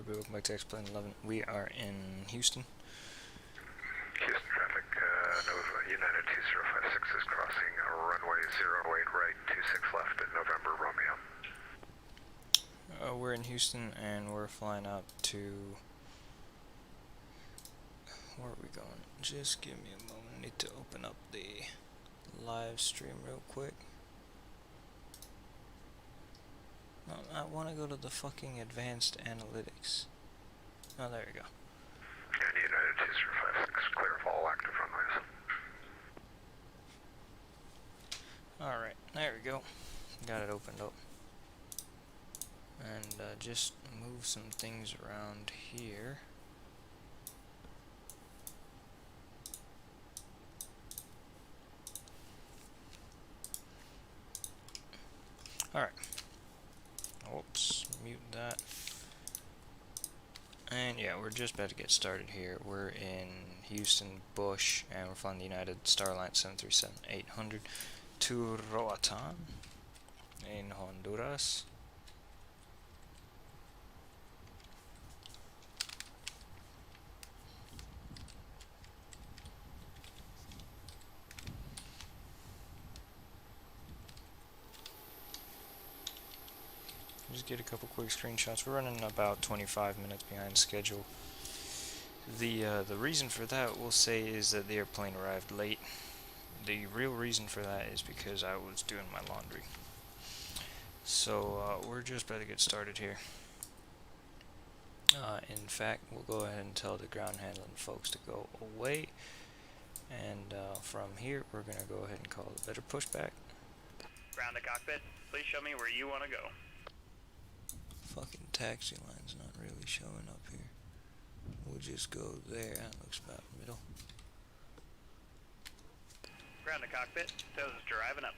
everybody, welcome back to X-Plane 11. We are in Houston. Houston traffic, United 2056 is crossing runway 08 right, 26 left at November Romeo. We're in Houston and we're flying out to... Where are we going? Just give me a moment. I need to open up the live stream real quick. No, I want to go to the fucking advanced analytics. Oh, there we go. And United 2056, clear of all active runways. Alright, there we go. Got it opened up. And just move some things around here. Alright. Oops, mute that. And yeah, we're just about to get started here. We're in Houston, Bush, and we're flying the United Starline 737-800 to Roatan in Honduras. Just get a couple quick screenshots. We're running about 25 minutes behind schedule. The reason for that, we'll say, is that the airplane arrived late. The real reason for that is because I was doing my laundry. So we're just about to get started here. In fact, we'll go ahead and tell the ground handling folks to go away. And from here, we're going to go ahead and call a better pushback. Ground to cockpit, please show me where you want to go. Fucking taxi line's not really showing up here. We'll just go there. That looks about middle. Ground to cockpit, tows driving up.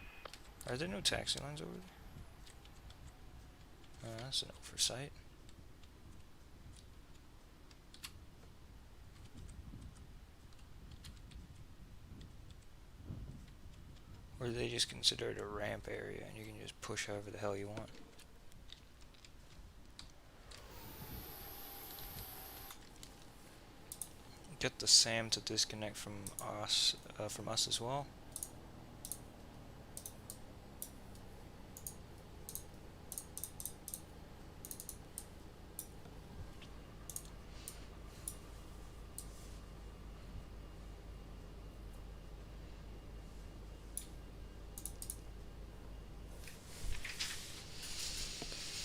Are there no taxi lines over there? That's an oversight. Or do they just consider it a ramp area and you can just push however the hell you want? Get the SAM to disconnect from us as well.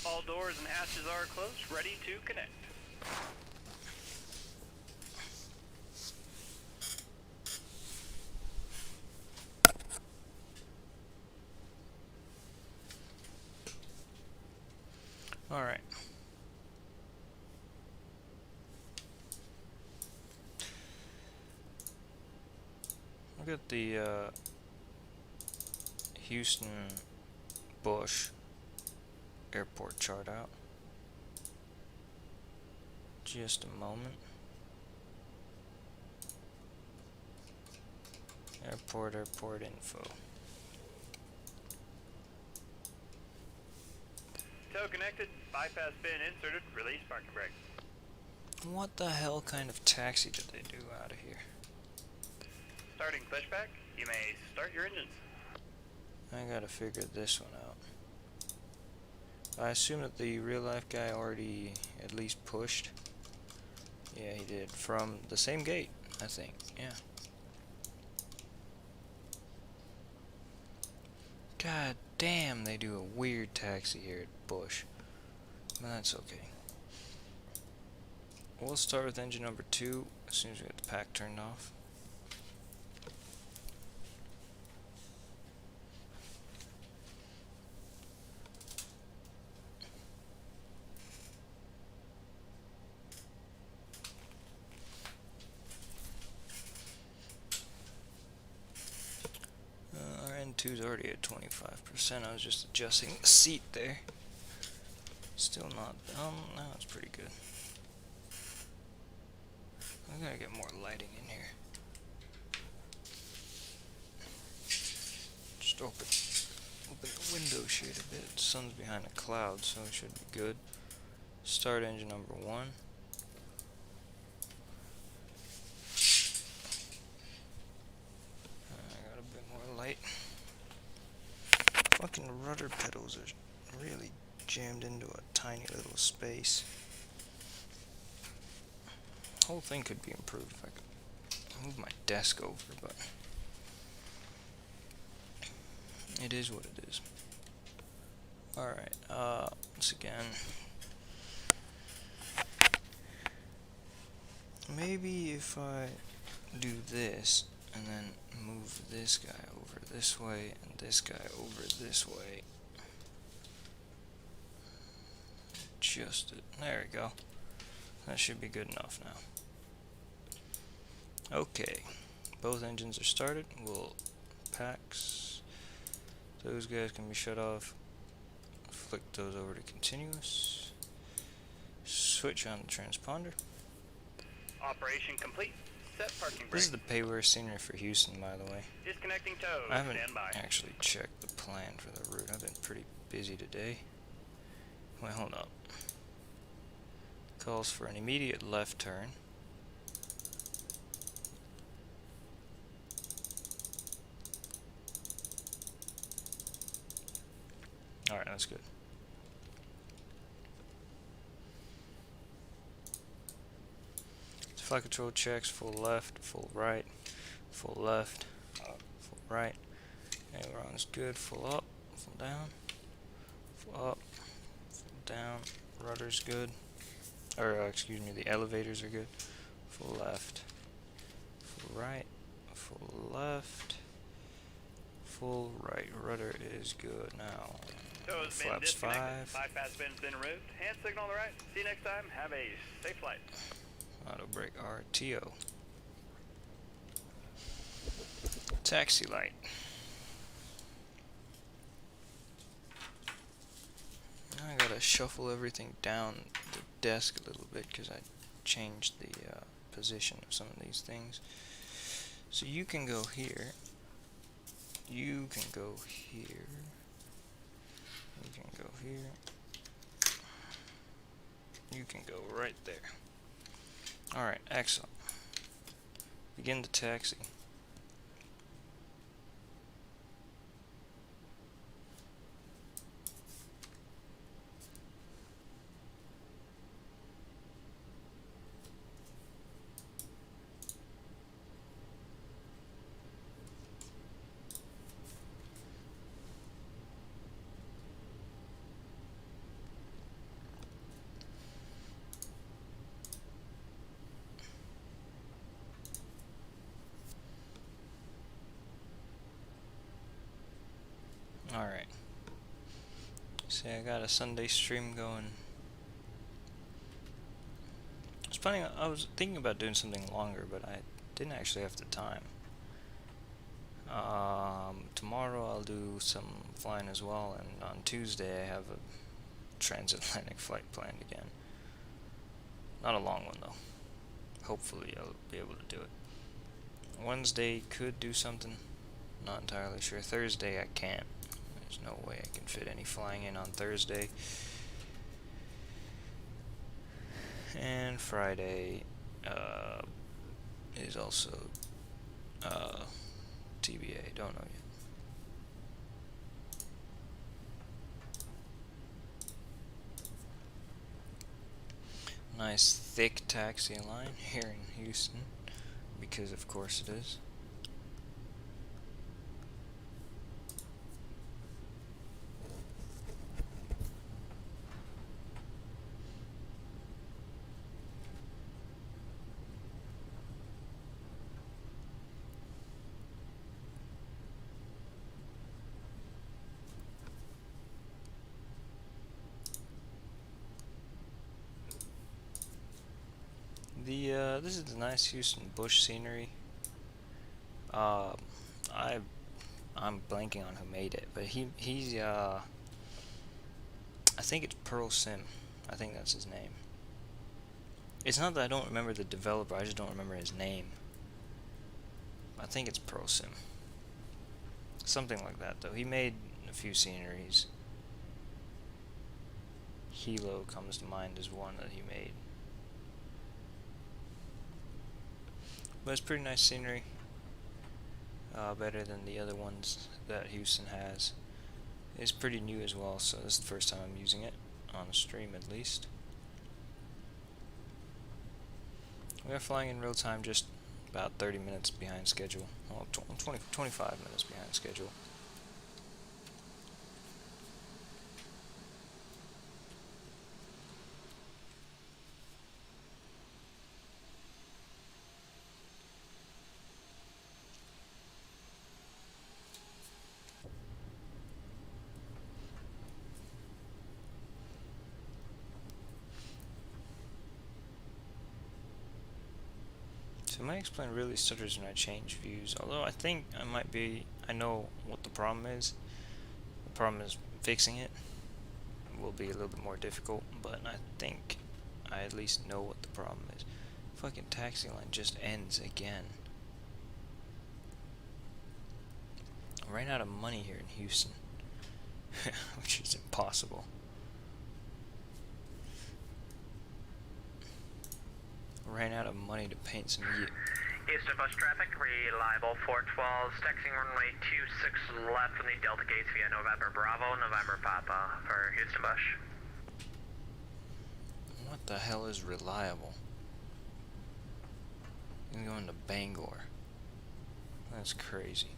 All doors and hatches are closed, ready to connect. Alright. Look at the Houston Bush airport chart out. Just a moment. Airport info. Tow connected, bypass bin inserted, release parking brake. What the hell kind of taxi did they do out of here? Starting pushback, you may start your engines. I gotta figure this one out. I assume that the real life guy already at least pushed. Yeah, he did. From the same gate, I think. Yeah. God damn, they do a weird taxi here at Bush. But that's okay. We'll start with engine number 2 as soon as we get the pack turned off. N2's already at 25%. I was just adjusting the seat there. Still not. No, it's pretty good. I gotta get more lighting in here. Just open the window shade a bit. The sun's behind a cloud, so it should be good. Start engine number 1. I got a bit more light. Fucking rudder pedals are really jammed into a tiny little space. The whole thing could be improved if I could move my desk over, but it is what it is. Alright, once again, maybe if I do this and then move this guy over this way and this guy over this way, adjust it. There we go. That should be good enough now. Okay, both engines are started. We'll packs. Those guys can be shut off. Flick those over to continuous. Switch on the transponder. Operation complete. Set parking brake. This is the payware scenery for Houston, by the way. Disconnecting tow. I haven't Stand by. actually checked the plan for the route. I've been pretty busy today. Wait, hold up. Calls for an immediate left turn. Alright, that's good. Flight control checks full left, full right, full left, full right. Aileron's good, full up, full down, full up, full down. Rudder's good. Or, excuse me, the elevators are good. Full left, full right, full left, full right. Rudder is good now. Tow has been Flaps disconnected. 5. Bypass bin's been removed. Hand signal on the right. See you next time. Have a safe flight. Auto brake RTO. Taxi light. I gotta shuffle everything down the desk a little bit because I changed the position of some of these things. So you can go here. You can go here. You can go here. You can go right there. Alright, excellent. Begin the taxi. Alright. See, I got a Sunday stream going. I was thinking about doing something longer, but I didn't actually have the time. Tomorrow I'll do some flying as well, and on Tuesday I have a transatlantic flight planned again. Not a long one though. Hopefully I'll be able to do it. Wednesday could do something. Not entirely sure. Thursday I can't. There's no way I can fit any flying in on Thursday. And Friday is also TBA. Don't know yet. Nice thick taxi line here in Houston, because of course it is. This is the nice Houston bush scenery. I'm blanking on who made it, but he's I think it's Pearl Sim. I think that's his name. It's not that I don't remember the developer, I just don't remember his name. I think it's Pearl Sim. Something like that though. He made a few sceneries. Hilo comes to mind as one that he made. But it's pretty nice scenery. Better than the other ones that Houston has. It's pretty new as well, so this is the first time I'm using it on the stream at least. We are flying in real time, just about 30 minutes behind schedule. Well, 25 minutes behind schedule. So my explain really stutters when I change views, although I think I know what the problem is. The problem is fixing it. It will be a little bit more difficult, but I think I at least know what the problem is. Fucking taxi line just ends again. I ran out of money here in Houston, which is impossible. Ran out of money to paint some Houston bus traffic, reliable 412, taxiing runway 26 left from the Delta gates via November Bravo, November Papa for Houston bus. What the hell is reliable? I'm going to Bangor. That's crazy.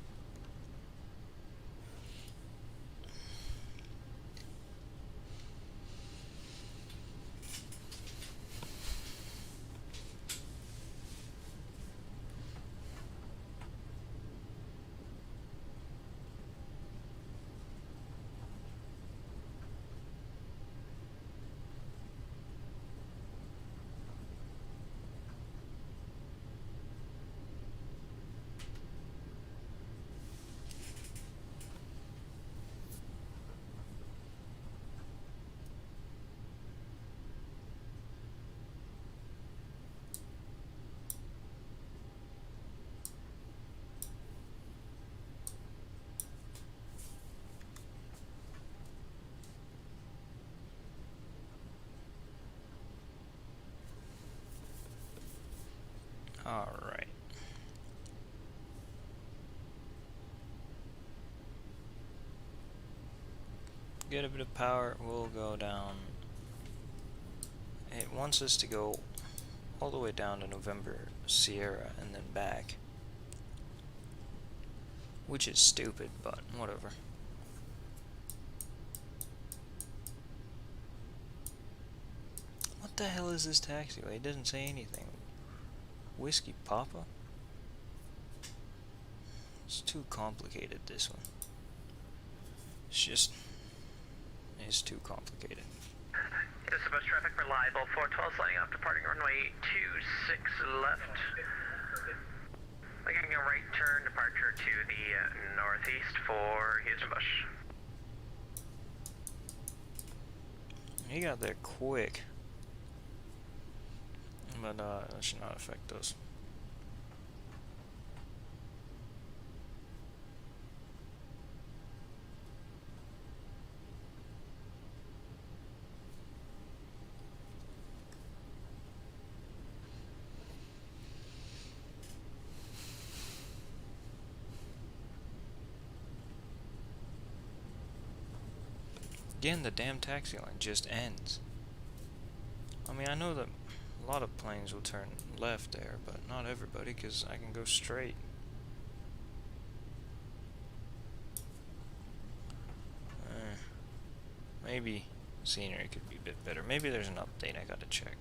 Alright. Get a bit of power, we'll go down. It wants us to go all the way down to November Sierra and then back. Which is stupid, but whatever. What the hell is this taxiway? It doesn't say anything. Whiskey Papa? It's too complicated, this one. It's too complicated. Houston bus traffic, reliable 412, lining up, departing runway 26 left. Making a right turn, departure to the northeast for Houston bus. He got there quick. But that should not affect us. Again, the damn taxi line just ends. I mean, I know that a lot of planes will turn left there, but not everybody, because I can go straight. Maybe scenery could be a bit better. Maybe there's an update I gotta check.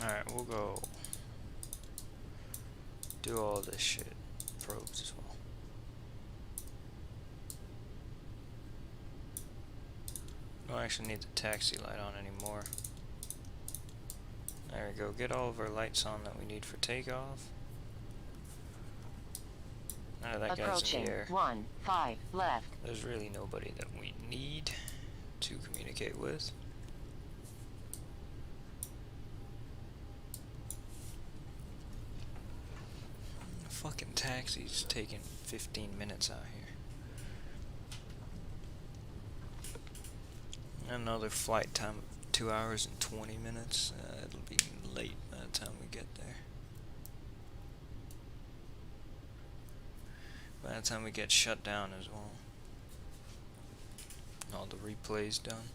Alright, we'll go do all this shit. Probes as well. don't actually need the taxi light on anymore. There we go. Get all of our lights on that we need for takeoff. None of that guy's in Approaching the air. 15 left. There's really nobody that we need to communicate with. The fucking taxi's taking 15 minutes out here. Another flight time of 2 hours and 20 minutes. It'll be late by the time we get there. By the time we get shut down as well. All the replays done.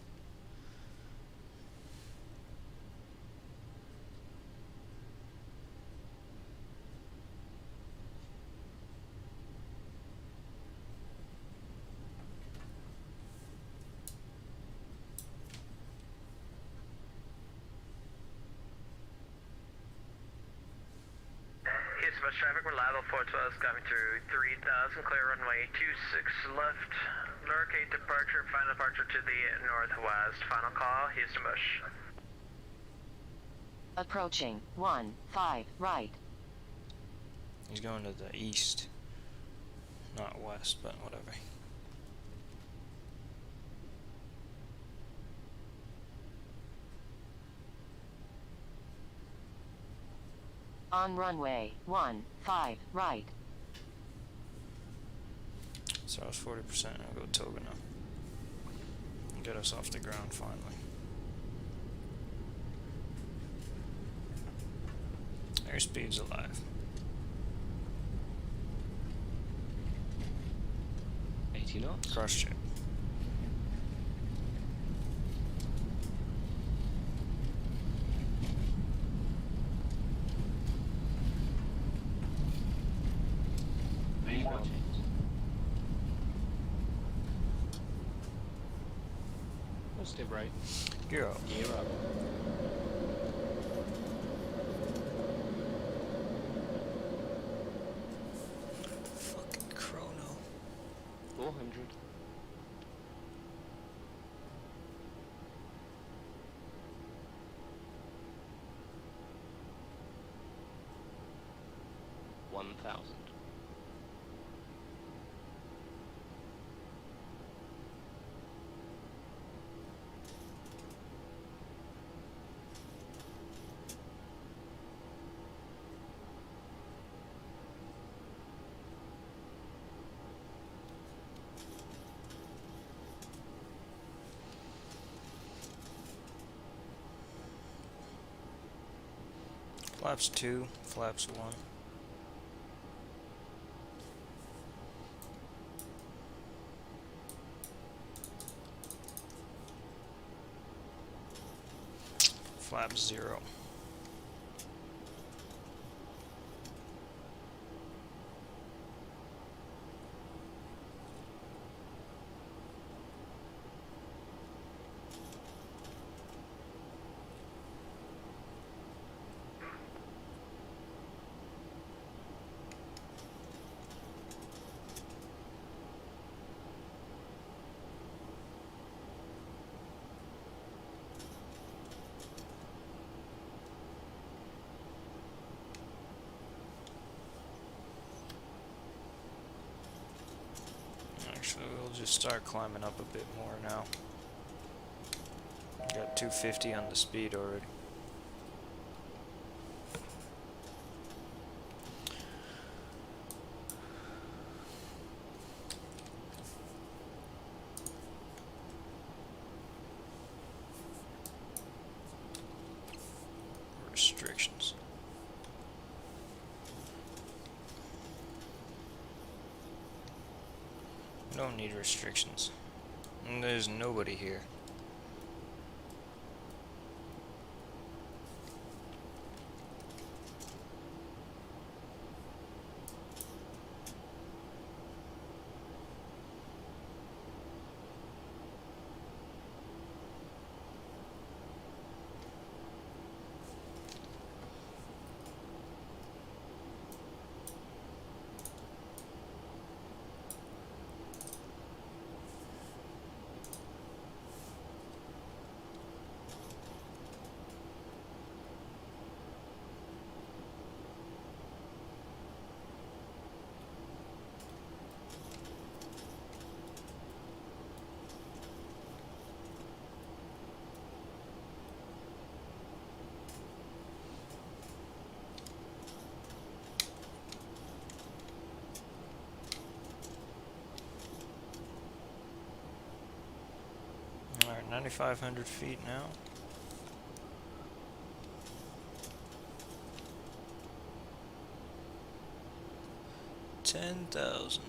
Houston bus traffic, we're level 412 coming through 3000, clear runway 26 left. Locate departure, final departure to the northwest. Final call, Houston Bush. Approaching 15 right. He's going to the east. Not west, but whatever. On runway 15 right. So I was 40%. I'll go Toga now. Get us off the ground finally. Airspeed's alive. 80 knots. Cross check. Positive right. Gear up. Gear up. Fucking chrono. 400. $1,000. Flaps 2, flaps 1. Flaps 0. Actually, we'll just start climbing up a bit more now. Got 250 on the speed already. Restrictions. We don't need restrictions. And there's nobody here. 2,500 feet now. $10,000.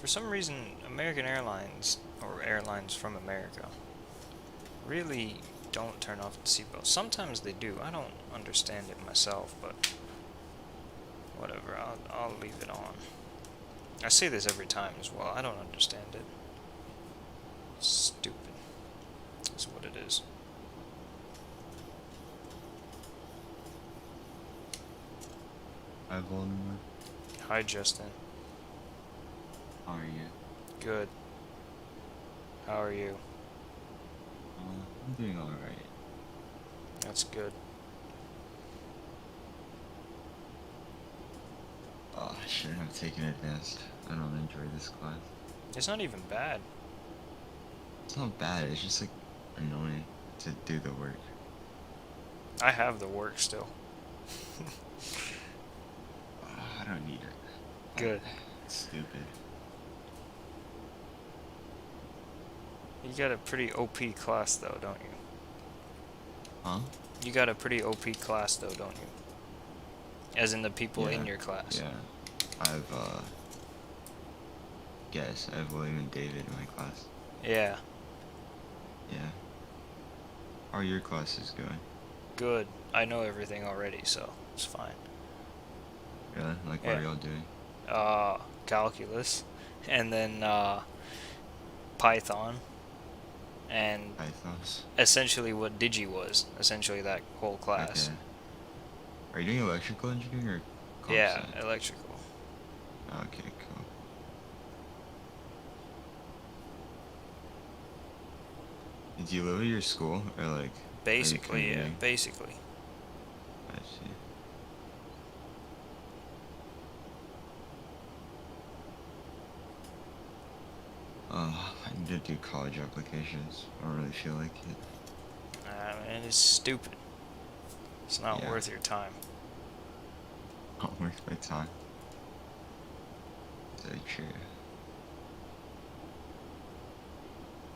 For some reason, American Airlines, or airlines from America, really don't turn off the seatbelt. Sometimes they do. I don't understand it myself, but whatever. I'll leave it on. I say this every time as well. I don't understand it. Stupid. That's what it is. Hi, Voldemort. Hi, Justin. How are you? Good. How are you? I'm doing alright. That's good. Oh, I shouldn't have taken advanced. I don't enjoy this class. It's not even bad. It's not bad, it's just like annoying to do the work. I have the work still. I don't need it. Good. It's stupid. You got a pretty OP class though, don't you? Huh? You got a pretty OP class though, don't you? As in the people in your class. Yeah. I have, yes, I have William and David in my class. Yeah. Yeah. How are your classes going? Good. I know everything already, so it's fine. Really? Like, what are y'all doing? Calculus, and then Python, and Pythons? essentially what Digi was. Essentially that whole class. Okay. Are you doing electrical engineering or comp Yeah, sci? electrical. Okay, cool. Did you live at your school, or like? Basically, yeah. commuting? Basically. I see. I need to do college applications. I don't really feel like it. Man, it's stupid. It's not Yeah. worth your time. Not worth my time. So true.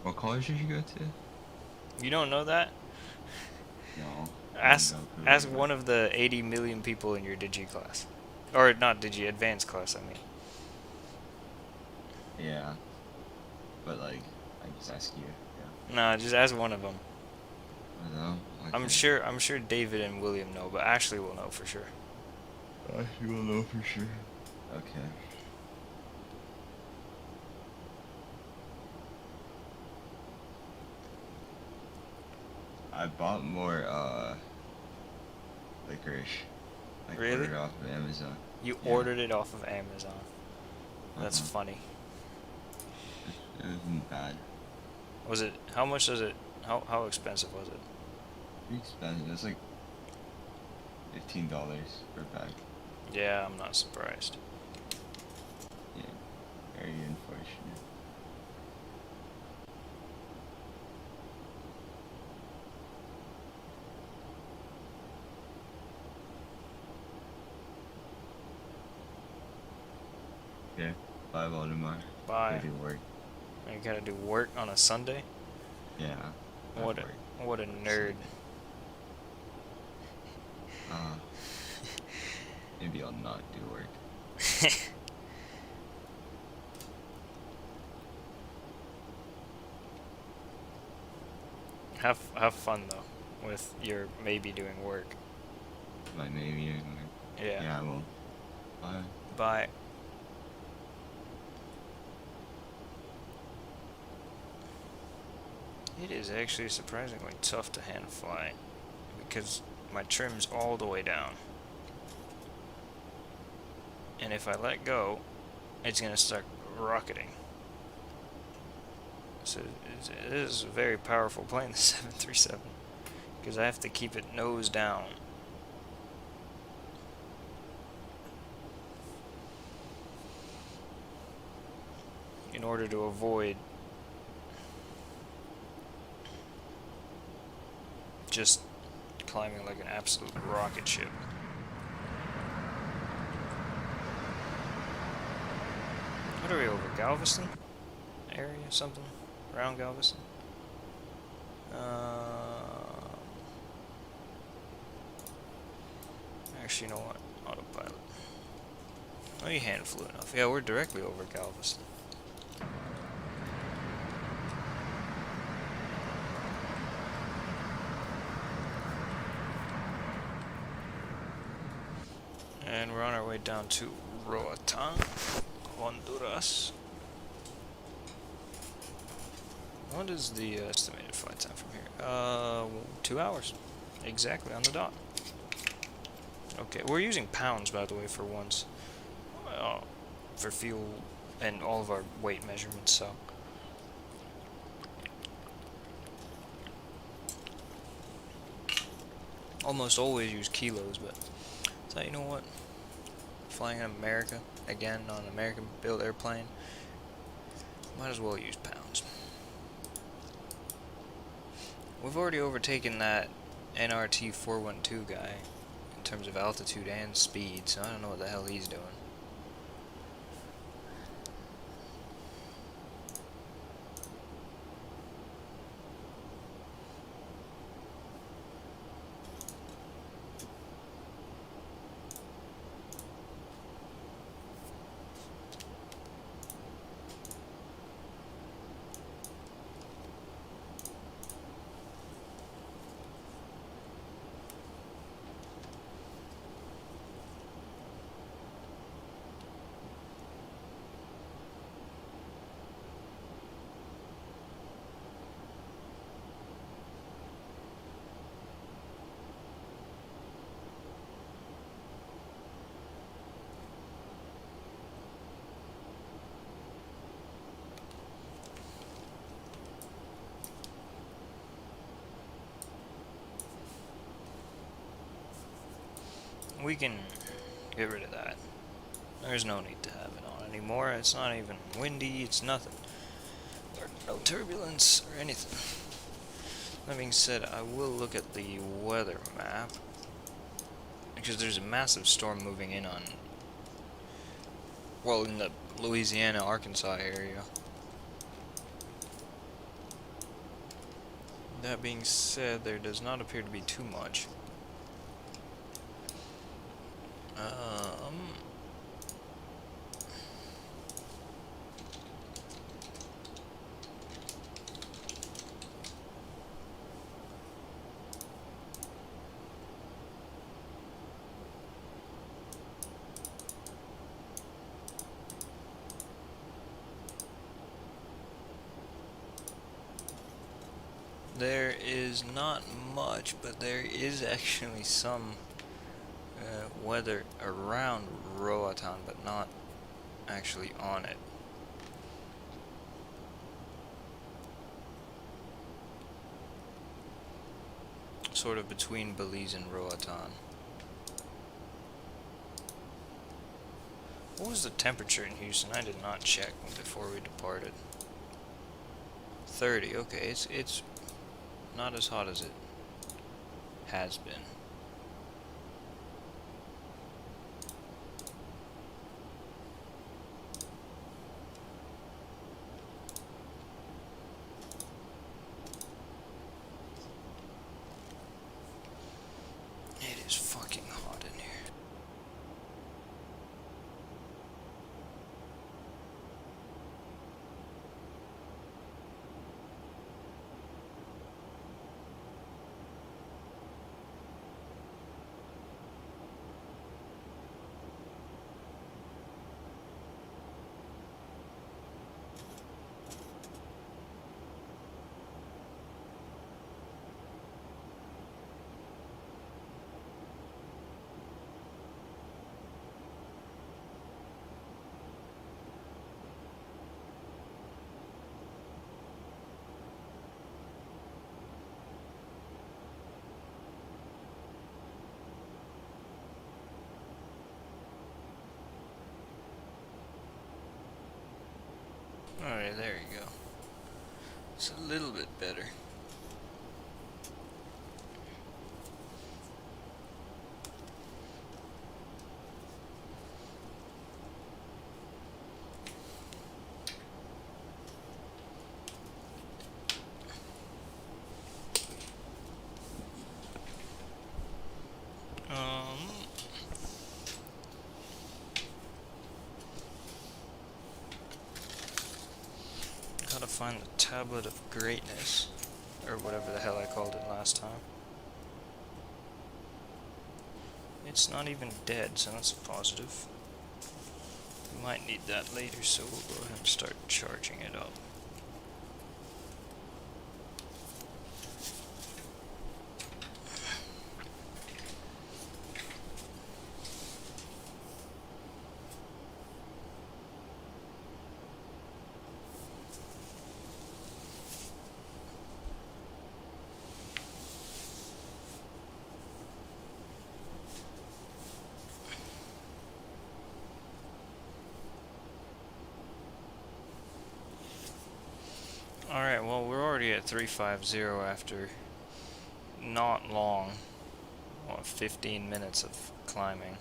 What college did you go to? You don't know that? No. Ask one of the 80 million people in your Digi class. Or not Digi, advanced class, I mean. Yeah. But like, I just ask you. Yeah. Nah, just ask one of them. I know. I'm sure David and William know, but Ashley will know for sure. You will know for sure. Okay. I bought more licorice. Like, Really? ordered off of Amazon. You Yeah. ordered it off of Amazon. That's Uh-huh. funny. It wasn't bad. Was it, how much does it, how expensive was it? Pretty expensive. It was like $15 per bag. Yeah, I'm not surprised. Yeah. Very unfortunate. Okay. Bye, Voldemort. Bye. Go do work. You gotta do work on a Sunday? Yeah. What a, work. what a nerd. Maybe I'll not do work. Have fun though with your maybe doing work. My maybe doing work. Yeah. Yeah, I will. Bye. Bye. It is actually surprisingly tough to hand fly because my trim's all the way down. And if I let go, it's gonna start rocketing. So it is a very powerful plane, the 737, because I have to keep it nose down. In order to avoid just climbing like an absolute rocket ship. What are we over? Galveston area? Something? Around Galveston? Actually, you know what? Autopilot. Oh, your hand flew enough. Yeah, we're directly over Galveston. And we're on our way down to Roatan, Honduras. What is the estimated flight time from here? 2 hours. Exactly, on the dot. Okay, we're using pounds, by the way, for once. For fuel and all of our weight measurements, so. Almost always use kilos, but so you know what? Flying in America, again, on an American-built airplane, might as well use pounds. We've already overtaken that NRT 412 guy in terms of altitude and speed, so I don't know what the hell he's doing. We can get rid of that. There's no need to have it on anymore. It's not even windy, it's nothing. Or no turbulence or anything. That being said, I will look at the weather map, because there's a massive storm moving in on, well, in the Louisiana, Arkansas area. That being said, there does not appear to be too much. There is not much, but there is actually some weather around Roatan, but not actually on it. Sort of between Belize and Roatan. What was the temperature in Houston? I did not check before we departed. 30, okay, it's not as hot as it has been. It is fucking hot in here. Alright, there you go. It's a little bit better. find the tablet of greatness, or whatever the hell I called it last time. It's not even dead, so that's a positive. We might need that later, so we'll go ahead and start charging it up. Alright, well, we're already at 350 after not long, 15 minutes of climbing.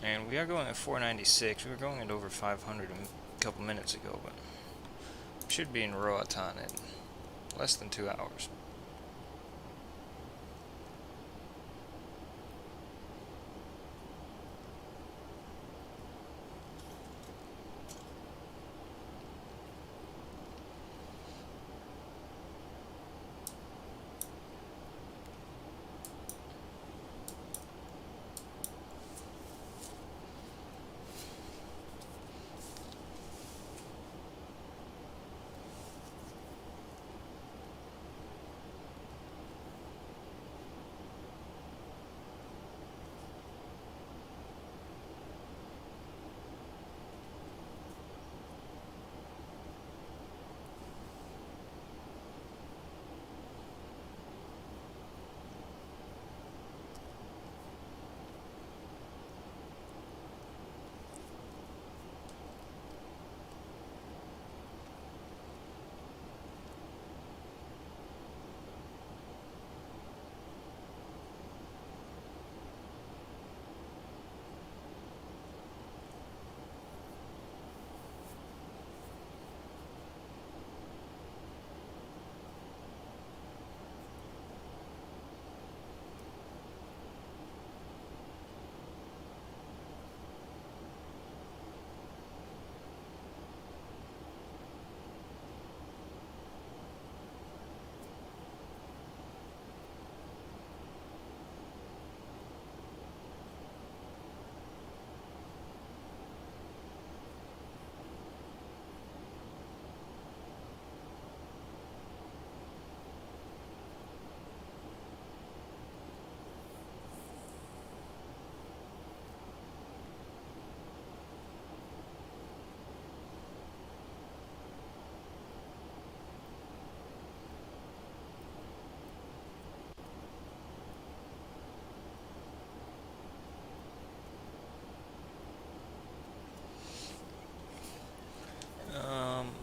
And we are going at 496. We were going at over 500 a couple minutes ago, but should be in Roatan in less than 2 hours.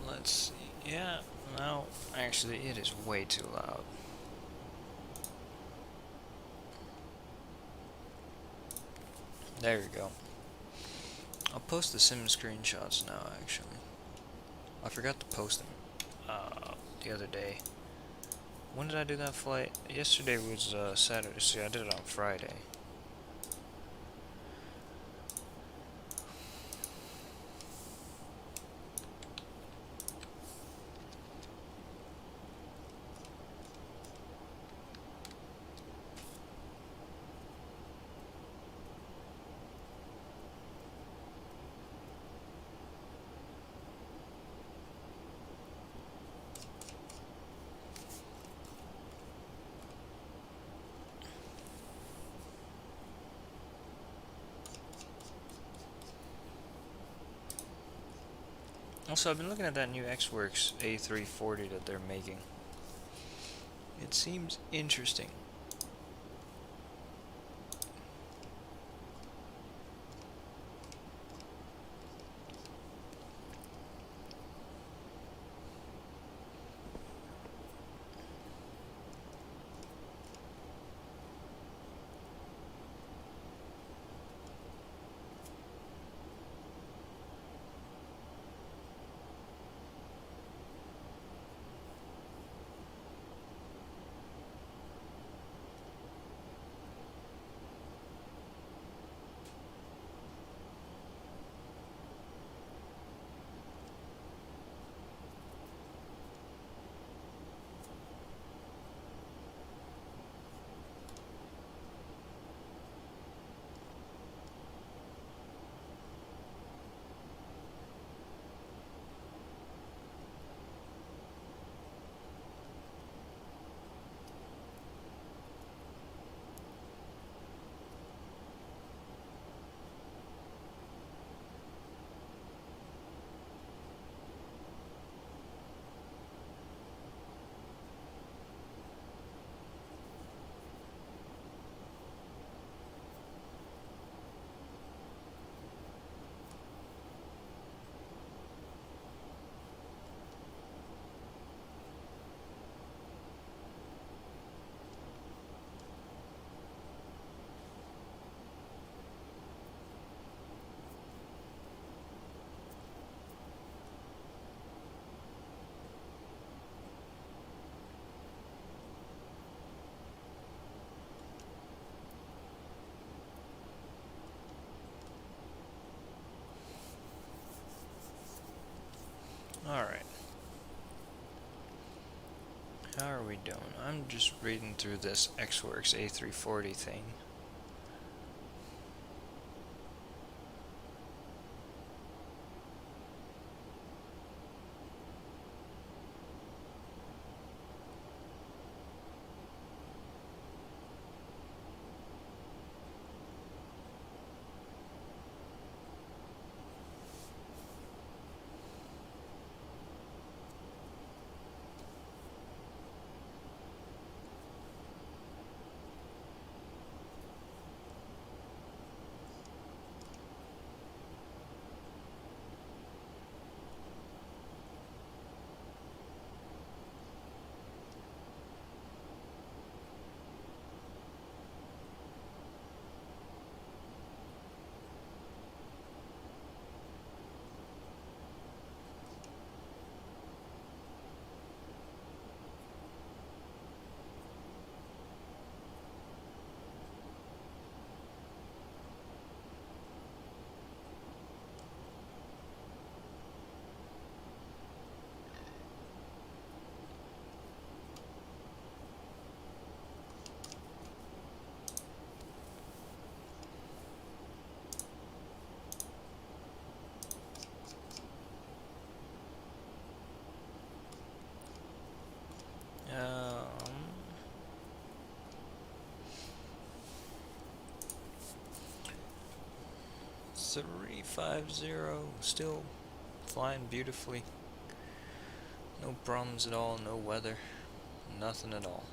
Let's see. Yeah, no, actually, it is way too loud. There we go. I'll post the sim screenshots now, actually. I forgot to post them the other day. When did I do that flight? Yesterday was Saturday, so I did it on Friday. Also, I've been looking at that new X-Works A340 that they're making. It seems interesting. we doing? I'm just reading through this X-Works A340 thing. Um, 350, still flying beautifully. No problems at all, no weather, nothing at all.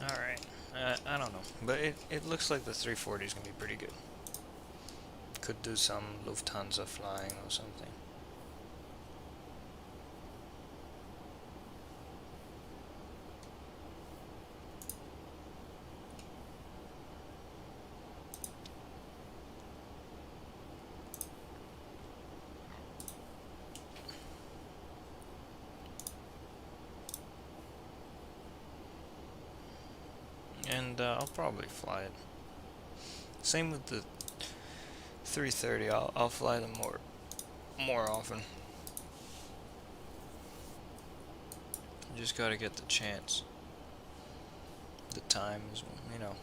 Alright, I don't know, but it looks like the 340 is going to be pretty good. Could do some Lufthansa flying or something. And I'll probably fly it. Same with the 330. I'll fly them more often. You just gotta get the chance. The time is, you know.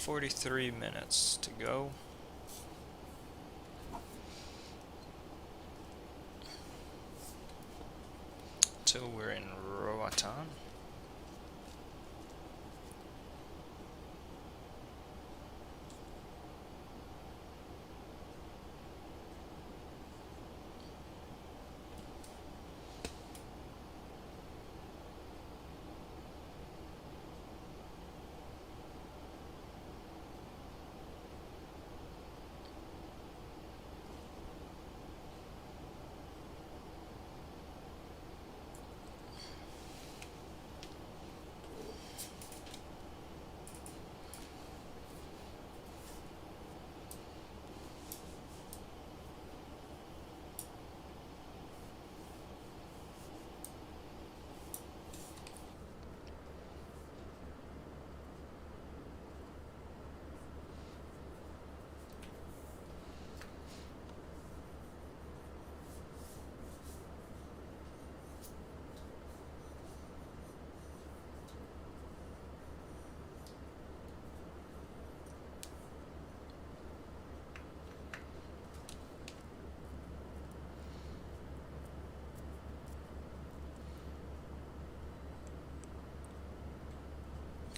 43 minutes to go. Till we're in Roatan.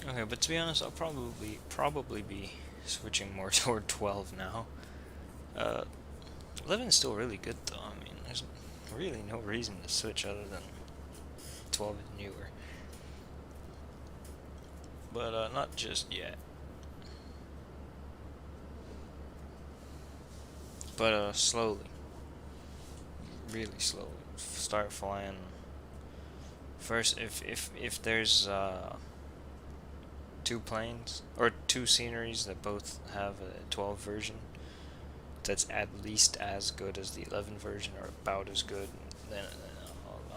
Okay, but to be honest, I'll probably be switching more toward 12 now. 11 is still really good though. I mean, there's really no reason to switch other than 12 is newer. But not just yet. But slowly. Really slowly. Start flying. First, if there's two planes or two sceneries that both have a 12 version that's at least as good as the 11 version or about as good, then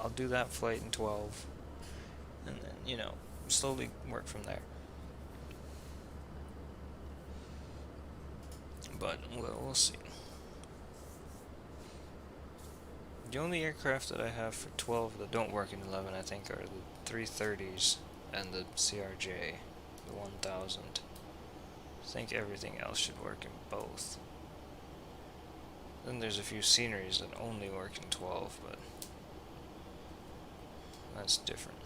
I'll do that flight in 12, and then, you know, slowly work from there. But we'll see. The only aircraft that I have for 12 that don't work in 11, I think, are the 330s and the CRJ, the 1000. I think everything else should work in both. Then there's a few sceneries that only work in 12, but that's different.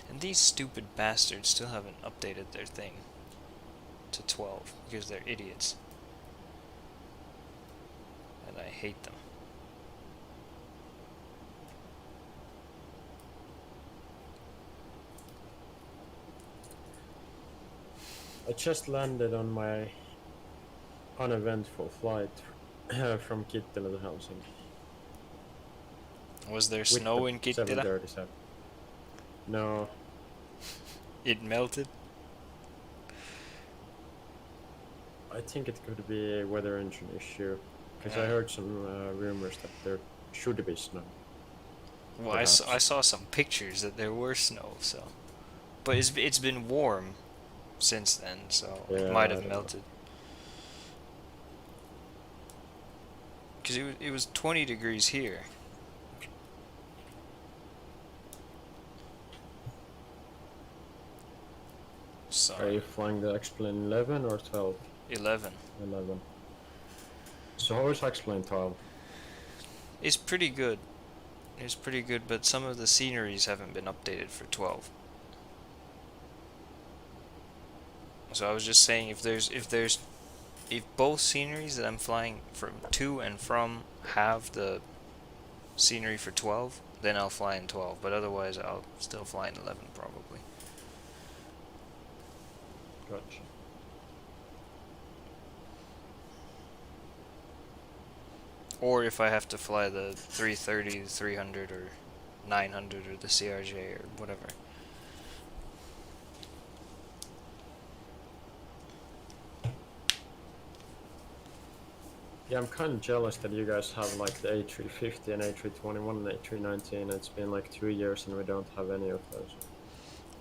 And these stupid bastards still haven't updated their thing to 12 because they're idiots. And I hate them. I just landed on my uneventful flight from Kittilä to Helsinki. Was there With snow the in Kittilä? 737. No, It melted? I think it could be a weather engine issue, because I heard some rumors that there should be snow. Well, Perhaps. I saw some pictures that there were snow, so. But it's been warm since then, so it Yeah, might I have don't know. melted. Because it was 20 degrees here. So, Are you flying the X-Plane 11 or 12? 11. 11. So how is X-Plane 12? It's pretty good. It's pretty good, but some of the sceneries haven't been updated for 12. So I was just saying, if both sceneries that I'm flying from to and from have the scenery for 12, then I'll fly in 12. But otherwise, I'll still fly in 11 probably. Gotcha. Or if I have to fly the 330, the 300, or 900, or the CRJ, or whatever. Yeah, I'm kind of jealous that you guys have like the A350 and A321 and A319. It's been like 2 years and we don't have any of those.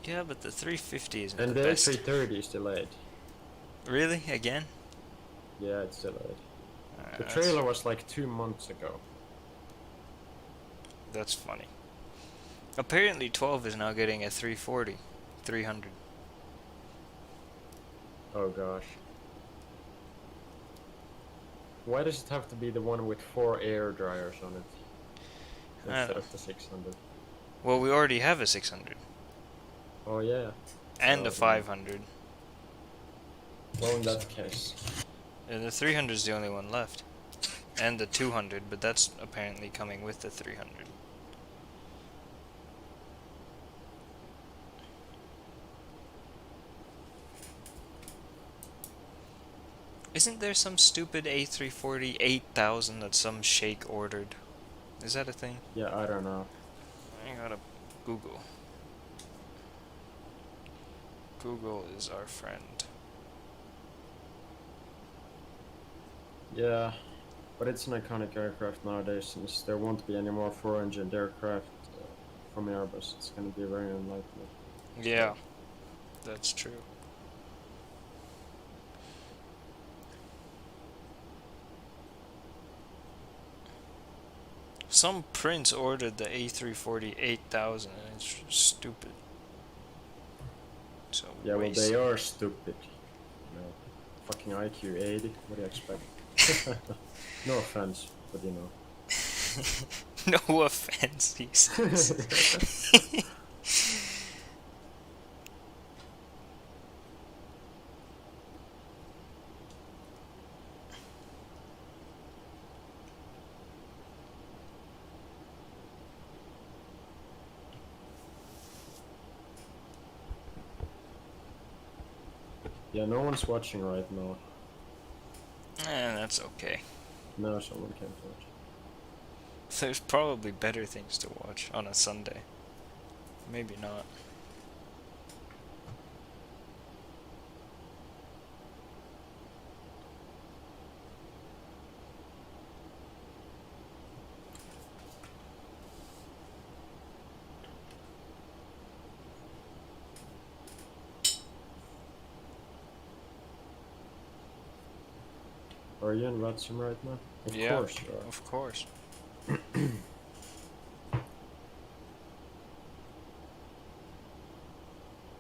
Yeah, but the 350 isn't And the the best. A330 is delayed. Really? Again? Yeah, it's delayed. The That's- trailer was like 2 months ago. That's funny. Apparently 12 is now getting a 340, 300. Oh gosh. Why does it have to be the one with 4 air dryers on it I don't instead know. of the 600? Well, we already have a 600 Oh yeah. and Oh, a 500. well, in that case. And the 300 is the only one left. And the 200, but that's apparently coming with the 300. Isn't there some stupid A340 8000 that some sheikh ordered? Is that a thing? Yeah, I don't know. I gotta Google. Google is our friend. Yeah, but it's an iconic aircraft nowadays since there won't be any more 4-engined aircraft from Airbus. It's going to be very unlikely. Yeah, that's true. Some prince ordered the A340 8000 and it's stupid. So Yeah, well, waste. they are stupid. You know, fucking IQ 80. What do you expect? No offense, but you know. No offense, he says. Yeah, no one's watching right now. That's okay. No, someone can't watch. There's probably better things to watch on a Sunday. Maybe not. Are you in Roatan right now? Of Yeah, course you are. of course.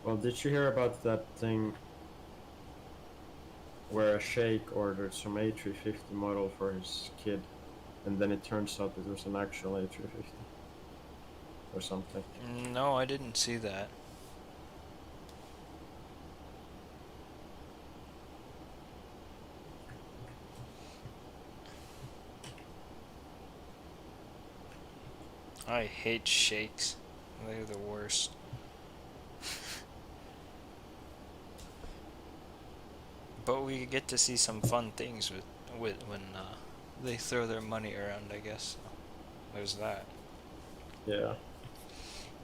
Well, did you hear about that thing where a sheikh ordered some A350 model for his kid, and then it turns out it was an actual A350 or something? No, I didn't see that. I hate sheikhs. They're the worst. But we get to see some fun things with when they throw their money around, I guess. There's that. Yeah.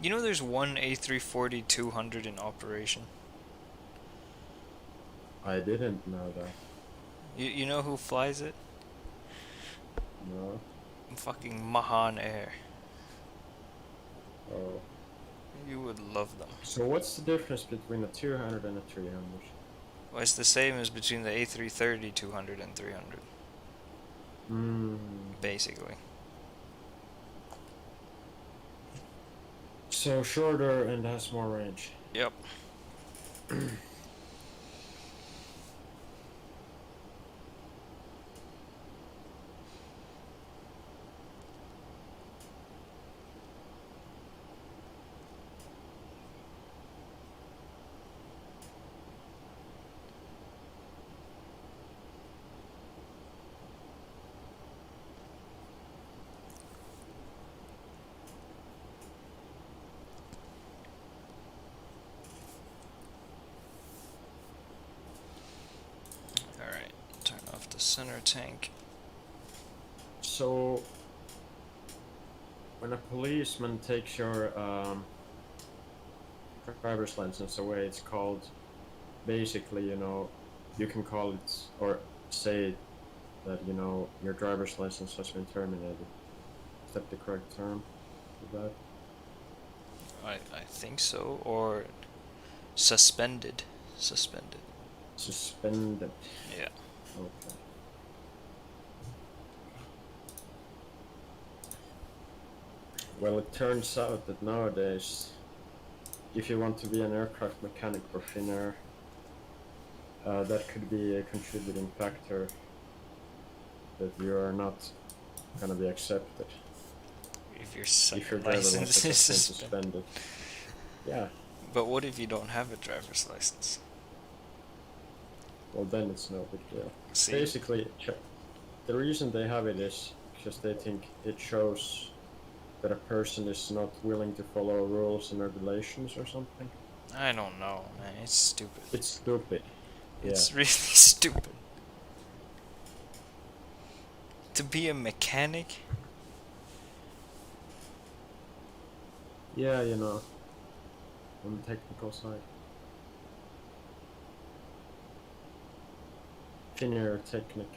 You know there's one A340 200 in operation? I didn't know that. You know who flies it? No. Fucking Mahan Air. Oh. You would love them. So what's the difference between a 200 and a 300? Well, it's the same as between the A330 200 and 300, basically. So shorter and has more range. Yep. Alright, turn off the center tank. So when a policeman takes your driver's license away, it's called, basically, you know, you can call it or say that, you know, your driver's license has been terminated. Is that the correct term for that? I think so, or suspended. Suspended. Suspended. Yeah. Okay. Well, it turns out that nowadays, if you want to be an aircraft mechanic for Finnair, that could be a contributing factor that you are not gonna be accepted If your if your second driver license license is has been suspended. Yeah, But what if you don't have a driver's license? well then it's no big deal. See? Basically, the reason they have it is because they think it shows that a person is not willing to follow rules and regulations or something. I don't know, man. It's stupid. It's stupid. It's really stupid. To be a mechanic? Yeah, you know, on the technical side. Finnier technique.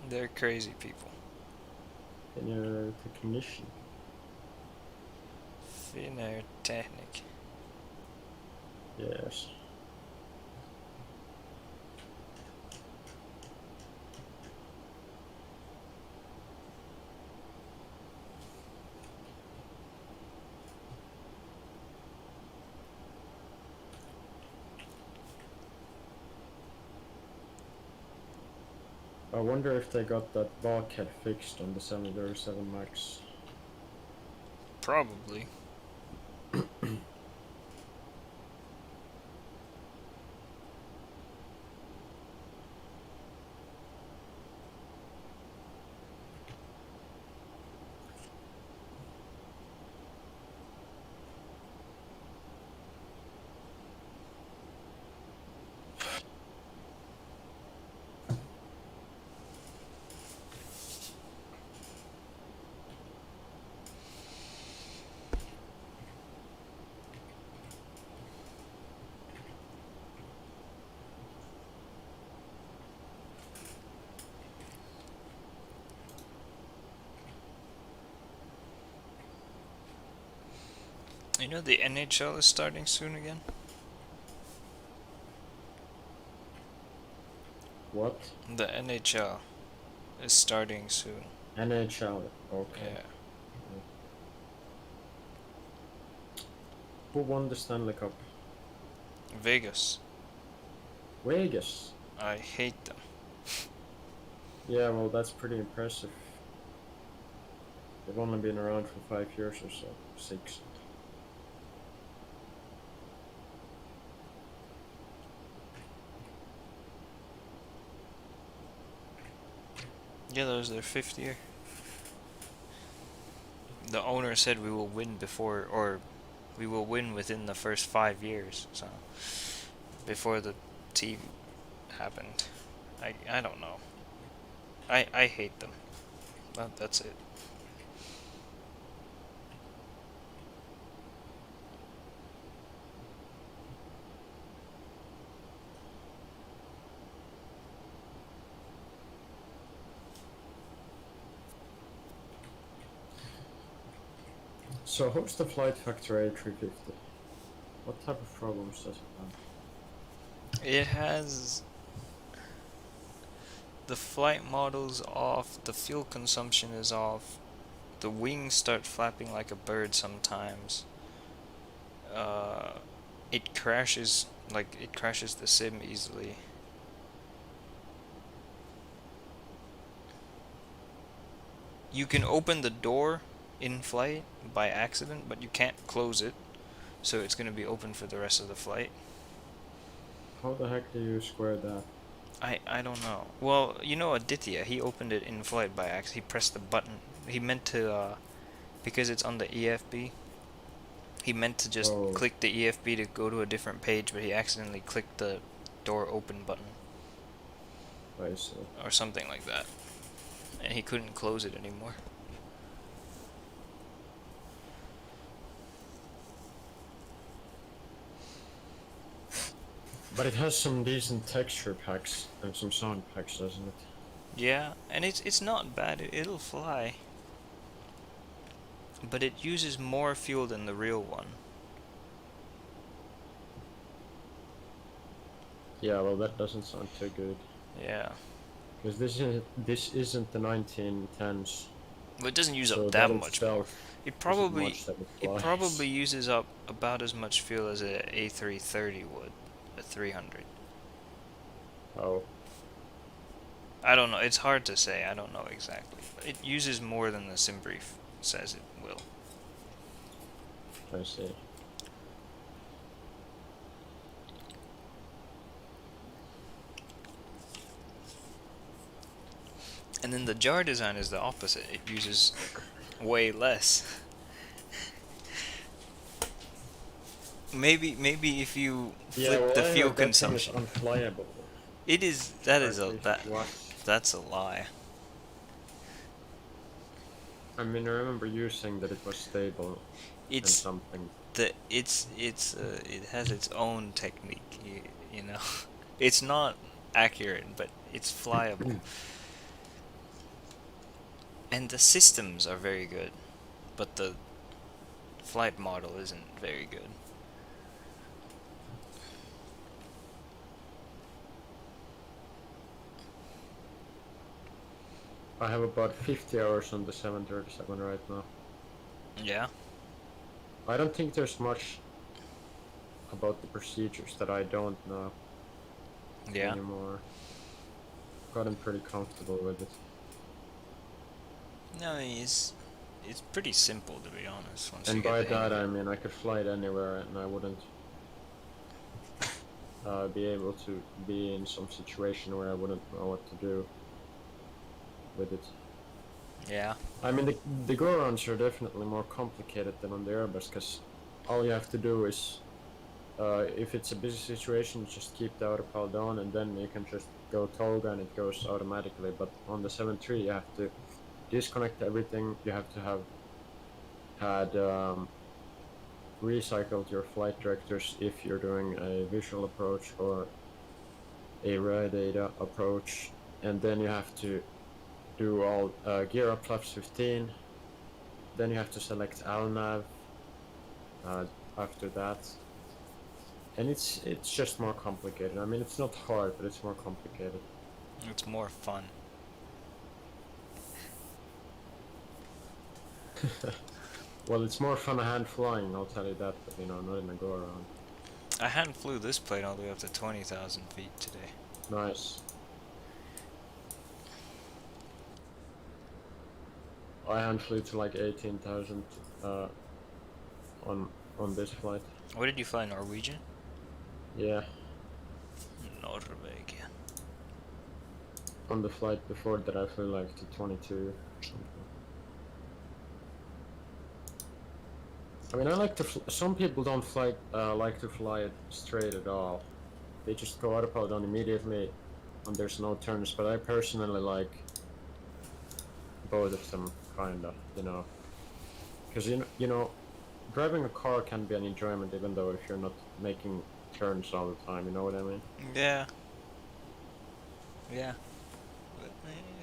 They're crazy people. Finnier technician. Finnair Technic. Yes. I wonder if they got that bulkhead fixed on the 737 MAX. Probably. You know the NHL is starting soon again? What? The NHL is starting soon. NHL. Okay. Yeah. Who won the Stanley Cup? Vegas. Vegas. I hate them. Yeah, well, that's pretty impressive. They've only been around for 5 years or so. 6. Yeah, that was their 5th year. The owner said we will win before, or we will win within the first 5 years. So before the team happened, I don't know. I hate them. That's it. So, how's the Flight Factor A350? What type of problems does it have? It has the flight model's off, the fuel consumption is off, the wings start flapping like a bird sometimes. It crashes the sim easily. You can open the door in flight by accident, but you can't close it, so it's going to be open for the rest of the flight. How the heck do you square that? I don't know. Well, you know Aditya, he opened it in flight by accident. He pressed the button. He meant to, because it's on the EFB, he meant to just click the EFB to go to a different page, but he accidentally clicked the door open button. I see. Or something like that. And he couldn't close it anymore. But it has some decent texture packs and some sound packs, doesn't it? Yeah, and it's not bad. It'll fly. But it uses more fuel than the real one. Yeah, well, that doesn't sound too good. Yeah. Because this isn't the 1910s. Well, it doesn't use So up that that much more. It Is it probably much that it it flies? probably uses up about as much fuel as a A330 would, a 300. Oh, I don't know. It's hard to say. I don't know exactly. It uses more than the SimBrief says it will. I see. And then the jar design is the opposite. It uses way less. Maybe if you Yeah, flip well, the I fuel heard that thing is consumption, unflyable. it is. Or at least it was. That's a lie. I mean, I remember you saying that it was stable and It's something. it has its own technique. You know, it's not accurate, but it's flyable. And the systems are very good, but the flight model isn't very good. I have about 50 hours on the 737 right now. Yeah. I don't think there's much about the procedures that I don't know Yeah. anymore. Gotten pretty comfortable with it. No, it's pretty simple to be honest. Once you And get by the hang that of I it. mean I could fly it anywhere and I wouldn't be able to be in some situation where I wouldn't know what to do with it. Yeah. I mean the go-arounds are definitely more complicated than on the Airbus because all you have to do is if it's a busy situation, just keep the autopilot on and then you can just go toga and it goes automatically. But on the 7.3 you have to disconnect everything. You have to have had recycled your flight directors if you're doing a visual approach or a raw data approach, and then you have to do all gear up flaps 15. Then you have to select LNAV after that. And it's just more complicated. I mean, it's not hard, but it's more complicated. It's more fun. Well, it's more fun a hand flying, I'll tell you that, but you know, not in a go around. I hand flew this plane all the way up to 20,000 feet today. Nice. I hand flew to like 18,000 on this flight. What did you fly, Norwegian? Yeah, Norwegian. on the flight before that I flew like to 22 or something. I mean, I like to. Some people don't fly like to fly it straight at all. They just go autopilot on immediately, and there's no turns. But I personally like both of them, kinda. You know, because you know, driving a car can be an enjoyment, even though if you're not making turns all the time. You know what I mean? Yeah. Yeah. But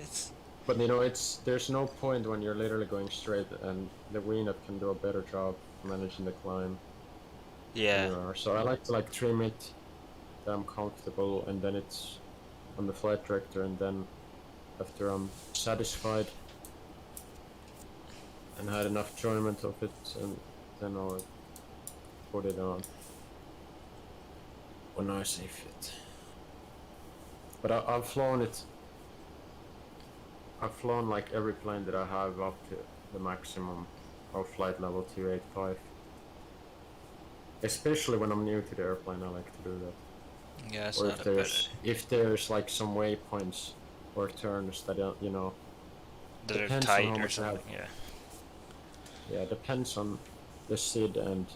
it's But you know, there's no point when you're literally going straight, and the VNet can do a better job managing the climb. yeah. So I like to like trim it that I'm comfortable, and then it's on the flight director, and then after I'm satisfied and had enough enjoyment of it, and then I'll put it on when I see fit. But I've flown it. I've flown like every plane that I have up to the maximum of flight level 285. Especially when I'm new to the airplane, I like to do that. Yeah, it's Or not a bad if there's like some waypoints or turns that you know, that are depends on tight how or much I have. something. Yeah. Yeah, it depends on the SID and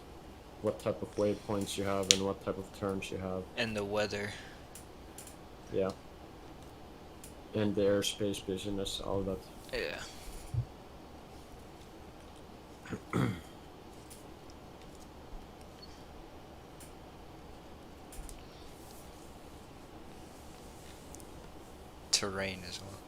what type of waypoints you have and what type of turns you have. And the weather. Yeah. And the airspace busyness, all that. Yeah. Terrain as well.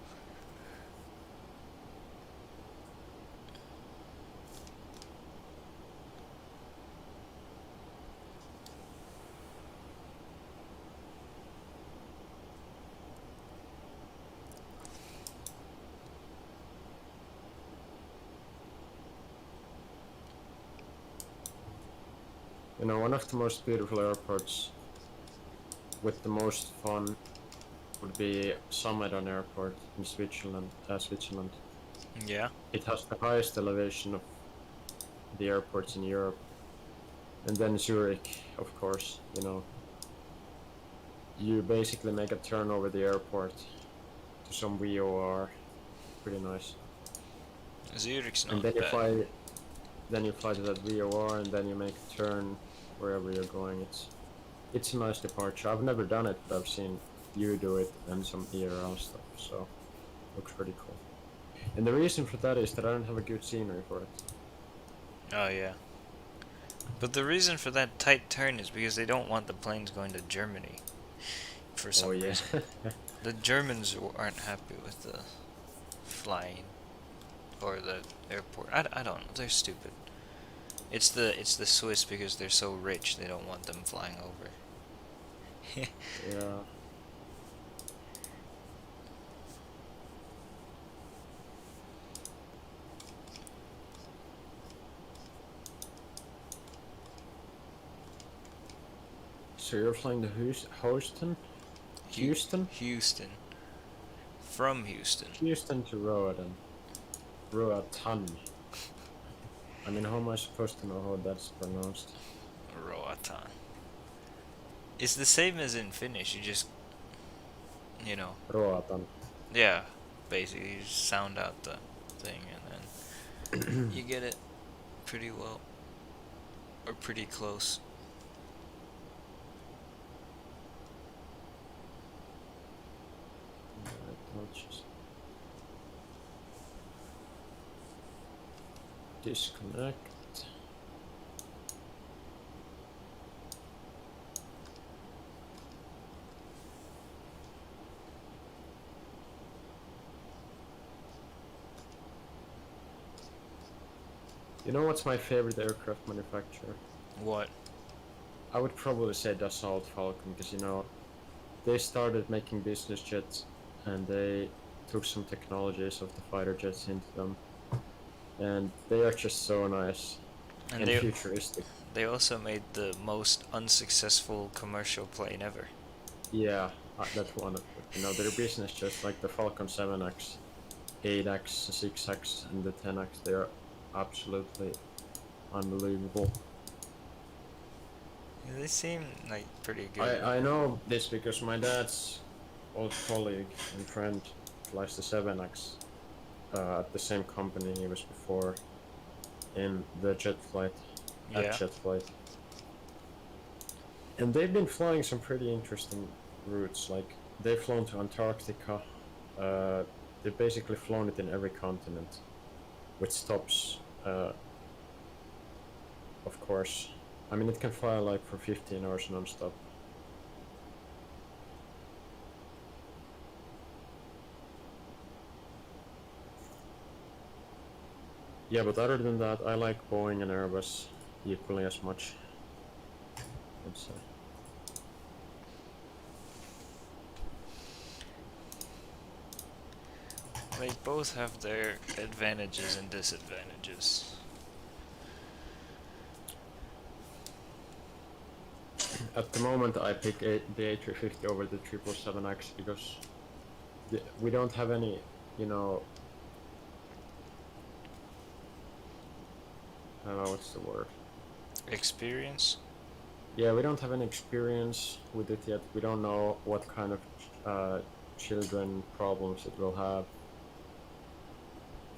You know, one of the most beautiful airports with the most fun would be Summedon Airport in Switzerland. Switzerland. Yeah. It has the highest elevation of the airports in Europe. And then Zurich, of course, you know. You basically make a turn over the airport to some VOR. Pretty nice. Zurich's And not then you bad. fly to that VOR and then you make a turn wherever you're going. It's a nice departure. I've never done it, but I've seen you do it and some ERL stuff, so looks pretty cool. And the reason for that is that I don't have a good scenery for it. Oh yeah. But the reason for that tight turn is because they don't want the planes going to Germany. For some reason. The Germans aren't happy with the flying or the airport. I don't know. They're stupid. It's the Swiss because they're so rich. They don't want them flying over. Yeah. So you're flying to Houston? Houston? Houston. From Houston. Houston to Roatan. Roatan. I mean, how am I supposed to know how that's pronounced? Roatan. It's the same as in Finnish. You just, you know. Roatan. Yeah. Basically, you just sound out the thing and then you get it pretty well. Or pretty close. I'll just disconnect. You know what's my favorite aircraft manufacturer? What? I would probably say Dassault Falcon, because you know, they started making business jets and they took some technologies of the fighter jets into them, and they are just so nice and futuristic. They also made the most unsuccessful commercial plane ever. Yeah, that's one. You know, their business jets like the Falcon 7X, 8X, 6X, and the 10X, they are absolutely unbelievable. Yeah, they seem like pretty good. I know this because my dad's old colleague and friend flies the 7X at the same company he was before in the jet flight, at jet flight. And they've been flying some pretty interesting routes, like they've flown to Antarctica, they've basically flown it in every continent, with stops, of course. I mean, it can fly like for 15 hours non-stop. Yeah, but other than that, I like Boeing and Airbus equally as much, I'd say. They both have their advantages and disadvantages. At the moment, I pick the A350 over the 777X because we don't have any, you know, I don't know what's the word. Experience? Yeah, we don't have any experience with it yet. We don't know what kind of children problems it will have.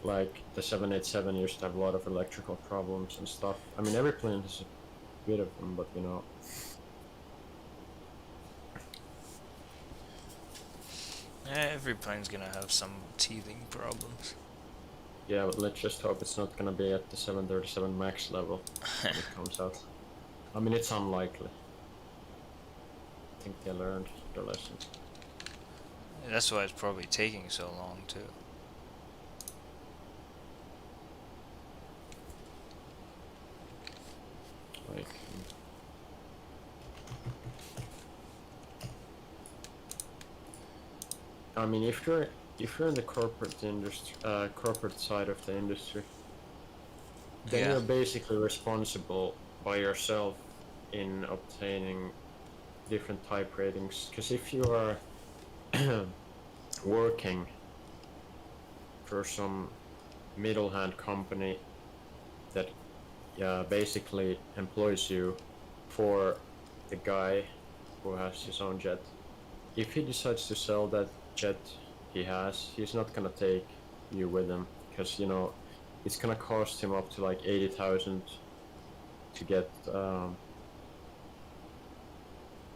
Like the 787 used to have a lot of electrical problems and stuff. I mean, every plane has a bit of them, but you know. Every plane's gonna have some teething problems. Yeah, but let's just hope it's not gonna be at the 737 MAX level when it comes out. I mean, it's unlikely. I think they learned their lesson. That's why it's probably taking so long too. Like, I mean, if you're in the corporate industry, corporate side of the industry, then you're basically responsible by yourself in obtaining different type ratings. Because if you are working for some middle hand company that basically employs you for the guy who has his own jet, if he decides to sell that jet he has, he's not gonna take you with him, because you know it's gonna cost him up to like 80,000 to get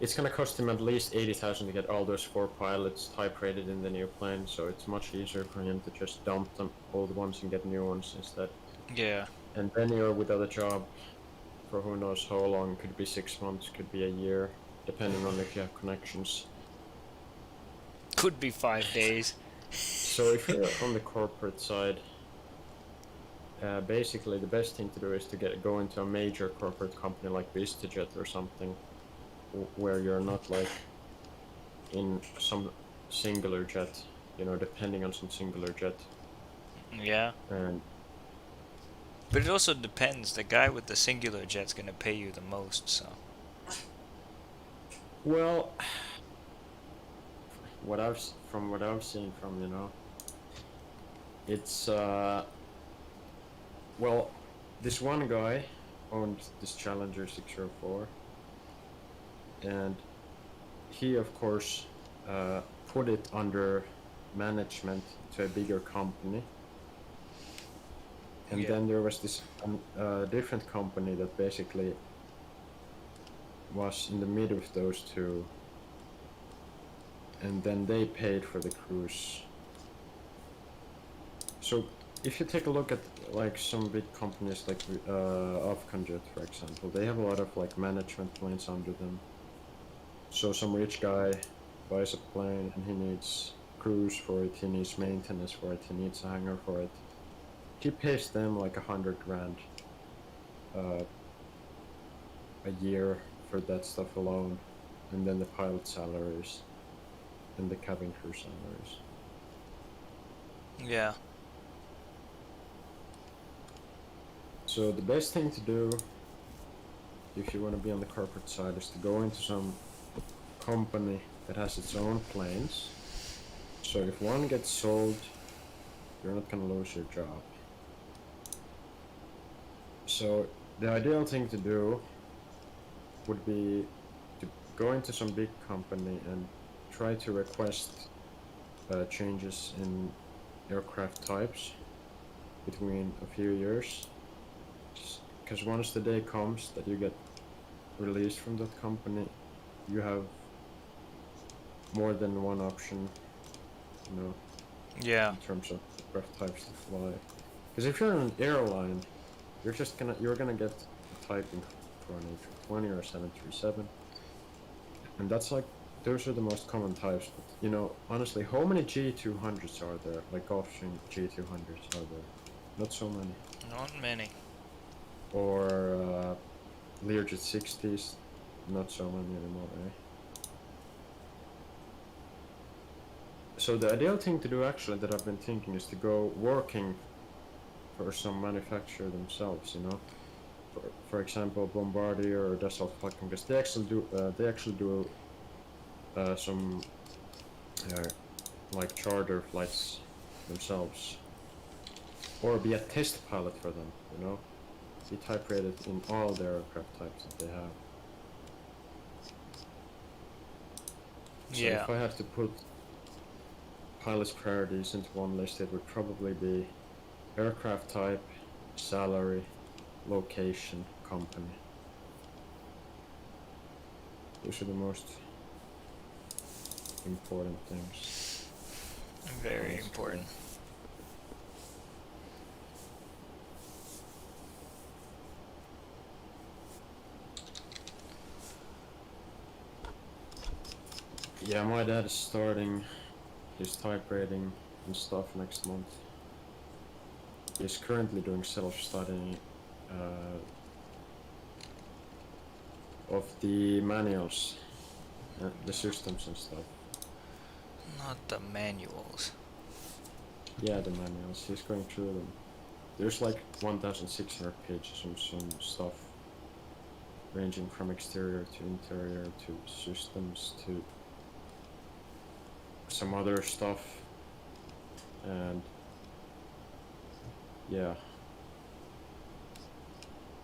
it's gonna cost him at least 80,000 to get all those 4 pilots type rated in the new plane, so it's much easier for him to just dump them old ones and get new ones instead. Yeah. And then you're without a job for who knows how long. Could be 6 months, could be a year, depending on if you have connections. Could be 5 days. So if you're on the corporate side, basically the best thing to do is to go into a major corporate company like VistaJet or something, where you're not like in some singular jet, you know, depending on some singular jet. Yeah. And But it also depends. The guy with the singular jet's gonna pay you the most, so. well, from what I've seen from, you know, it's well, this one guy owned this Challenger 604, and he of course put it under management to a bigger company, and then there was this different company that basically was in the middle of those two, and then they paid for the cruise. So if you take a look at like some big companies like Avionman, for example, they have a lot of like management planes under them. So some rich guy buys a plane and he needs cruise for it, he needs maintenance for it, he needs a hangar for it. He pays them like 100 grand a year for that stuff alone, and then the pilot salaries and the cabin crew salaries. Yeah. So the best thing to do if you want to be on the corporate side is to go into some company that has its own planes. So if one gets sold, you're not going to lose your job. So the ideal thing to do would be to go into some big company and try to request changes in aircraft types between a few years. Because once the day comes that you get released from that company, you have more than one option, you know, Yeah. in terms of aircraft types to fly. Because if you're in an airline, you're gonna get a typing for an A320 or a 737, and that's like, those are the most common types. But you know, honestly, how many G200s are there? Like Gulfstream G200s are there? Not so many. Not many. Or Learjet 60s, not so many anymore, eh? So the ideal thing to do actually that I've been thinking is to go working for some manufacturer themselves, you know. For example, Bombardier or Dassault Falcon, because they actually do some like charter flights themselves, or be a test pilot for them, you know. Be type rated in all their aircraft types that they have. So Yeah. if I had to put pilot's priorities into one list, it would probably be aircraft type, salary, location, company. Those are the most important things. Very important. Yeah, my dad is starting his type rating and stuff next month. He's currently doing self-study of the manuals, the systems and stuff. Not the manuals. Yeah, the manuals. He's going through them. There's like 1,600 pages of some stuff. ranging from exterior to interior to systems to some other stuff. And yeah,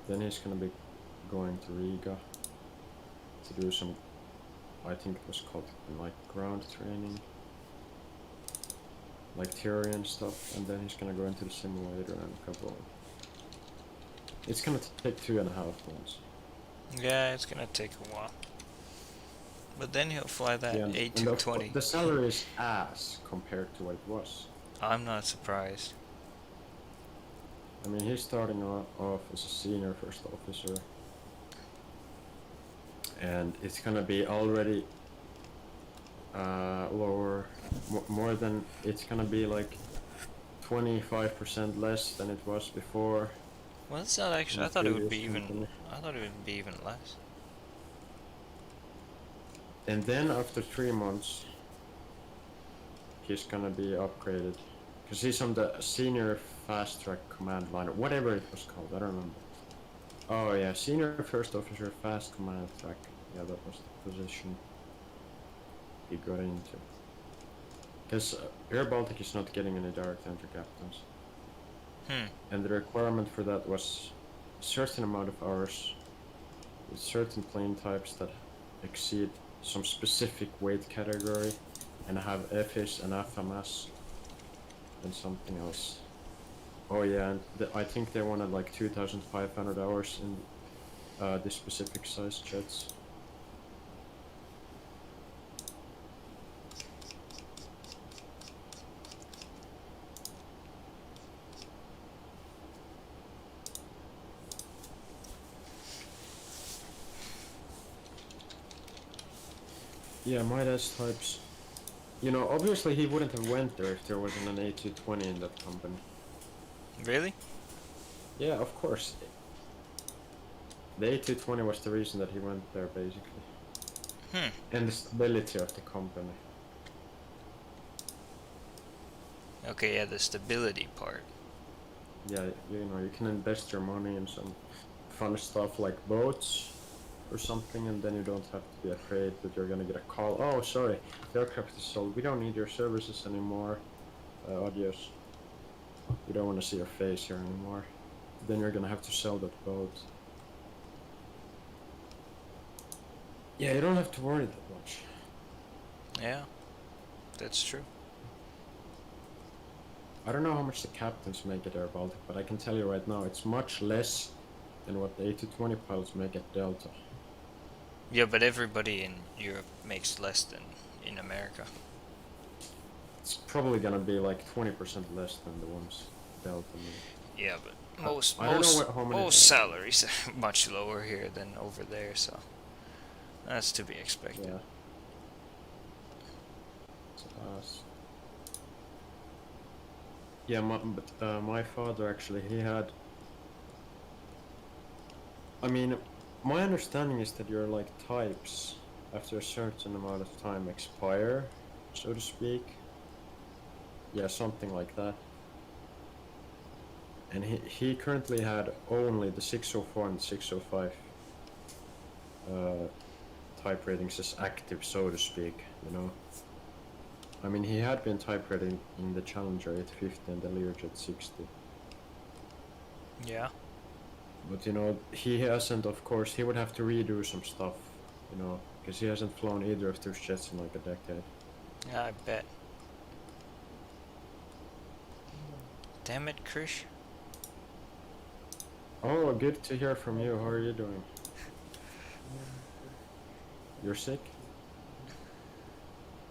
then he's gonna be going to Riga to do some, I think it was called like ground training, like theory and stuff, and then he's gonna go into the simulator and a couple. It's gonna take 2.5 months. Yeah, it's gonna take a while. But then he'll fly that Yeah, and A220. the salary is ass compared to what it was. I'm not surprised. I mean, he's starting off as a senior first officer, and it's gonna be already lower, more than, it's gonna be like 25% less than it was before. Well, it's not actually. I in thought it would previous be even. company. I thought it would be even less. And then after 3 months, he's gonna be upgraded, because he's on the senior fast track command line, or whatever it was called, I don't remember. Oh yeah, senior first officer fast command track. Yeah, that was the position he got into. Because Air Baltic is not getting any direct entry captains. And the requirement for that was a certain amount of hours with certain plane types that exceed some specific weight category and have FS and FMS and something else. Oh yeah, and I think they wanted like 2,500 hours in the specific size jets. Yeah, my dad's types. You know, obviously he wouldn't have went there if there wasn't an A220 in that company. Really? Yeah, of course. The A220 was the reason that he went there, basically. And the stability of the company. Okay, yeah, the stability part. Yeah, you know, you can invest your money in some fun stuff like boats or something, and then you don't have to be afraid that you're gonna get a call. Oh, sorry, the aircraft is sold. We don't need your services anymore. Adios. We don't want to see your face here anymore. Then you're gonna have to sell that boat. Yeah, you don't have to worry that much. Yeah, that's true. I don't know how much the captains make at Air Baltic, but I can tell you right now, it's much less than what the A220 pilots make at Delta. Yeah, but everybody in Europe makes less than in America. It's probably gonna be like 20% less than the ones Delta make. Yeah, but most I don't know how many most salaries are much lower here than over there, so that's to be expected. Yeah. It's ass. Yeah, my father actually, he had. I mean, my understanding is that your like types after a certain amount of time expire, so to speak. Yeah, something like that. And he currently had only the 604 and 605 type ratings as active, so to speak, you know. I mean, he had been type rating in the Challenger 850 and the Learjet 60. Yeah. But, you know, he hasn't, of course, he would have to redo some stuff, you know, because he hasn't flown either of those jets in like a decade. Yeah, I bet. Damn it, Krish. Oh, good to hear from you. How are you doing? You're sick?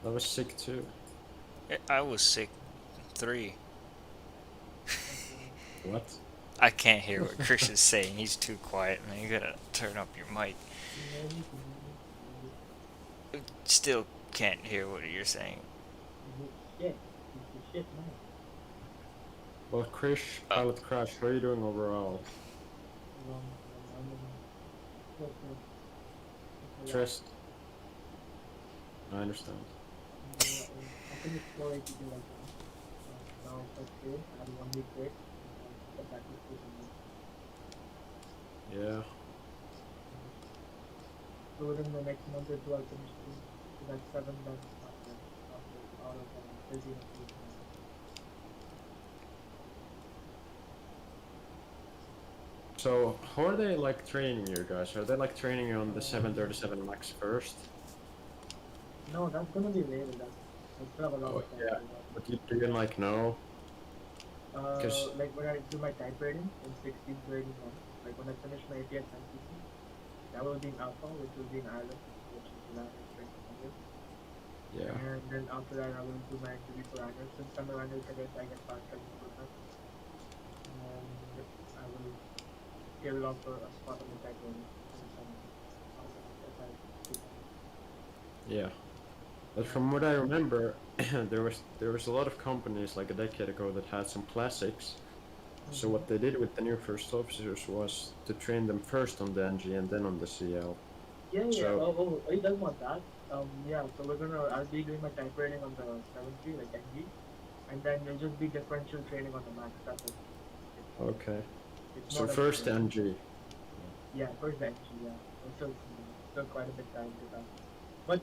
I was sick too. I was sick. 3. What? I can't hear what Krish is saying. He's too quiet, man. You gotta turn up your mic. Still can't hear what you're saying. Well, Krish, pilot crash, how are you doing overall? Stressed? I understand. Yeah. So within the next month or two, I'll finish 2. So that's 7 months after out of busy enough to do that. So how are they like training you guys? Are they like training you on the 737 Max first? No, that's gonna be later. I still have a lot Oh of time yeah, to do that. but you do you like know? 'Cause- Like when I do my type rating in 16 to 18 months, like when I finish my ATS NCC, that will be in Alpha, which will be in Ireland, which is the last strength of it. Yeah. And then after that, I will do my interview for Ireland. Since I'm a Ireland cadet, I get fast tracking program. And I will give it up for a spot on the type rating. Yeah. But from what I remember, there was a lot of companies like a decade ago that had some classics. So what they did with the new first officers was to train them first on the NG and then on the CL. Yeah, So- oh, he does want that. Yeah, so I'll be doing my type rating on the 7.3, like NG, and then it'll just be differential training on the Max, that's it. Okay. It's So not like- first NG. Yeah, first NG, yeah. It's still quite a bit time to that. But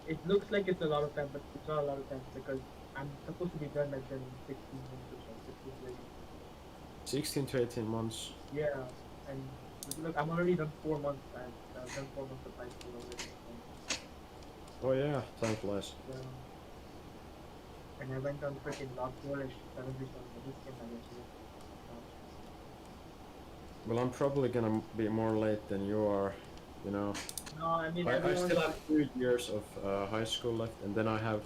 it looks like it's a lot of time, but it's not a lot of time because I'm supposed to be done like in 16 months or so, 16 to 18. 16 to 18 months. Yeah, and look, I'm already done 4 months, and I've done 4 months of high school already. Oh yeah, time flies. So, and I went on freaking lot 4-ish, 737, I just came back yesterday. Well, I'm probably gonna be more late than you are, you know. No, I mean, I everyone... still have 2 years of high school left, and then I have,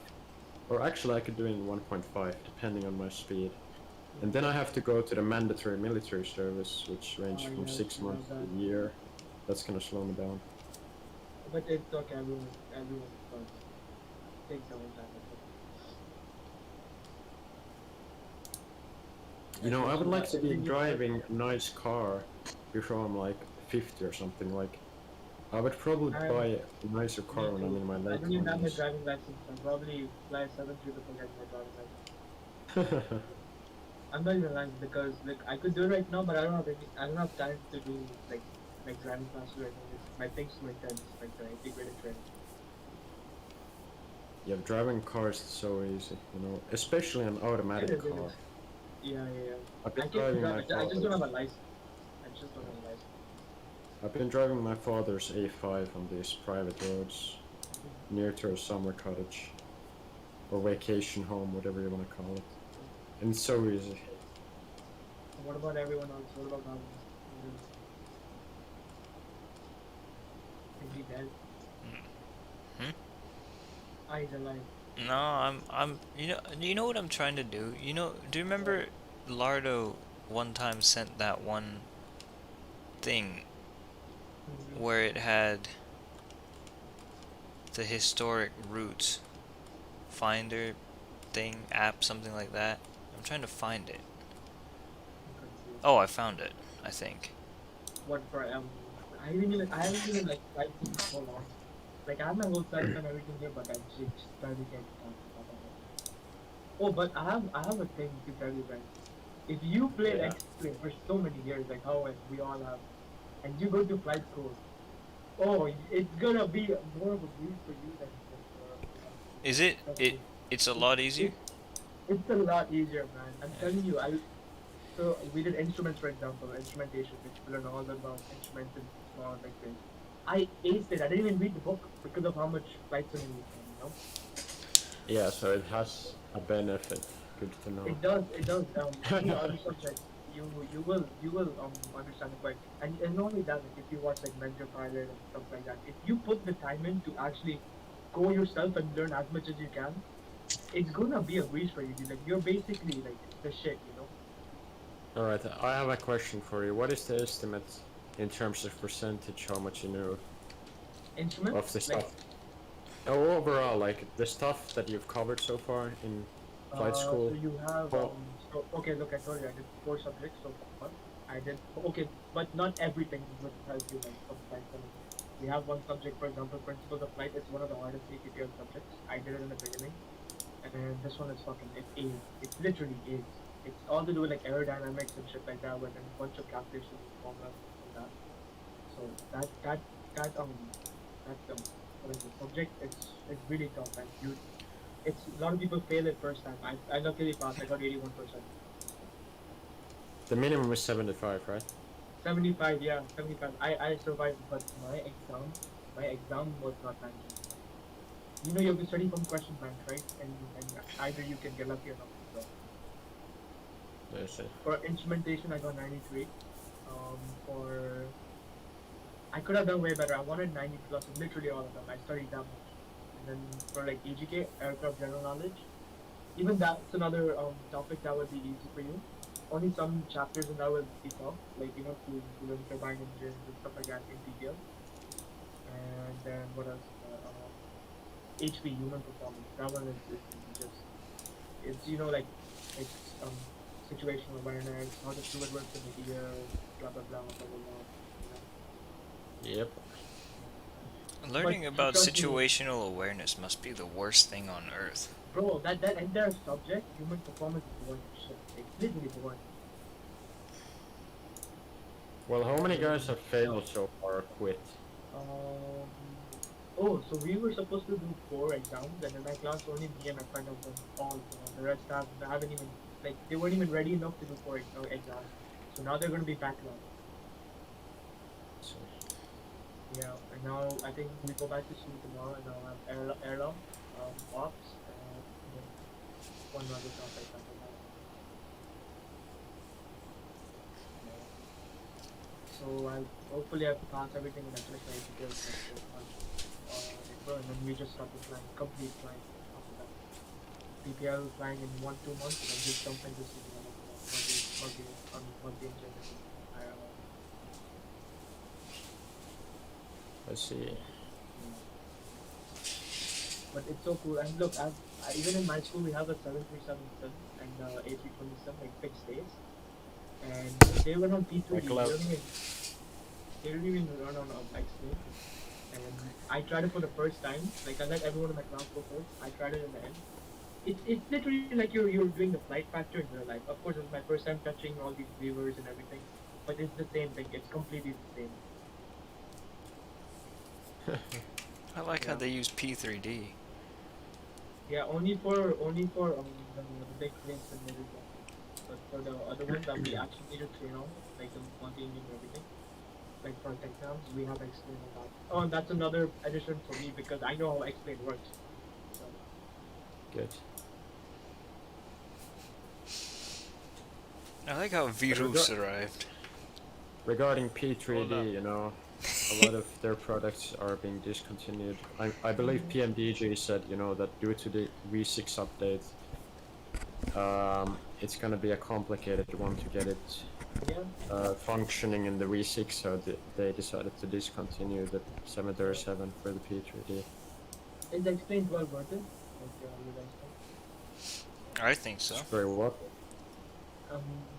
or actually I could do it in 1.5, depending on my speed. And then I have to go to the mandatory military service, which ranges from 6 months to a year. That's gonna slow me down. But it's okay, everyone takes their own time. You know, I would like to be driving a nice car before I'm like 50 or something. Like, I would probably buy a nicer car when I'm in my I late don't even have my 20s. driving license. I'll probably fly 7 3 before getting my driving license. I'm not even lying because like I could do it right now, but I don't have time to do like driving classes right now. My thing's too intense, like the integrated training. Yeah, driving cars is so easy, you know, especially an automatic It is. car. Yeah. I've been I can driving drive my it. I just don't have a father's. license. I just don't have a license. I've been driving my father's A5 on these private roads near to a summer cottage or vacation home, whatever you want to call it. And it's so easy. What about everyone else? What about Gavin? Is he dead? Hmm? Ah, he's alive. No, I'm you know what I'm trying to do? You know, do you remember Lardo one time sent that one thing where it had the historic routes finder thing, app, something like that? I'm trying to find it. Oh, I found it, I think. What for? I haven't even like tried to so long. Like I have my whole setup and everything here, but I just barely get to talk about it. Oh, but I have a thing to tell you guys. If you played Yeah. X-Play for so many years, like how we all have, and you go to flight school, oh, it's gonna be more of a breeze for you than Is it? It's a lot easier? It's a lot easier, man. I'm telling you. So we did instruments, for example, instrumentation, which we learn all about instruments and small like things. I aced it. I didn't even read the book because of how much flight simulator, you know. Yeah, so it has a benefit. Good to know. It does. You know, other subjects, you will understand it quite. And not only that, like, if you watch like Mentor Pilot and stuff like that, if you put the time in to actually go yourself and learn as much as you can, it's gonna be a breeze for you. Dude. Like you're basically like the shit, you know. Alright, I have a question for you. What is the estimate in terms of percentage how much you know Instruments of the stuff? Overall, like the stuff that you've covered so far in flight school. So you have Oh. okay. Look, I told you I did 4 subjects so far. I did okay, but not everything would help you like from flight simulator. We have one subject, for example, principles of flight. It's one of the hardest CPTL subjects. I did it in the beginning, and this one is fucking it literally is. It's all to do with like aerodynamics and shit like that, with a bunch of calculations and formulas and that. So that that what is the subject? It's really tough, and it's a lot of people fail it first time. I luckily passed. I got 81%. The minimum is 75, right? 75, yeah, 75. I survived, but my exam was not 90. You know, you have to study from question bank, right? And either you can get lucky or not. So I see. for instrumentation, I got 93. For I could have done way better. I wanted 90 plus, literally all of them. I studied that much. And then for like EGK, aircraft general knowledge, even that's another topic that would be easy for you. Only some chapters in that would be tough, like to learn turbine engines and stuff like that in detail. And then what else? HP, human performance. That one is just it's it's situational awareness, how the fluid works in the ear, blah blah blah blah blah blah. Yep. Learning But about trust me, situational awareness must be the worst thing on earth. bro, that entire subject, human performance is boring shit. It's literally boring. Well, how many guys have failed so far or quit? Um, oh, so we were supposed to do 4 exams, and in my class, only me and my friend have done all. The rest haven't even they weren't even ready enough to do 4 exams. So now they're gonna be backlogged. So, Yeah, and now I think we go back to school tomorrow, and I'll have airlock, ops, and one other topic after that. Yeah. So hopefully I pass everything and I finish my details next month. April, and then we just start the flying, complete flying after that. PPL flying in 1-2 months, and then just jump into multi engine. I see. But it's so cool. And look, even in my school, we have a 737 sim and A320 sim, like fixed days. And they were on P3D. They don't even run on X-Plane. And I tried it for the first time. Like, I let everyone in my class go first. I tried it in the end. It's literally like you're doing the flight factor in real life. Of course, it's my first time touching all these levers and everything. But it's the same thing. It's completely the same. I like how they use P3D. Yeah, only for the big planes and everything. But for the other ones that we actually need to train on, like the multi-engine and everything, like for tech exams, we have X-Plane on that. Oh, and that's another addition for me because I know how X-Plane works. So. Good. I like how Virus arrived. Regarding P3D, you know, a lot of their products are being discontinued. I believe PMDG said, you know, that due to the V6 update, it's gonna be a complicated one to get it functioning in the V6, so they decided to discontinue the 737 for the P3D. Is X-Plane well worth it? I think so. Very what?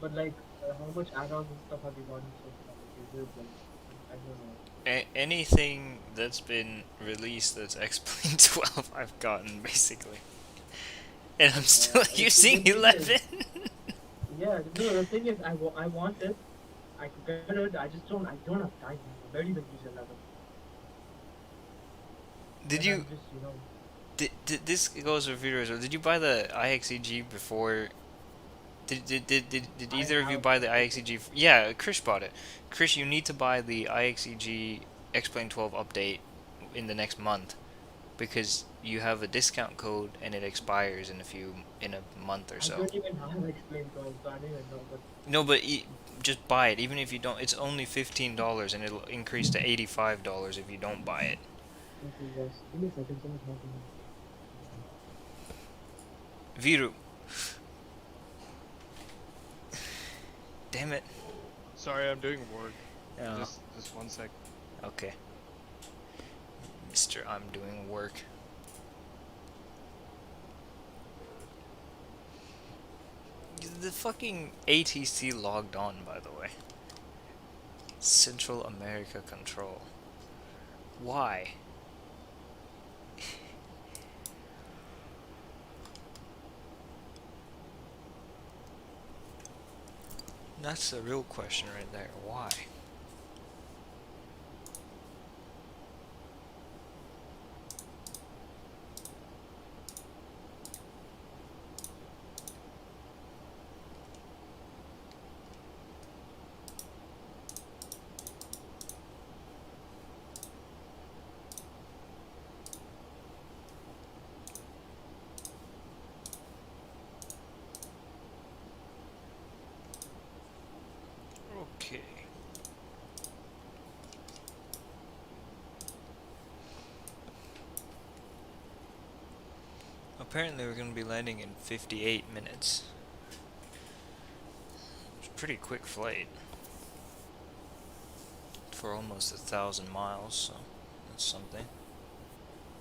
But like, how much add-ons and stuff have you gotten so far? Like, is it like, I don't know. Anything that's been released that's X-Plane 12, I've gotten basically, and I'm still using 11. Yeah, no, the thing is, I want it. I could get it. I don't have time. I barely even use 11. Did And you? I'm just, you know, Did this goes for Vito as well? Did you buy the IXEG before? Did either of you buy the IXEG? Yeah, Krish bought it. Krish, you need to buy the IXEG X-Plane 12 update in the next month because you have a discount code and it expires in a month or so. I don't even have X-Plane 12, so I don't even know. But No, but just buy it. Even if you don't, it's only $15 and it'll increase to $85 if you don't buy it. okay, yes. Give me a second. Someone's knocking me. Viru. Damn it. Sorry, I'm doing work. Oh. Just 1 sec. Okay. Mr. I'm doing work. The fucking ATC logged on, by the way. Central America Control. Why? That's the real question right there. Why? Apparently we're going to be landing in 58 minutes. It's a pretty quick flight. For almost 1,000 miles, so that's something.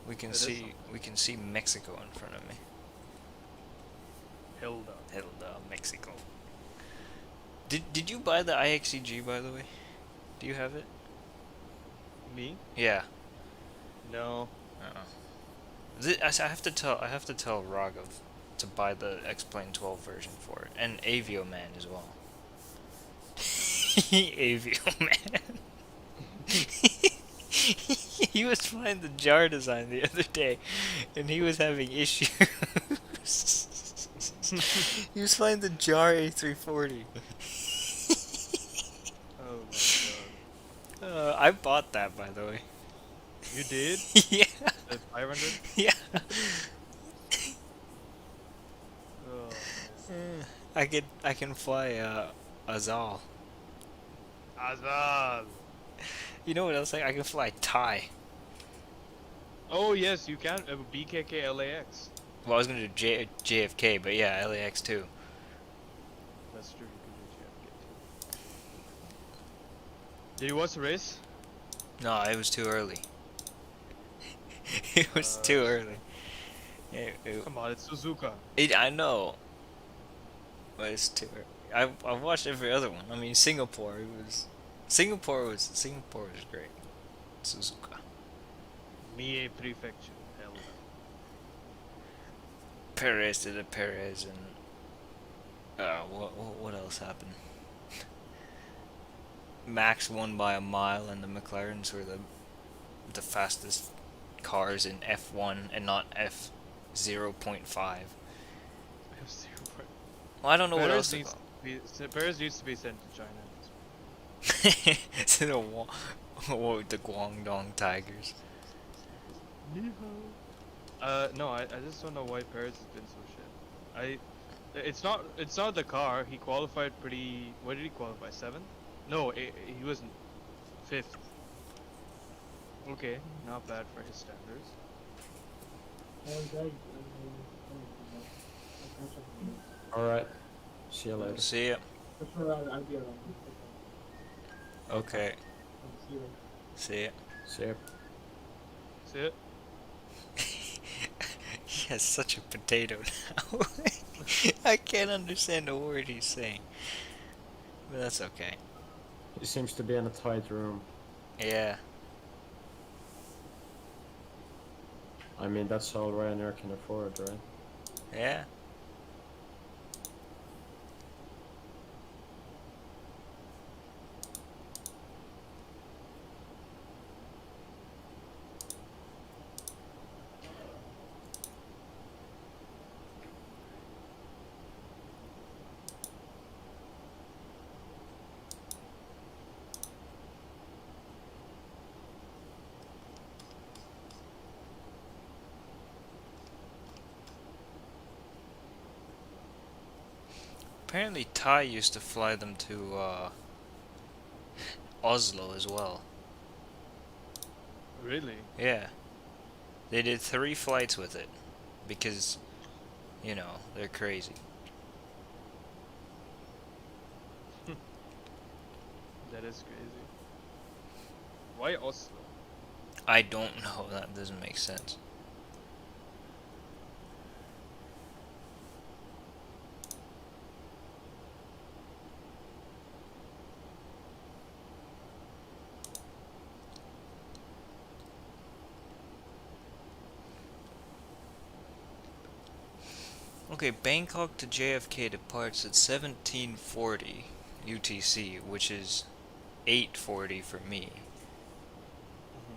We can see Mexico in front of me. Hilda. Hello, Mexico. Did you buy the IXEG, by the way? Do you have it? Me? Yeah. No. I have to tell Raghav to buy the X-Plane 12 version for it, and Avioman as well. Avioman. He was flying the jar design the other day, and he was having issues. He was flying the jar A340. Oh my god. I bought that, by the way. You did? Yeah. The 500? Yeah. Oh. I can fly Azal. Azal. You know what else? I can fly Thai. Oh yes, you can. BKK LAX. Well, I was gonna do JFK, but yeah, LAX too. That's true. You can do JFK too. Did you watch the race? No, it was too early. It was too early. Come on, it's Suzuka. I know, but it's too early. I watched every other one. I mean, Singapore was great. Suzuka. Mie Prefecture. Hell. Perez did a Perez, and what else happened? Max won by a mile, and the McLarens were the fastest cars in F1 and not F0.5. Well, I don't know what else to call. Perez needs to be sent to China. To the Guangdong Tigers. No, I just don't know why Perez has been so shit. It's not the car. He qualified pretty. What did he qualify? 7th? No, he was 5th. Okay, not bad for his standards. Alright. See you later. See ya. I'll be around. Okay. See you later. See ya. See ya. See it? He has such a potato now. I can't understand a word he's saying. But that's okay. He seems to be in a tight room. Yeah. I mean, that's all Ryanair can afford, right? Yeah. Apparently Thai used to fly them to Oslo as well. Really? Yeah. They did 3 flights with it. Because, you know, they're crazy. That is crazy. Why Oslo? I don't know, that doesn't make sense. Okay, Bangkok to JFK departs at 1740 UTC, which is 8:40 for me.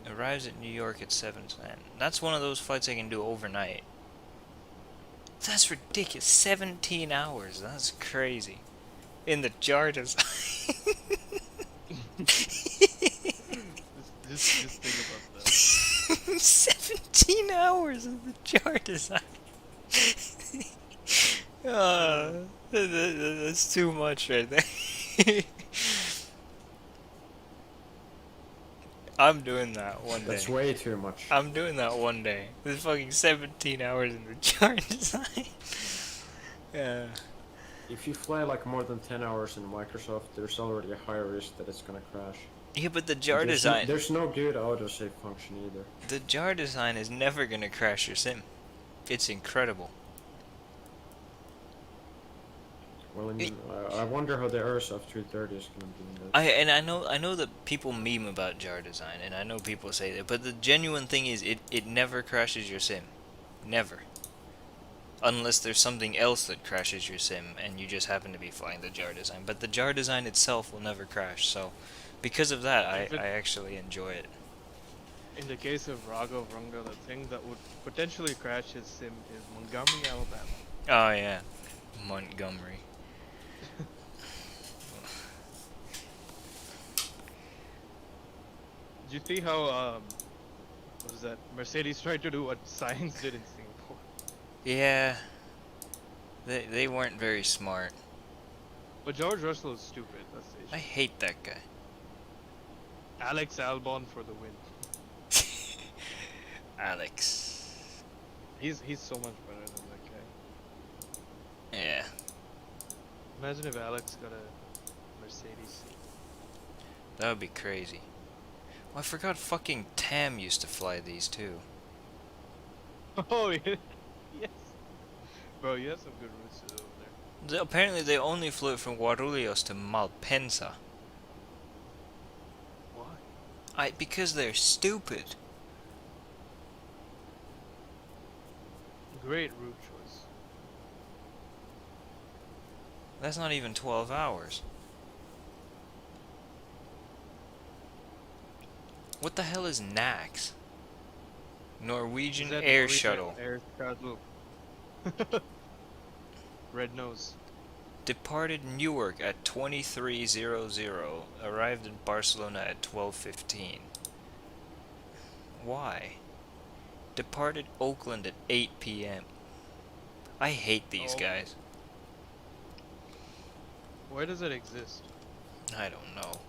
Arrives at New York at 7:10. That's one of those flights I can do overnight. That's ridiculous. 17 hours. That's crazy. In the jar design. Just think about that. 17 hours of the jar design. That's too much right there. I'm doing that one day. That's way too much. I'm doing that one day. There's fucking 17 hours in the jar design. Yeah. If you fly like more than 10 hours in Microsoft, there's already a higher risk that it's gonna crash. Yeah, but the jar There's design. there's no good autosave function either. The jar design is never gonna crash your sim. It's incredible. Well, I mean, I wonder how the Airsoft 330 is gonna be in that. I know that people meme about jar design, and I know people say that, but the genuine thing is, it never crashes your sim, never. Unless there's something else that crashes your sim, and you just happen to be flying the jar design. But the jar design itself will never crash. So, because of that, I actually enjoy it. In the case of Raghav Ranga, the thing that would potentially crash his sim is Montgomery, Alabama. Oh yeah, Montgomery. Did you see how what was that? Mercedes tried to do what Science did in Singapore. Yeah. They weren't very smart. But George Russell is stupid. That's the issue. I hate that guy. Alex Albon for the win. Alex. He's so much better than that guy. Yeah. Imagine if Alex got a Mercedes. That would be crazy. Well, I forgot fucking Tam used to fly these too. Oh yeah. Yes. Bro, you have some good routes over there. Apparently they only flew it from Guarulhos to Malpensa. Why? Because they're stupid. Great route choice. That's not even 12 hours. What the hell is NAX? Norwegian Is that Air Norwegian Shuttle. Air Shuttle. Red nose. Departed Newark at 23:00. Arrived in Barcelona at 12:15. Why? Departed Oakland at 8 p.m. I hate these Oh. guys. Where does it exist? I don't know.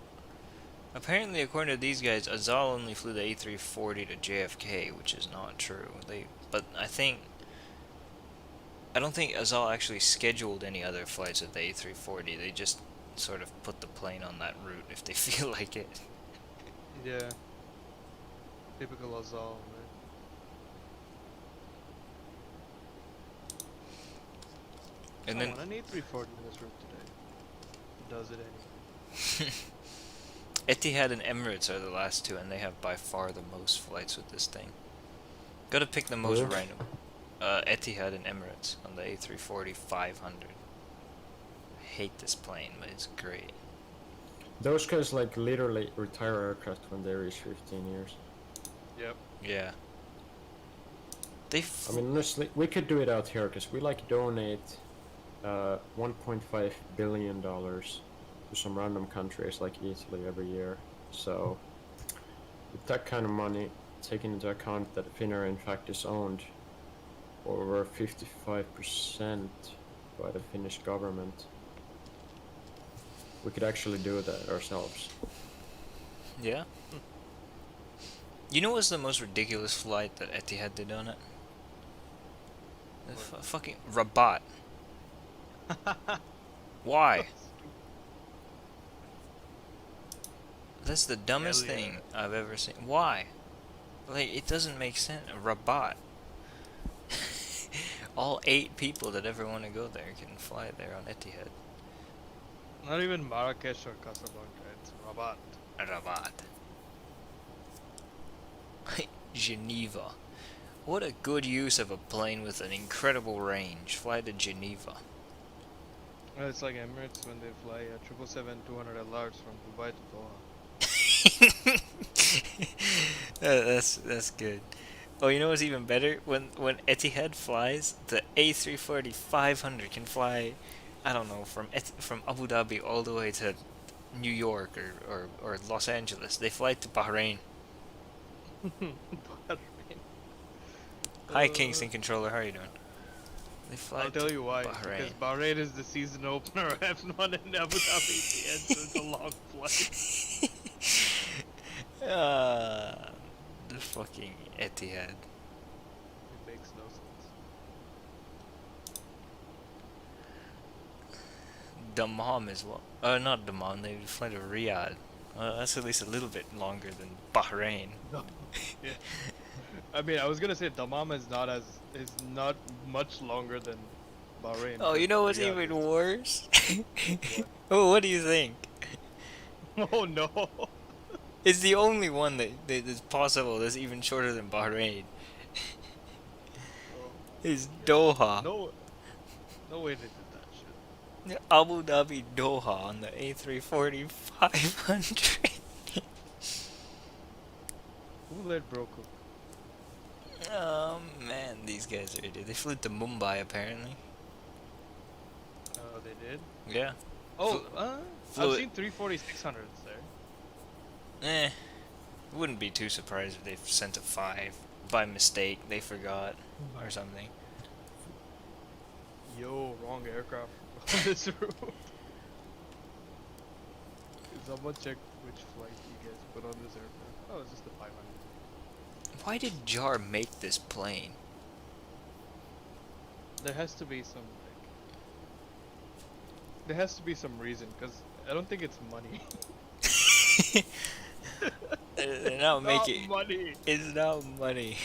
Apparently, according to these guys, Azal only flew the A340 to JFK, which is not true. But I don't think Azal actually scheduled any other flights with the A340. They just sort of put the plane on that route if they feel like it. Yeah. Typical Azal, right? And then an A340 in this route today. Does it anyway. Etihad and Emirates are the last two, and they have by far the most flights with this thing. Gotta pick the most Really? random. Etihad and Emirates on the A340 500. I hate this plane, but it's great. Those guys like literally retire aircraft when they reach 15 years. Yep. Yeah. They I mean, honestly, we could do it out here because we like donate $1.5 billion to some random countries like Italy every year. So, with that kind of money, taking into account that Finnair in fact is owned over 55% by the Finnish government, we could actually do that ourselves. Yeah. You know what's the most ridiculous flight that Etihad did on it? The fucking Rabat. Why? That's the dumbest Hell yeah. thing I've ever seen. Why? Like, it doesn't make sense. Rabat. All 8 people that ever want to go there can fly there on Etihad. Not even Marrakesh or Casablanca, it's Rabat. Rabat. Geneva. What a good use of a plane with an incredible range. Fly to Geneva. It's like Emirates when they fly 777-200 LRs from Dubai to Doha. That's good. Oh, you know what's even better? When Etihad flies, the A340 500 can fly, I don't know, from Abu Dhabi all the way to New York or Los Angeles. They fly to Bahrain. Hi, Kingston controller. How are you doing? They fly I'll tell you why. Bahrain. Because Bahrain is the season opener of F1 and Abu Dhabi at the end, so it's a long flight. The fucking Etihad. It makes no sense. Dammam as well. Not Dammam, they fly to Riyadh. That's at least a little bit longer than Bahrain. No. Yeah. I mean, I was gonna say Dammam is not much longer than Bahrain. Oh, you but know what's Riyadh even is- worse? What? Oh, what do you think? Oh no. It's the only one that is possible that's even shorter than Bahrain. It's Doha. No way they did that shit. Abu Dhabi Doha on the A340-500. Who let bro cook? Oh man, these guys are idiots. They flew to Mumbai apparently. Oh, they did? Yeah. Oh, flew I've it- seen 34600s there. Wouldn't be too surprised if they sent a 5 by mistake. They forgot or something. Yo, wrong aircraft on this route. Someone check which flight you guys put on this aircraft. Oh, it's just the 500. Why did Jar make this plane? There has to be some there has to be some reason, because I don't think it's money. They're not making. money. It's not money.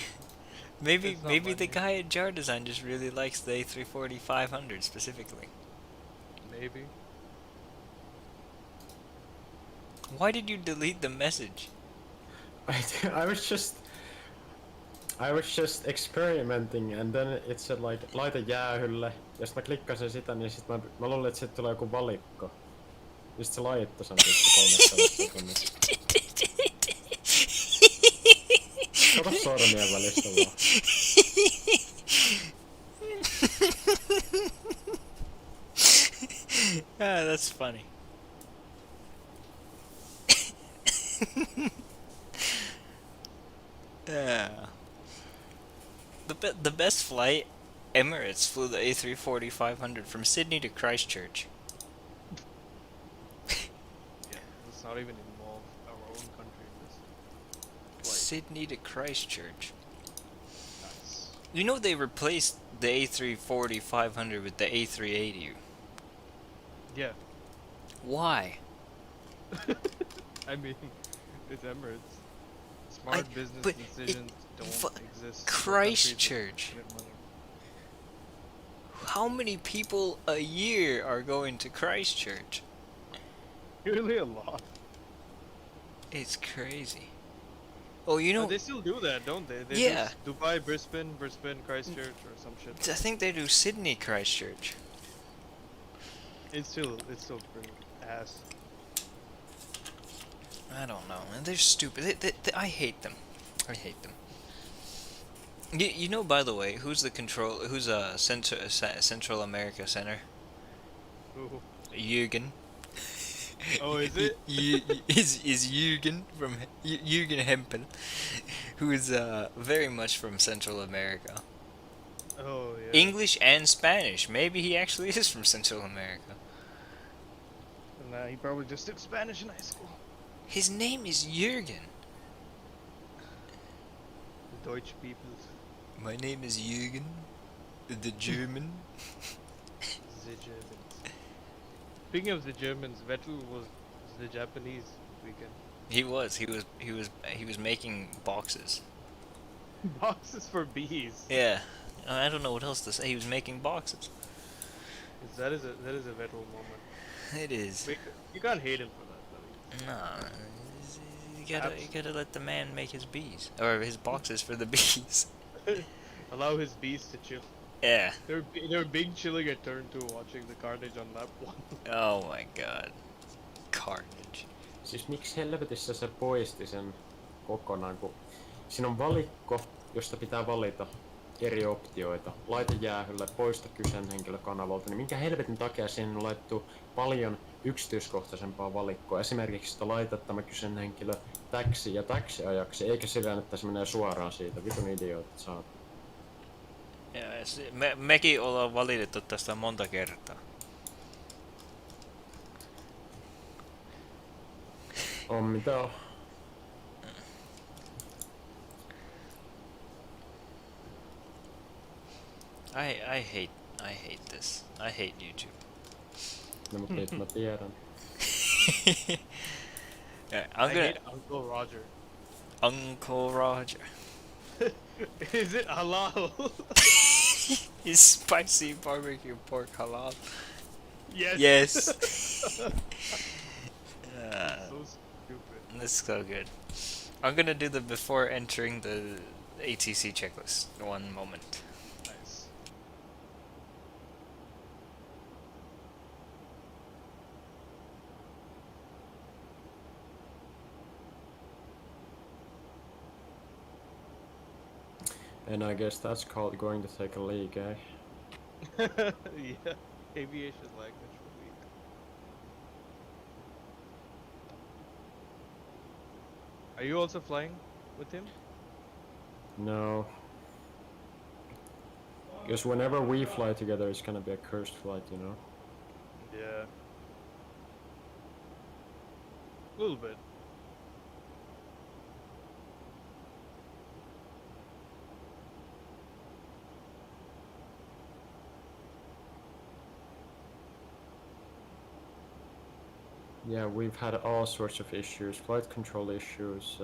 Maybe It's not maybe the money. guy at Jar Design just really likes the A340-500 specifically. Maybe. Why did you delete the message? I was just experimenting and then it said like laita jäähylle ja sit mä klikkasin sitä niin sit mä luulin että sit tulee joku valikko. Ja sit se laittoi sen sitten 3 sekunnissa. Kato sormien välistä vaan. That's funny. Yeah. The best flight, Emirates flew the A340-500 from Sydney to Christchurch. Yeah, let's not even involve our own country in this. Flight. Sydney to Christchurch. Nice. You know they replaced the A340-500 with the A380. Yeah. Why? I mean, it's Emirates. Smart business but decisions don't fu- exist. Christchurch. In countries that get money. How many people a year are going to Christchurch? Really a lot. It's crazy. Oh, you No, know, they still do that, don't they? They Yeah. do Dubai, Brisbane, Christchurch, or some shit. I think they do Sydney Christchurch. It's still pretty ass. I don't know, man. They're stupid. I hate them. I hate them. You know, by the way, who's Central America center? Ooh. Jürgen. Oh, is it? Is Jürgen from Jürgen Hempel, who is very much from Central America. Oh yeah. English and Spanish. Maybe he actually is from Central America. Nah, he probably just took Spanish in high school. His name is Jürgen. The Deutsch people. My name is Jürgen, the German. The Germans. Speaking of the Germans, Vettel was the Japanese weekend. He was making boxes. Boxes for bees. Yeah, I don't know what else to say. He was making boxes. That is a Vettel moment. It is. You can't hate him for that, buddy. No, you gotta let the man make his bees or his boxes for the bees. Allow his bees to chill. Yeah. They're being chilling at turn 2 watching the carnage on lap 1. Oh my god. Carnage. Siis miksi helvetissä se poisti sen kokonaan, kun siinä on valikko, josta pitää valita eri optioita. Laita jäähylle, poista kyseinen henkilö kanavalta, niin minkä helvetin takia siihen on laittu paljon yksityiskohtaisempaa valikkoa. Esimerkiksi, että laitat tämä kyseinen henkilö täksi ja täksi ajaksi, eikä sillä, että se menee suoraan siitä. Vitun idiootit saat. Ja, mekin ollaan valitettu tästä monta kertaa. On mitä on. I hate this. I hate YouTube. Mä tiedän. Yeah, I hate Uncle Roger. Uncle Roger. Is it halal? Is spicy barbecue pork halal? Yes. Yes. So stupid. That's so good. I'm gonna do the before entering the ATC checklist. One moment. Nice. And I guess that's called going to take a leak, eh? Yeah. Aviation language for week. Are you also flying with him? No. Because whenever we fly together, it's gonna be a cursed flight, you know? Yeah. A little bit. Yeah, we've had all sorts of issues, flight control issues,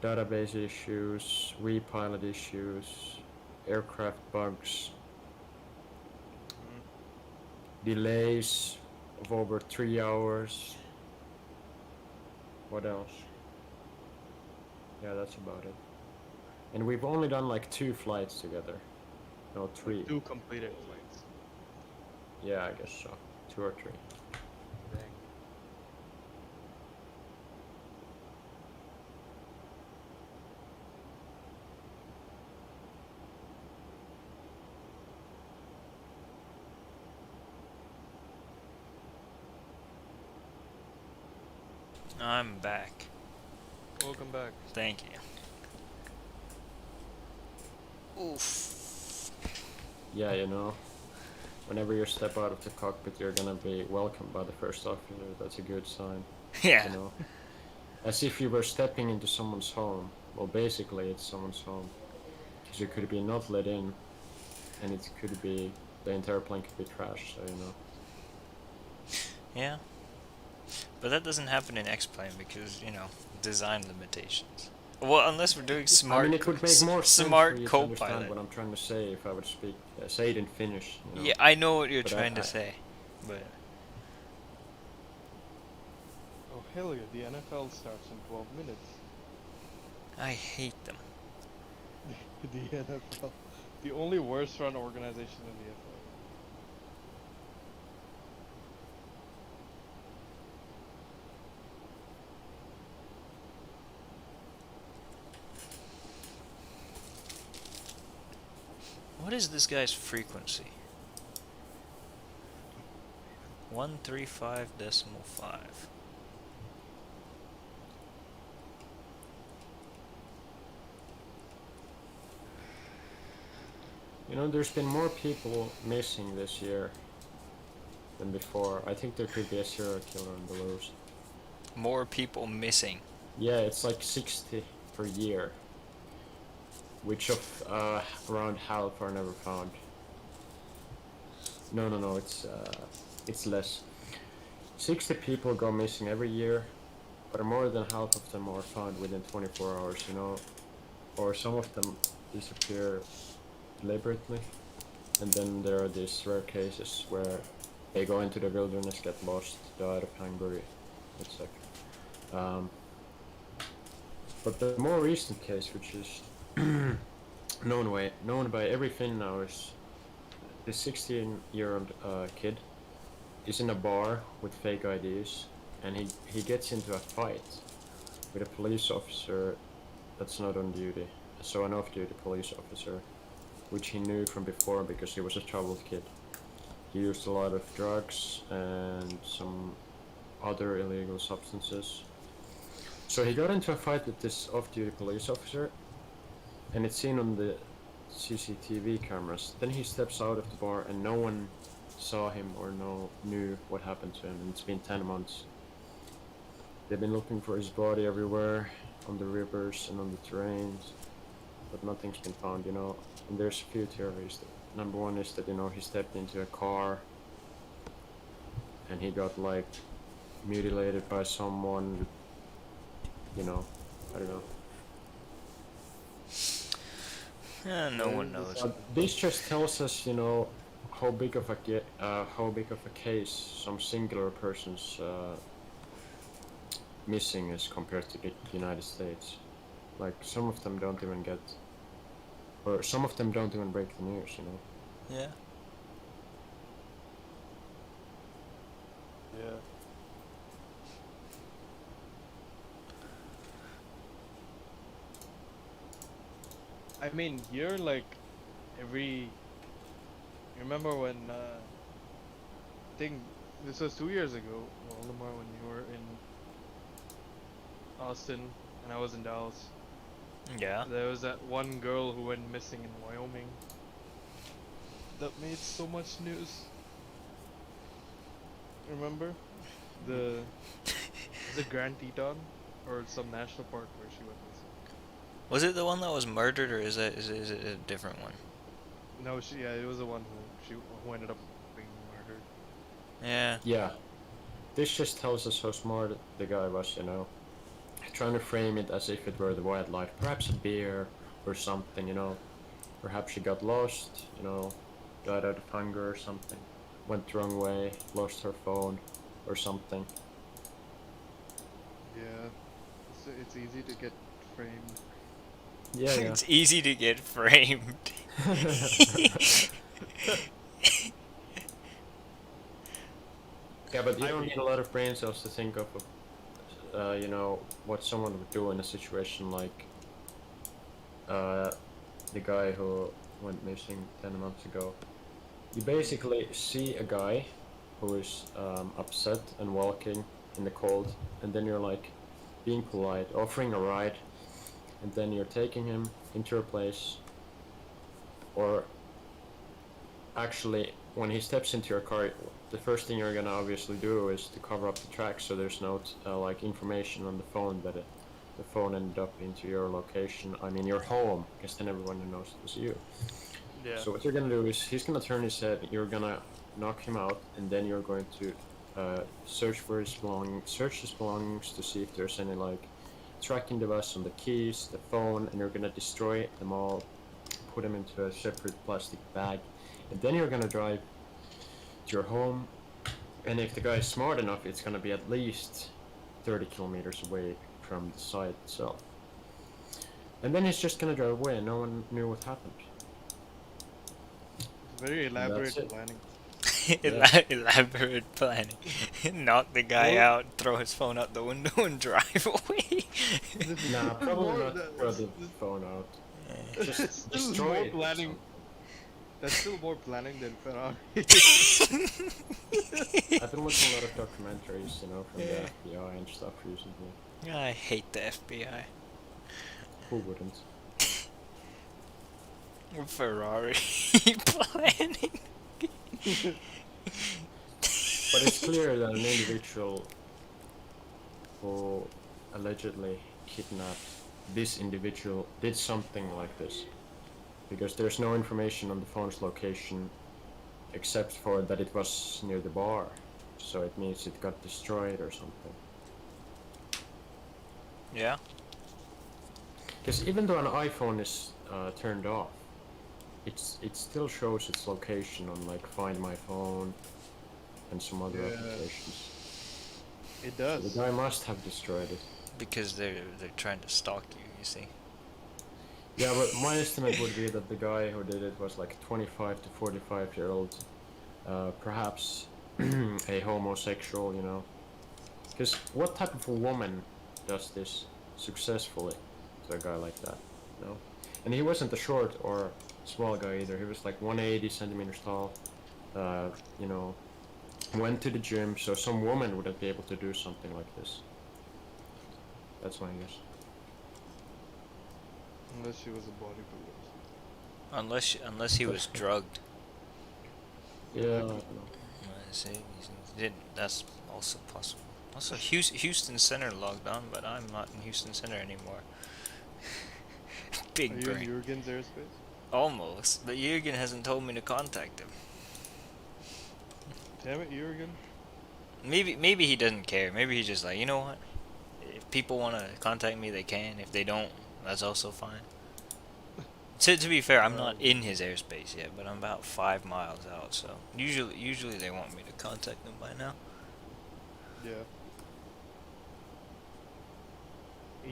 database issues, repilot issues, aircraft bugs, delays of over 3 hours. What else? Yeah, that's about it. And we've only done like 2 flights together. No, 3. 2 completed flights. Yeah, I guess so. 2 or 3. Dang. I'm back. Welcome back. Thank you. Oof. Yeah, you know, whenever you step out of the cockpit, you're gonna be welcomed by the first officer. That's a good sign. Yeah. You know, as if you were stepping into someone's home. Well, basically, it's someone's home, because you could be not let in, and it could be the entire plane could be trashed. So you know. Yeah. But that doesn't happen in X-Plane because, you know, design limitations. Well, unless we're doing smart, I mean, it would make more sense smart for you to co-pilot. understand what I'm trying to say if I would speak, say it in Finnish. You know? Yeah, I know what you're But trying to say, but Oh hell yeah, the NFL starts in 12 minutes. I hate them. The NFL. The only worst run organization in the NFL. What is this guy's frequency? 135.5. You know, there's been more people missing this year than before. I think there could be a serial killer in Belarus. More people missing. Yeah, it's like 60 per year, which of around half are never found. No, it's less. 60 people go missing every year, but more than half of them are found within 24 hours, you know, or some of them disappear deliberately, and then there are these rare cases where they go into the wilderness, get lost, die of hunger, etc. But the more recent case, which is known by every Finn now, is this 16-year-old kid is in a bar with fake IDs, and he gets into a fight with a police officer that's not on duty, so an off-duty police officer, which he knew from before because he was a troubled kid. He used a lot of drugs and some other illegal substances. So he got into a fight with this off-duty police officer, and it's seen on the CCTV cameras. Then he steps out of the bar and no one saw him or knew what happened to him, and it's been 10 months. They've been looking for his body everywhere, on the rivers and on the terrains, but nothing's been found, you know. And there's a few theories. Number one is that, you know, he stepped into a car and he got like mutilated by someone, you know, I don't know. No one knows. This just tells us, you know, how big of a case some singular person's missing is compared to the United States. Like some of them don't even get, or some of them don't even break the news, you know. Yeah. Yeah. I mean, you're like every. You remember when I think this was 2 years ago, Voldemort, when you were in Austin and I was in Dallas. Yeah. There was that one girl who went missing in Wyoming. That made so much news. Remember? Was it Grand Teton or some national park where she went missing? Was it the one that was murdered, or is it a different one? No, it was the one who ended up being murdered. Yeah. Yeah. This just tells us how smart the guy was, you know. Trying to frame it as if it were the wildlife, perhaps a bear or something, you know. Perhaps she got lost, you know, died out of hunger or something, went the wrong way, lost her phone or something. Yeah, it's easy to get framed. Yeah, yeah. It's easy to get framed. Yeah, but you don't need a lot of brain cells to think of, you know, what someone would do in a situation like the guy who went missing 10 months ago. You basically see a guy who is upset and walking in the cold, and then you're like being polite, offering a ride, and then you're taking him into your place, or actually when he steps into your car, the first thing you're gonna obviously do is to cover up the tracks so there's no like information on the phone that the phone ended up into your location, I mean your home, because then everyone knows it was you. Yeah. So what you're gonna do is he's gonna turn his head, you're gonna knock him out, and then you're going to search his belongings to see if there's any like tracking device on the keys, the phone, and you're gonna destroy them all, put them into a separate plastic bag, and then you're gonna drive to your home, and if the guy is smart enough, it's gonna be at least 30 kilometers away from the site itself. And then he's just gonna drive away and no one knew what happened. It's very elaborate planning. Elaborate planning. Knock the guy out, throw his phone out the window, and drive away. Nah, probably not throw the phone out. Just It's still destroy more it or planning. something. That's still more planning than Ferrari. I've been watching a lot of documentaries, you know, from the FBI and stuff recently. I hate the FBI. Who wouldn't? Ferrari planning. But it's clear that an individual who allegedly kidnapped this individual did something like this. Because there's no information on the phone's location except for that it was near the bar. So it means it got destroyed or something. Yeah. Because even though an iPhone is turned off, it still shows its location on like Find My Phone and some other applications. It does. The guy must have destroyed it. Because they're trying to stalk you, you see. Yeah, but my estimate would be that the guy who did it was like 25 to 45-year-old, perhaps a homosexual, you know. Because what type of a woman does this successfully to a guy like that, you know? And he wasn't a short or small guy either. He was like 180 centimeters tall, you know, went to the gym, so some woman wouldn't be able to do something like this. That's my guess. Unless she was a bodybuilder. Unless he was drugged. Yeah, I don't know. See, that's also possible. Also, Houston Center logged on, but I'm not in Houston Center anymore. Big Are you brain. in Jurgen's airspace? Almost, but Jurgen hasn't told me to contact him. Damn it, Jurgen. Maybe he doesn't care. Maybe he's just like, you know what? If people want to contact me, they can. If they don't, that's also fine. To be fair, I'm not in his airspace yet, but I'm about 5 miles out. So usually they want me to contact them by now. Yeah.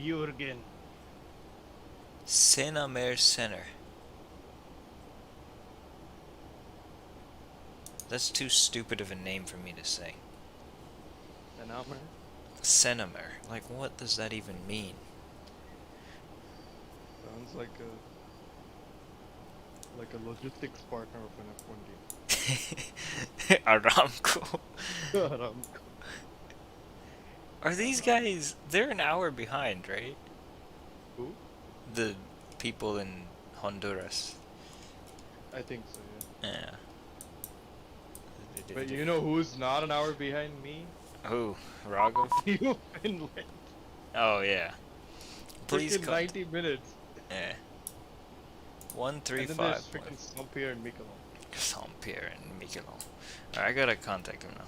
Jurgen. Senamer Center. That's too stupid of a name for me to say. An outmer? Senamer. Like, what does that even mean? Sounds like a logistics partner of an F1 game. Aramco. Aramco. Are these guys... They're an hour behind, right? Who? The people in Honduras. I think so, yeah. Yeah. But you know who's not an hour behind me? Who? Raghav? You, Finland. Oh, yeah. Please Freaking come. 90 minutes. Yeah. And then 135. there's freaking Saint-Pierre and Miquelon. Saint-Pierre and Miquelon. Alright, I gotta contact him now.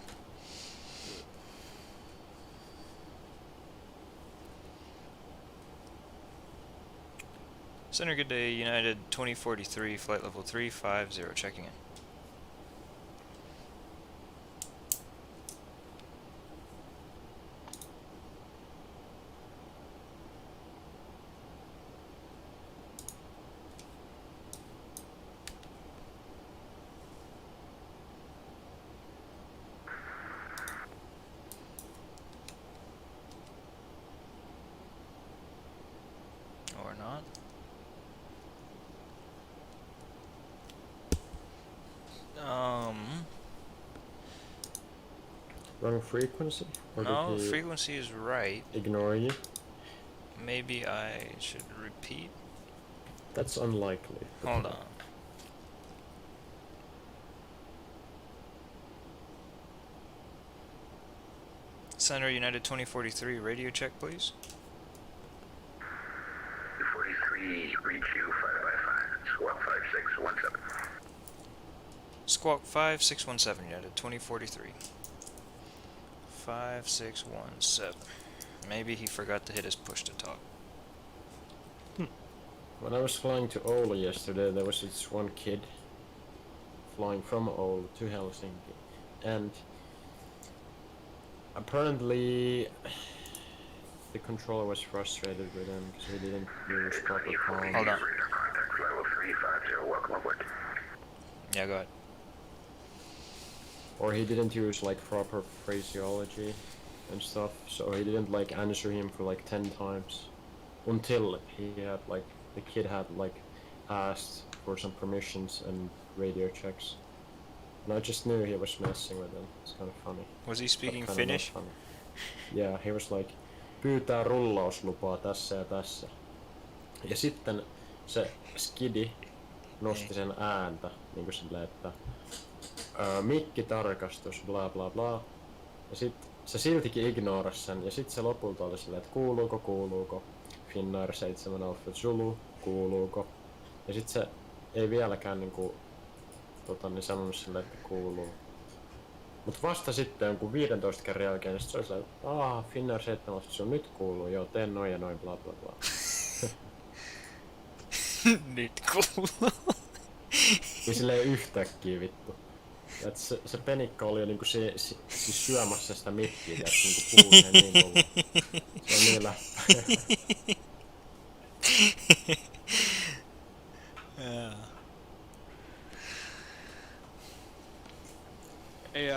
Center, good day. United 2043, flight level 350, checking in. Or not. Wrong frequency? Or No, did he frequency is right. ignore you? Maybe I should repeat. That's unlikely. Hold on. Center United 2043, radio check, please. 43, reach you 5 by 5, squawk 5617. Squawk 5617, United 2043. 5617. Maybe he forgot to hit his push to talk. When I was flying to Oulu yesterday, there was this one kid flying from Oulu to Helsinki, and apparently the controller was frustrated with him because he didn't use proper calm. Hold on. Contact level 350, welcome aboard. Yeah, go ahead. Or he didn't use like proper phraseology and stuff, so he didn't like answer him for like 10 times until he had like the kid had like asked for some permissions and radio checks, and I just knew he was messing with him. It's kind of funny. Was he but speaking kinda not Finnish? funny. Yeah, he was like, pyytää rullauslupaa tässä ja tässä. Ja sitten se skidi nosti sen ääntä, niinku silleen, että mikkitarkastus, bla bla bla. Ja sit se siltikin ignorasi sen, ja sit se lopulta oli silleen, että kuuluuko, Finnair 7 Alpha Zulu, kuuluuko. Ja sit se ei vieläkään niinku, sanonut silleen, että kuuluu. Mut vasta sitten jonkun 15 kerran jälkeen sit se oli silleen, että Finnair 7 Alpha Zulu, nyt kuuluu, joo, teen noin ja noin, bla bla bla. Nyt kuuluu. Ja silleen yhtäkkiä vittu. Et se penikka oli jo niinku siis syömässä sitä mikkiä, että niinku puhuu sen niin kovaa. Se on niin läppä. Yeah. Hey,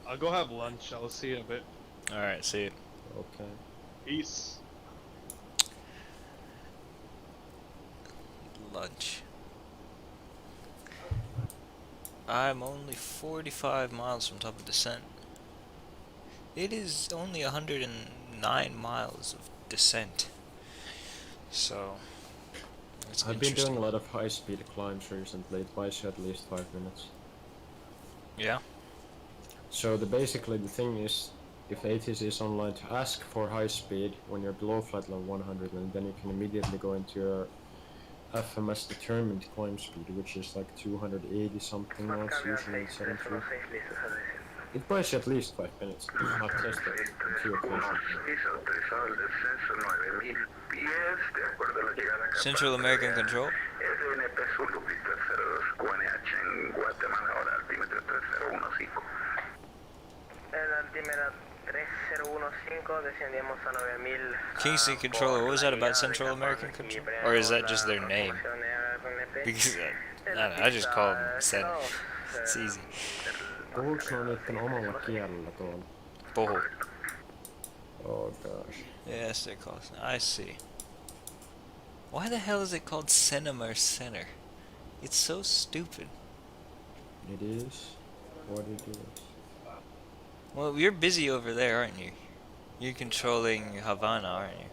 I'll go have lunch. I'll see you in a bit. Alright, see you. Okay. Peace. Lunch. I'm only 45 miles from top of descent. It is only 109 miles of descent. So, it's I've been interesting. doing a lot of high-speed climbs recently. It buys you at least 5 minutes. Yeah? So basically the thing is, if ATC is online, to ask for high speed when you're below flight level 100, and then you can immediately go into your FMS determined climb speed, which is like 280 something knots, usually in 7.3. It buys you at least 5 minutes. I've tested it on 2 occasions. autorizado el descenso 9000 pies, de acuerdo a la llegada a Central American Control. SNP Zulu, Víctor 02, QNH en Guatemala, ahora altímetro 3015. El altímetro 3015, descendimos a 9000. Kingston Controller, what was that about Central American Control? Or is that just their name? Because I don't know, I just call them Sen. It's easy. Puhuuks ne niitten omalla kielellä tuolla? Boho. Oh gosh. Yes, they're called. I see. Why the hell is it called Cinema Center? It's so stupid. It is what it is. Well, you're busy over there, aren't you? You're controlling Havana, aren't you?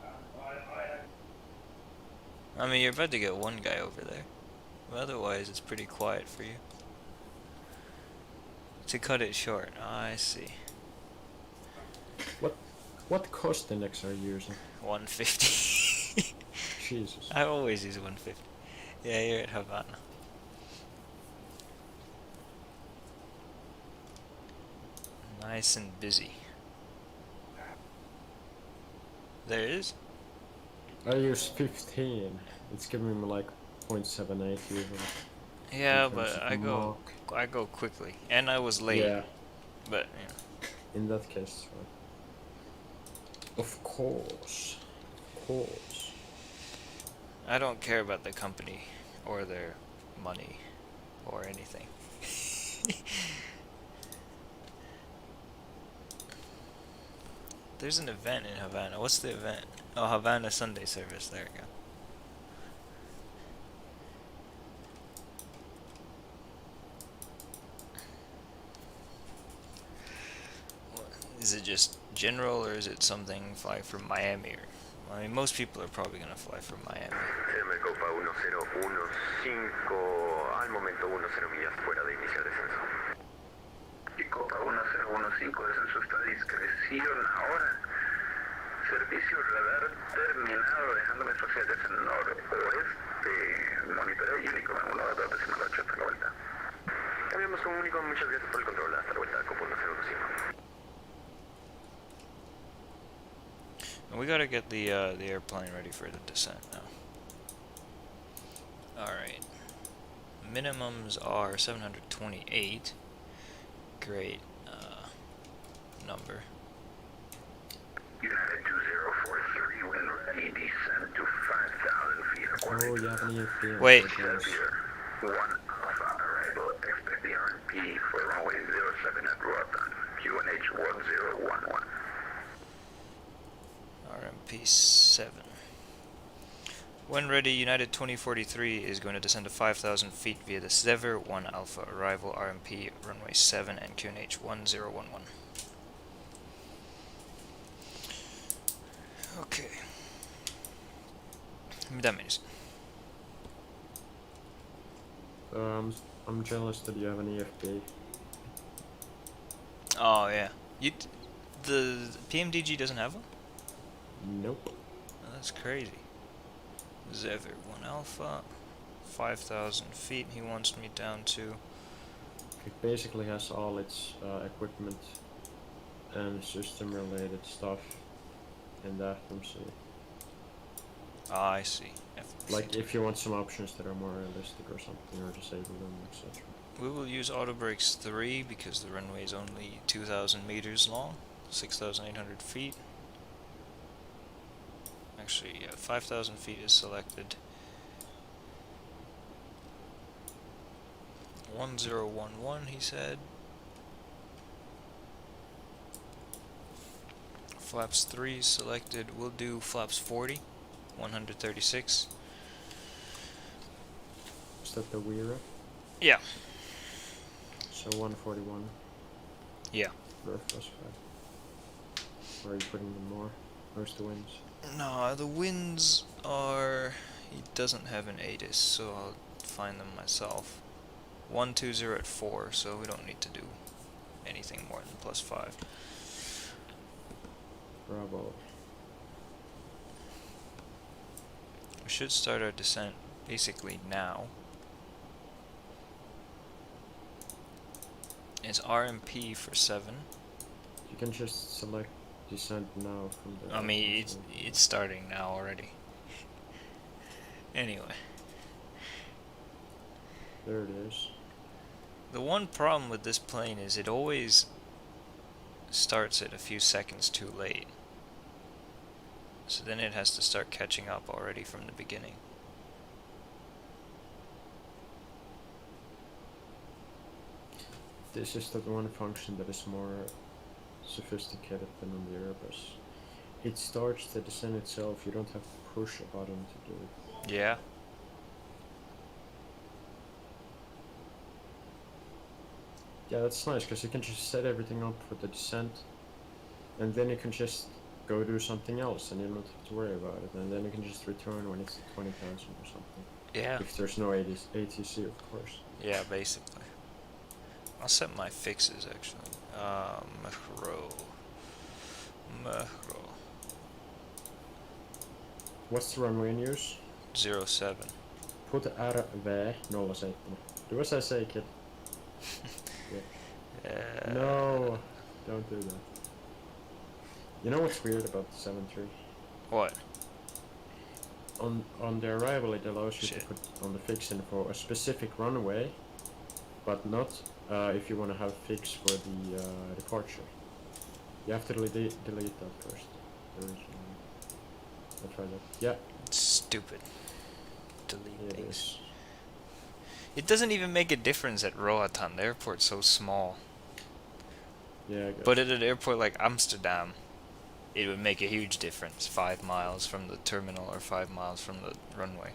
I mean, you're about to get one guy over there. But otherwise, it's pretty quiet for you. To cut it short, I see. What cost index are you using? 150. Jesus. I always use 150. Yeah, you're at Havana. Nice and busy. There it is. I use 15. It's giving me like 0.78 usually. Yeah, in terms but of I go quickly, and I was late. Yeah. But you know. In that case, right. Of course. Of course. I don't care about the company or their money or anything. There's an event in Havana. What's the event? Oh, Havana Sunday service. There we go. Is it just general, or is it something fly from Miami? Or, I mean, most people are probably gonna fly from Miami. CM Copa 1015, al momento 10 millas fuera de iniciar descenso. Y Copa 1015, descenso está a discreción ahora. Servicio radar terminado, dejándome sociedades en noroeste. Monitoreo y único en 1, 2, 8, hasta la vuelta. Cambiamos con único, muchas gracias por el control, hasta la vuelta, Copa 1015. And we gotta get the airplane ready for the descent now. Alright. Minimums are 728. Great number. United 2043, when ready, descend to 5,000 feet. Oh, you have an EFP. Wait. Xavier, 1 Alpha arrival, expect the RMP for runway 07 at Roatan, QNH 1011. RMP 7. When ready, United 2043 is going to descend to 5,000 feet via the Sever 1 Alpha arrival, RMP runway 7 and QNH 1011. Okay. That means. I'm jealous that you have an EFP. Oh yeah. The PMDG doesn't have one? Nope. Oh, that's crazy. Sever 1 Alpha, 5,000 feet he wants me down to. It basically has all its equipment and system related stuff in the FMC. Ah, I see. FMC. Like if you want some options that are more realistic or something, or disable them, etc. We will use auto brakes 3 because the runway is only 2,000 meters long, 6,800 feet. Actually, yeah, 5,000 feet is selected. 1011, he said. Flaps 3 selected. We'll do flaps 40, 136. Is that the Weira? Yeah. So 141. Yeah. Or plus 5. Or are you putting them more? Where's the winds? No, the winds are... He doesn't have an ATIS, so I'll find them myself. 120 at 4, so we don't need to do anything more than plus 5. Bravo. We should start our descent basically now, is RMP for 7. You can just select descent now from the. I mean, it's starting now already. Anyway, There it is. the one problem with this plane is it always starts it a few seconds too late. So then it has to start catching up already from the beginning. This is the one function that is more sophisticated than on the Airbus. It starts the descent itself, you don't have to push a button to do it. Yeah. Yeah, that's nice, because you can just set everything up for the descent, and then you can just go do something else, and you don't have to worry about it, and then you can just return when it's 20,000 or something. Yeah. If there's no ATC, of course. Yeah, basically. I'll set my fixes actually. Macro. What's the runway in use? 07. Put RV07. Do as I say, kid. No, don't do that. You know what's weird about the 7.3? What? On the arrival, it allows you Shit. to put on the fix info a specific runway, but not if you want to have fix for the departure. You have to delete that first. I'll try that. Yeah. It's stupid. Delete It things. is. It doesn't even make a difference at Roatan. The airport's so small. Yeah, I guess. But at an airport like Amsterdam, it would make a huge difference. 5 miles from the terminal or 5 miles from the runway.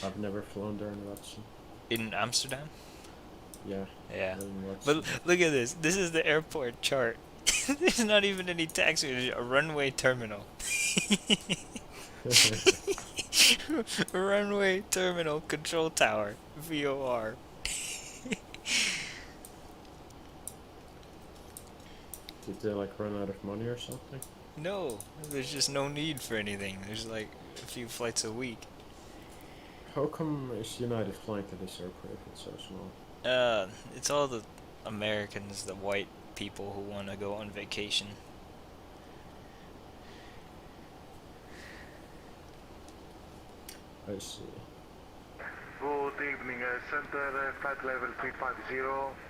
I've never flown there in Watson. In Amsterdam? Yeah. Yeah. In Watson. But look at this. This is the airport chart. There's not even any taxi. There's a runway terminal. Runway terminal control tower. VOR. Did they like run out of money or something? No, there's just no need for anything. There's like a few flights a week. How come is United flying to this airport if it's so small? It's all the Americans, the white people who want to go on vacation. I see. Good evening, center flight level 350,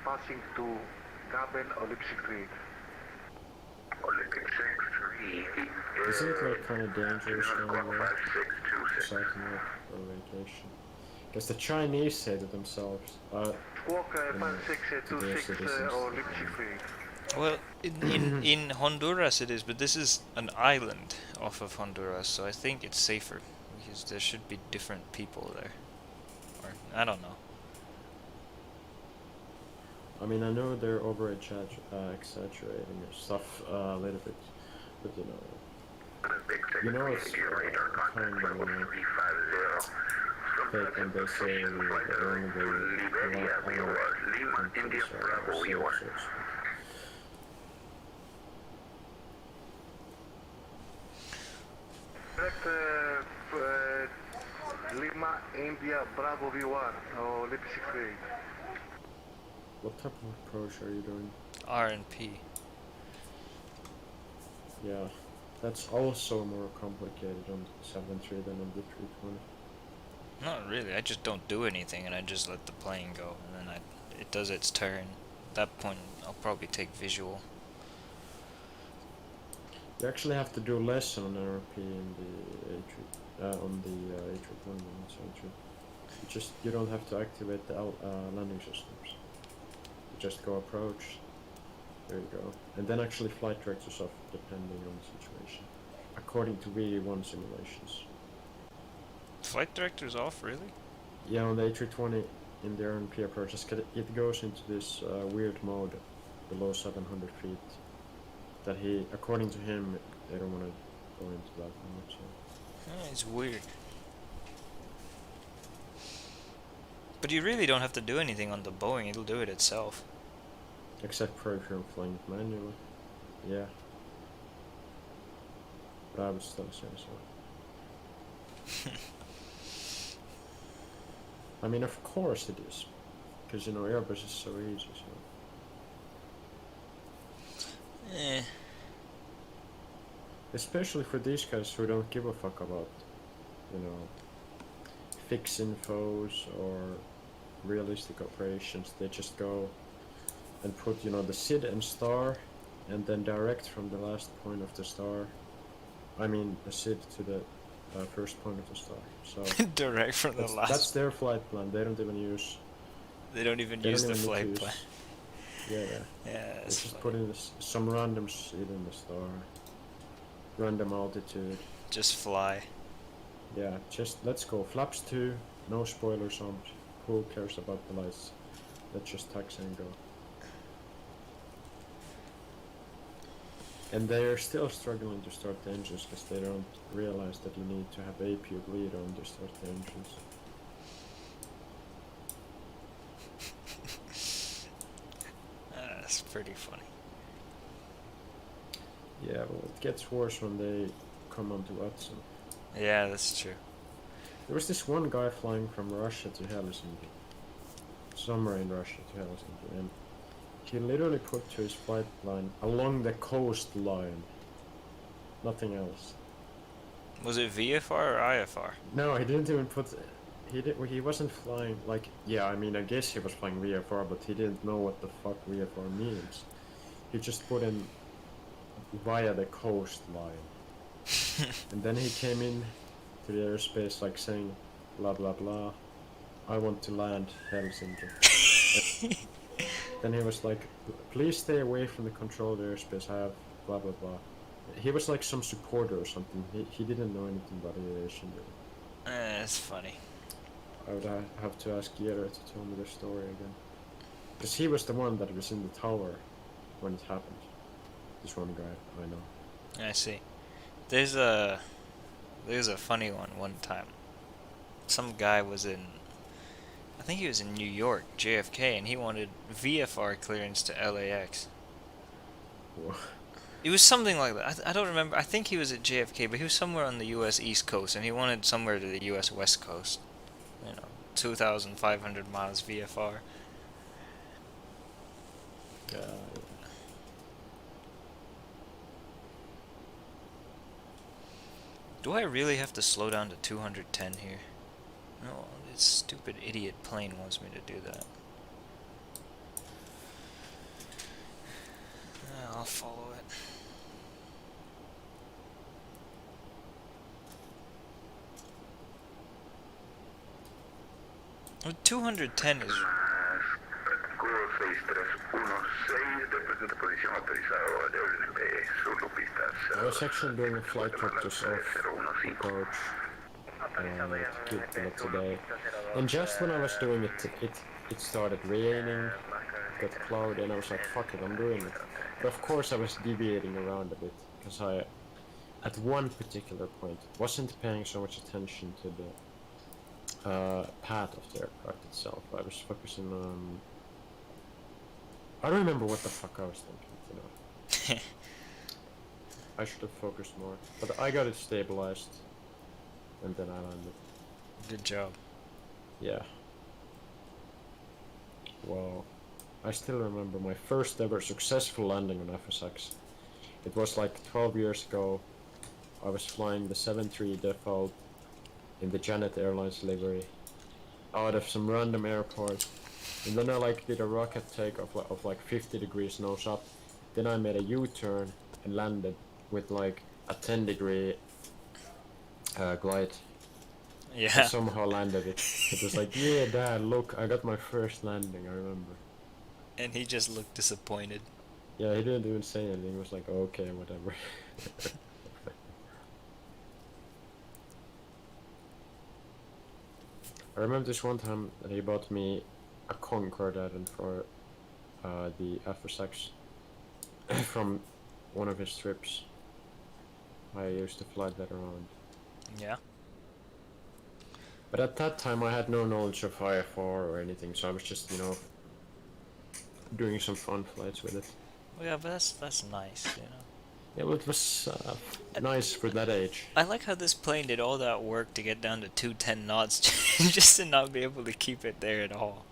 passing to cabin Olympic 3. Olympic 6-3. Isn't it like kind of dangerous going there? Aside from for vacation. Because the Chinese say to themselves, Squawk 5626 Olympic 3. Well, in Honduras it is, but this is an island off of Honduras, so I think it's safer because there should be different people there. Or I don't know. I mean, I know they're over exaggerating stuff a little bit, but you know it's kind of fake when they say they're only going other countries are safe. Direct Lima, India, Bravo V1, Olympic 3. What type of approach are you doing? RNP. Yeah, that's also more complicated on the 7.3 than on the 320. Not really. I just don't do anything, and I just let the plane go, and then it does its turn. At that point, I'll probably take visual. You actually have to do less on RP in the on the A320 and 7.3. You don't have to activate the landing systems. You just go approach. There you go. And then actually flight directors off depending on the situation. According to V1 simulations. Flight director's off, really? Yeah, on the A320 in the RNP approaches, it goes into this weird mode below 700 feet. That according to him, they don't want to go into that mode. So. It's weird. But you really don't have to do anything on the Boeing, it'll do it itself. Except for if you're flying it manually. Yeah. But I would still say so. I mean, of course it is, because you know Airbus is so easy. So. Eh. Especially for these guys who don't give a fuck about, you know, fix infos or realistic operations. They just go and put, you know, the SID and star, and then direct from the last point of the star. I mean, the SID to the first point of the star. So Direct from the last. That's their flight plan. They don't even use. They don't even They use don't the even need to flight use- plan. Yeah. Yeah, They that's just funny. put in some random SID in the star. Random altitude. Just fly. Yeah, just let's go. Flaps 2, no spoilers on. Who cares about the lights? Let's just taxi and go. And they are still struggling to start the engines because they don't realize that you need to have APU bleed on to start the engines. That's pretty funny. Yeah, well, it gets worse when they come onto Watson. Yeah, that's true. There was this one guy flying from Russia to Helsinki. Somewhere in Russia to Helsinki. And he literally put to his flight line along the coastline. Nothing else. Was it VFR or IFR? No, he didn't even put. He wasn't flying like. Yeah, I mean, I guess he was flying VFR, but he didn't know what the fuck VFR means. He just put in via the coastline, and then he came in to the airspace like saying, blah blah blah. I want to land Helsinki. Then he was like, please stay away from the controlled airspace. I have blah blah blah. He was like some supporter or something. He didn't know anything about aviation. That's funny. I would have to ask Jere to tell me the story again. Because he was the one that was in the tower when it happened. This one guy, I know. I see. There's a funny one time. Some guy was in, I think he was in New York, JFK, and he wanted VFR clearance to LAX. Whoa. It was something like that. I don't remember. I think he was at JFK, but he was somewhere on the U.S. East Coast, and he wanted somewhere to the U.S. West Coast. 2,500 miles VFR. Yeah. Do I really have to slow down to 210 here? No, this stupid idiot plane wants me to do that. I'll follow it. 210 is... I was actually doing a flight practice of approach to Kittilä today. And just when I was doing it, it started raining, got cloudy, and I was like, fuck it, I'm doing it. But of course I was deviating around a bit, because I, at one particular point, wasn't paying so much attention to the path of the aircraft itself. I was focusing on... I don't remember what the fuck I was thinking, you know. I should have focused more. But I got it stabilized, and then I landed. Good job. Yeah. Wow. I still remember my first ever successful landing on FSX. It was like 12 years ago. I was flying the 7-3 default in the Janet Airlines livery out of some random airport, and then I like did a rocket takeoff of like 50 degrees nose up. Then I made a U-turn and landed with like a 10-degree glide. Yeah. I somehow landed it. It was like, yeah, Dad, look, I got my first landing. I remember. And he just looked disappointed. Yeah, he didn't even say anything. He was like, okay, whatever. I remember this one time that he bought me a Concorde add-in for the FSX from one of his trips. I used to fly that around. Yeah. But at that time I had no knowledge of IFR or anything, so I was just, you know, doing some fun flights with it. Well, yeah, but that's nice, you know. Yeah, well, it was nice for that age. I like how this plane did all that work to get down to 210 knots just to not be able to keep it there at all.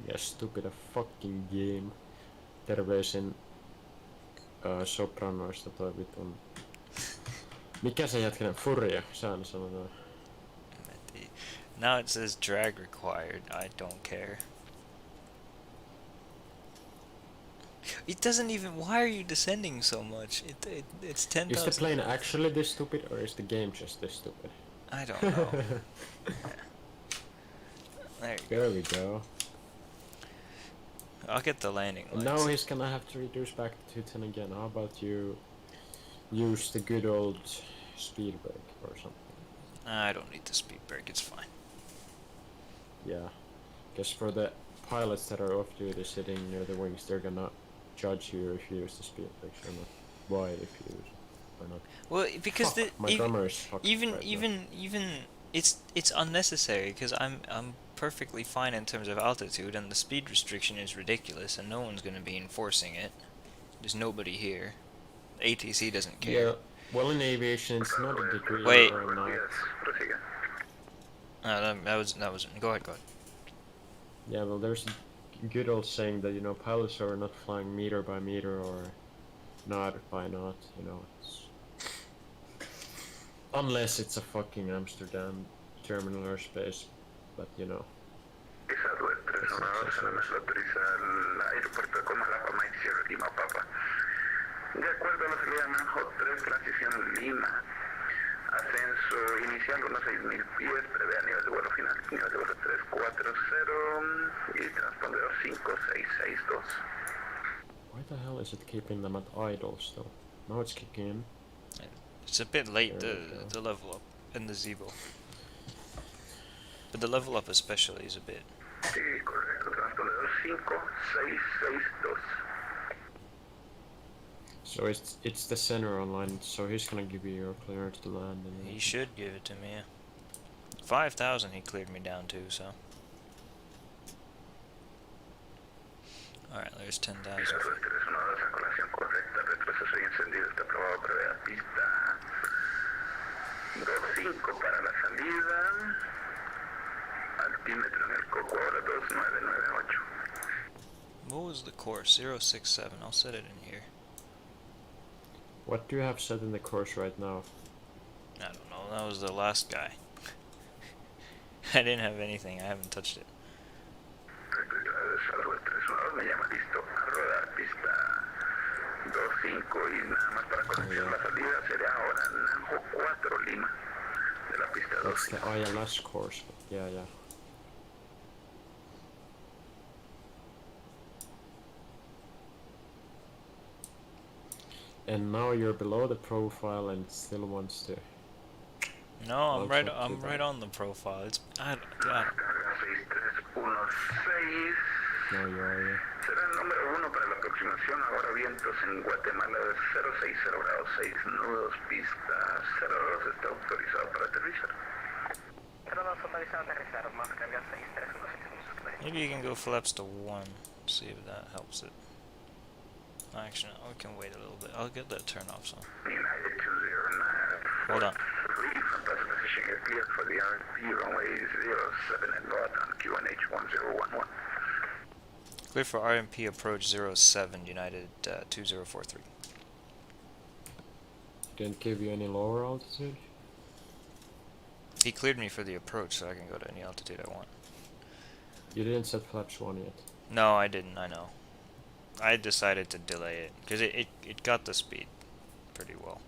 Ja stupid fucking game. Terveisin Sopranoista toi vitun. Mikä se jätkinen Furia? Sehän sanotaan. Now it says drag required. I don't care. It doesn't even. Why are you descending so much? It's 10,000. Is the plane actually this stupid, or is the game just this stupid? I don't know. There we go. I'll get the landing lights. Now he's gonna have to reduce back to 210 again. How about you use the good old speed brake or something? I don't need the speed brake. It's fine. Yeah, because for the pilots that are off duty sitting near the wings, they're gonna judge you if you use the speed brakes or not. Why if you use it? Why not? Well, because my drummer is fucked even right it's unnecessary because I'm perfectly fine in terms of altitude, and the speed restriction is ridiculous, and no one's gonna be enforcing it. There's nobody here. ATC doesn't care. Yeah. Well, in aviation, it's not a degree Wait. or not. That was. Go ahead. Yeah, well, there's a good old saying that, you know, pilots are not flying meter by meter or knot by knot, you know, it's... Unless it's a fucking Amsterdam terminal airspace, but, you know... De acuerdo a la salida Manjo 3, transición Lima. Ascenso inicial unos 6.000 pies, prevé a nivel de vuelo final, nivel de vuelo 340 y transpondedor 5662. Why the hell is it keeping them at idle still? Now it's kicking in. It's a bit late, the level up and the Zebo. But the level up especially is a bit. Sí, correcto, transpondedor 5662. So it's the center online, so he's gonna give you your clearance to land. And He should give it to me, yeah. 5,000 he cleared me down to, so. Alright, there's 10,000. Para la salida, altímetro en el coco ahora 2998. What was the course? 067. I'll set it in here. What do you have set in the course right now? I don't know. That was the last guy. I didn't have anything. I haven't touched it. Me llama listo a rodar pista 25 y nada más para conocer la salida sería ahora Nanjo 4 Lima de la pista 25. That's the ILS course, yeah. And now you're below the profile and it still wants to. No, I'm right on the profile. It's God. No, you are, yeah. Será el número 1 para la aproximación, ahora vientos en Guatemala de 060 grados 6 nudos, pista 02 está autorizado para aterrizar. 02 autorizado a aterrizar, más carga 6316. Maybe you can go flaps to 1. See if that helps it. Actually, no, we can wait a little bit. I'll get that turn off, so. United 209. Hold on. Fantastic position, you're cleared for the RP runway 07 at Roatan, QNH 1011. Clear for RMP approach 07, United 2043. Didn't give you any lower altitude? He cleared me for the approach, so I can go to any altitude I want. You didn't set flaps 1 yet. No, I didn't, I know. I decided to delay it, because it got the speed pretty well.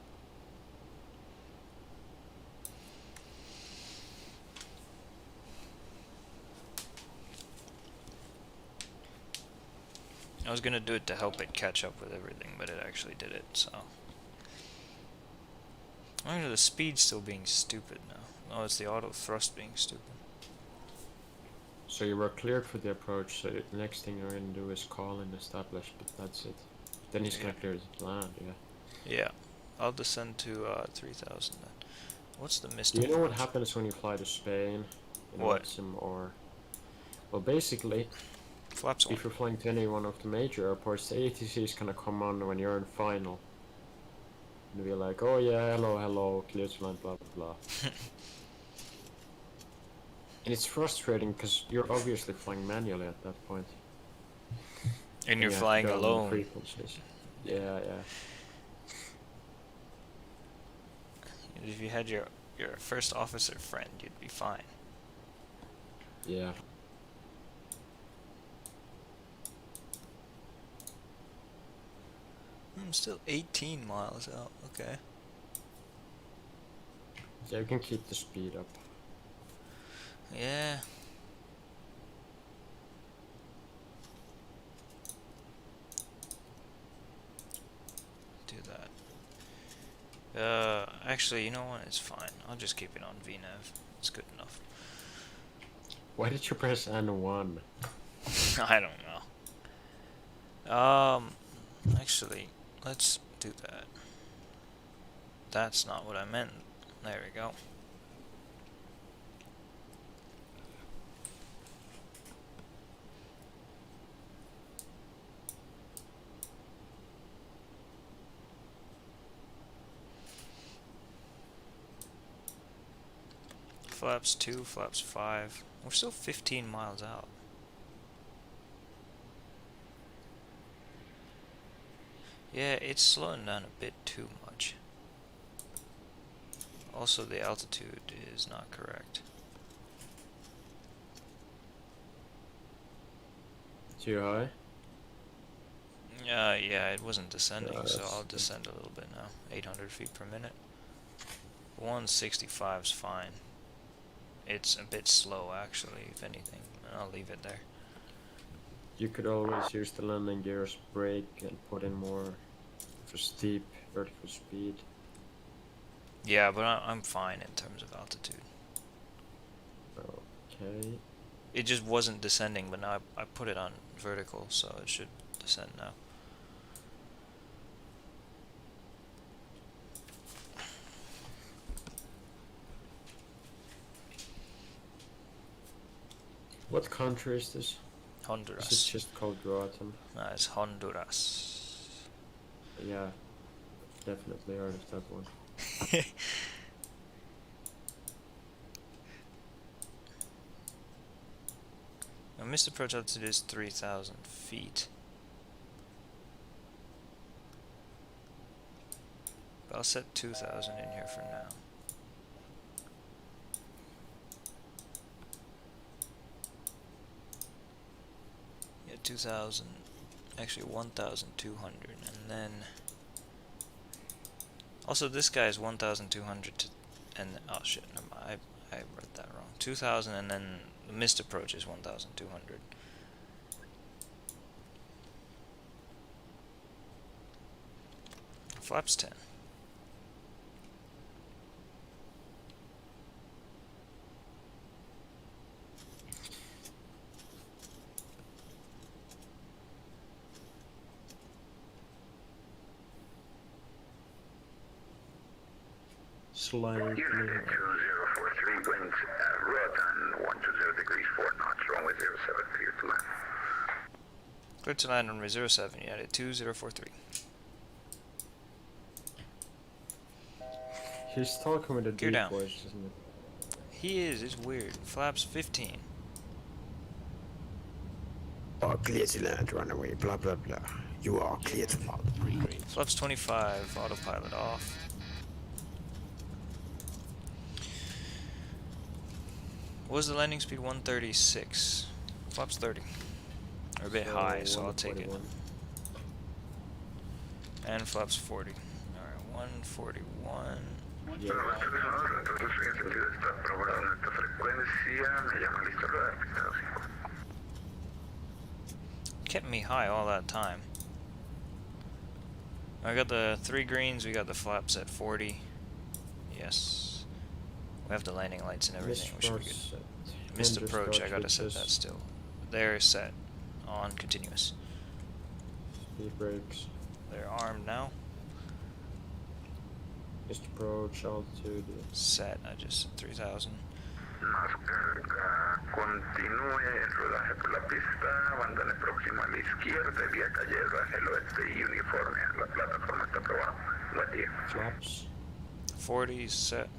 I was gonna do it to help it catch up with everything, but it actually did it, so. I know the speed's still being stupid now. Oh, it's the auto thrust being stupid. So you were cleared for the approach, so the next thing you're gonna do is call and establish, but that's it. Then he's gonna clear the land, yeah. Yeah. I'll descend to 3,000 then. What's the mist? Do you know what happens when you fly to Spain? What? Or... Well, basically, Flaps on. if you're flying to any one of the major airports, the ATC is gonna come on when you're in final. and be like, oh yeah, hello, clear to land, blah blah blah. And it's frustrating because you're obviously flying manually at that point. And you're you have to flying dial in the alone. frequencies. Yeah. If you had your first officer friend, you'd be fine. Yeah. I'm still 18 miles out. Okay. Yeah, you can keep the speed up. Yeah. Do that. Actually, you know what? It's fine. I'll just keep it on VNAV. It's good enough. Why did you press N1? I don't know. Actually, let's do that. That's not what I meant. There we go. Flaps 2, flaps 5. We're still 15 miles out. Yeah, it's slowing down a bit too much. Also, the altitude is not correct. Too high? Yeah, it wasn't descending, so that's- I'll descend a little bit now. 800 feet per minute. 165 is fine. It's a bit slow, actually, if anything. I'll leave it there. You could always use the landing gear's brake and put in more of a steep vertical speed. Yeah, but I'm fine in terms of altitude. Okay. It just wasn't descending, but now I put it on vertical, so it should descend now. What country is this? Honduras. Is it just called Roatan? No, it's Honduras. Yeah, definitely heard of that one. Now, missed approach altitude is 3,000 feet. But I'll set 2,000 in here for now. Yeah, 2,000. Actually, 1,200. And then... Also, this guy is 1,200 to... And... Oh, shit. Never mind. I read that wrong. 2,000 and then the missed approach is 1,200. Flaps 10. Slightly Unit higher. 2043, winds at Roatan, 120 degrees 4 knots, runway 07, clear to land. Clear to land runway 07, United 2043. He's talking with a Gear deep down. voice, isn't it? He is, it's weird. Flaps 15. Are clear to land, runaway, blah blah blah. You are clear to land. Flaps 25, autopilot off. What was the landing speed? 136. Flaps 30. Or a bit high, so I'll take it. 141. And flaps 40. Alright, 141. Yeah. Entonces, en sentido está probado en esta frecuencia, me llaman listo a rodar, pistado 5. Kept me high all that time. I got the 3 greens, we got the flaps at 40. Yes. We have the landing lights and everything, we should be good. Missed approach, I gotta set that still. They're set on continuous. Speed brakes. They're armed now. Missed approach, altitude. Set, I just set 3,000. Más carga, continúe el rodaje por la pista, abandone próximo a la izquierda, vía calle al oeste y uniforme. La plataforma está aprobada. What dear? Flaps. 40 set.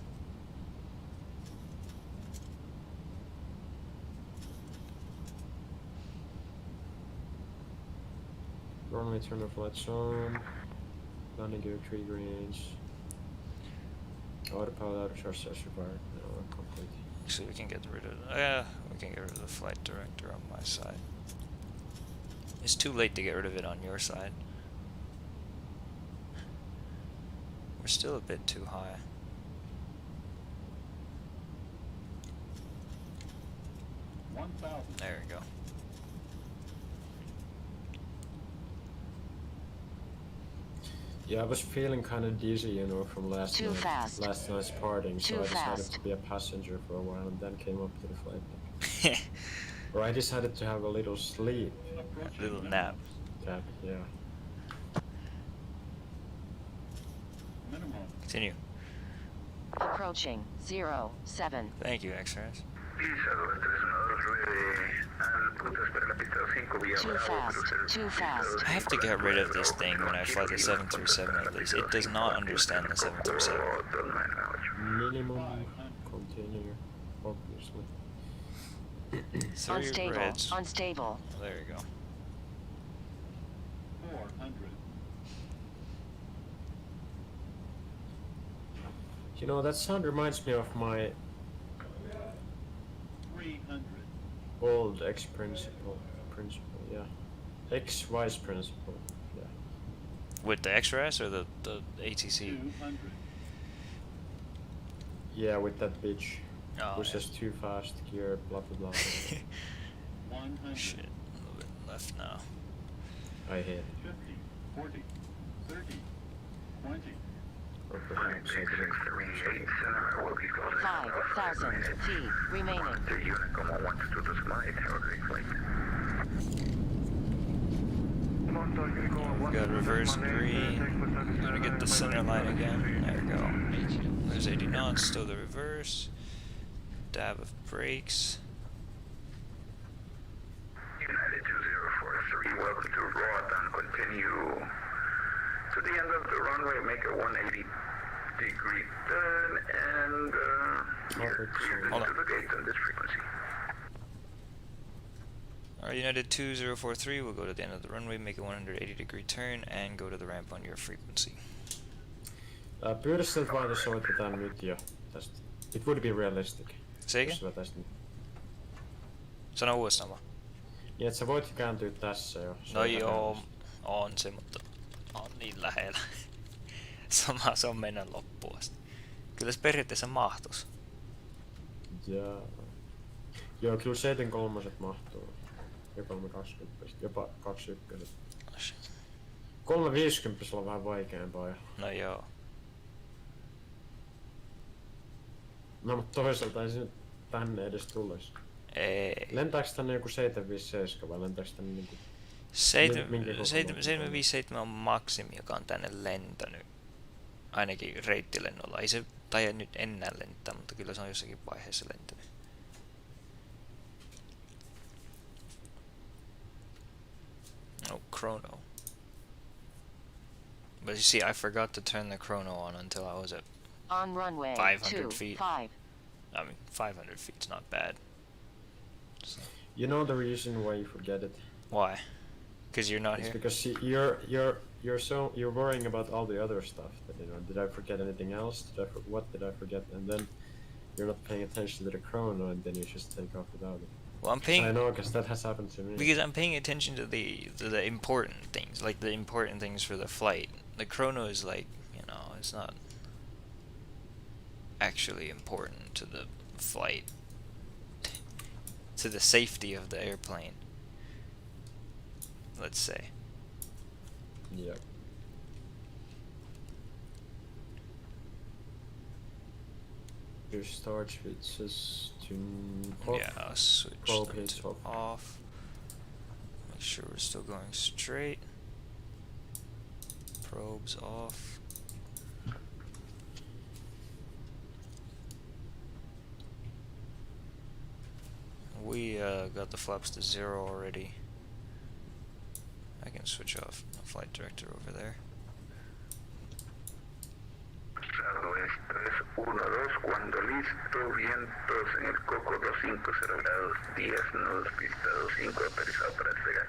Runway turn off lights on. Landing gear 3 greens. Autopilot auto charge test required. No, complete. Actually, we can get rid of. We can get rid of the flight director on my side. It's too late to get rid of it on your side. We're still a bit too high. There we go. Yeah, I was feeling kind of dizzy, you know, from last Too fast. last night's partying, so Too I decided fast. to be a passenger for a while and then came up to the flight deck. Or I decided to have a little sleep. A little nap. Yeah. Continue. Approaching 07. Thank you, X-Ras. Too fast. Too fast. I have to get rid of this thing when I fly the 737 at least. It does not understand the 737. Minimum continue, obviously. Three Unstable. reds. Unstable. Oh, there you go. 400. You know, that sound reminds me of my 300. old ex-principal. Yeah. Ex-vice principal. Yeah. With the X-Ras or the ATC? 200. Yeah, with that bitch. Oh, Who's yeah. just too fast, gear, blah blah blah. 100. Shit, a little bit left now. I hate it. 50. 40. 30. 20. Or perhaps I didn't. 5,000 feet remaining. The unit como wants to the flight. Have a great flight. We got reverse green. Gotta get the center line again. There we go. There's 80 knots, still the reverse. Dab of brakes. United 2043, welcome to Roatan. Continue to the end of the runway, make a 180-degree turn, and Hold clear on. to the gate on this frequency. Alright, United 2043, we'll go to the end of the runway, make a 180-degree turn, and go to the ramp on your frequency. Pyydä vain, jos soitetaan nyt jo tästä. It would be realistic. Say again? Jos mä tästä... Sano uudestaan vaan. Niin, että sä voit kääntyä tässä jo. No joo, on se, mutta on niin lähellä. Sama se on mennä loppuun asti. Kyllä se periaatteessa mahtus. Jaa. Joo, kyllä 73 mahtuu. Ja 320, jopa 21. 350 on vähän vaikeampaa jo. No joo. No mutta toisaalta ei se nyt tänne edes tulisi. Ei. Lentääks tänne joku 757 vai lentääks tänne niinku... 757 on maksimi, joka on tänne lentänyt. Ainakin reittilennolla. Ei se taida nyt enää lentää, mutta kyllä se on jossakin vaiheessa lentänyt. Oh, chrono. But you see, I forgot to turn the chrono on until I was at On runway 500 feet. 25. I mean, 500 feet's not bad. So, You know the reason why you forget it? why? Because you're not It's here? because you're worrying about all the other stuff. That, you know, did I forget anything else? What did I forget? And then you're not paying attention to the chrono, and then you just take off without it. Well, I'm I paying know, because that has happened to me. because I'm paying attention to the important things, like the important things for the flight. The chrono is like, you know, it's not actually important to the flight, to the safety of the airplane. Let's say. Yeah. Your start switches to off. Yeah, I'll switch Probe them hits to off. off. Make sure we're still going straight. Probes off. We got the flaps to 0 already. I can switch off the flight director over there. 1-2, cuando listo, vientos en el coco 250 grados, 10 nudos, pista 25, autorizado para despegar.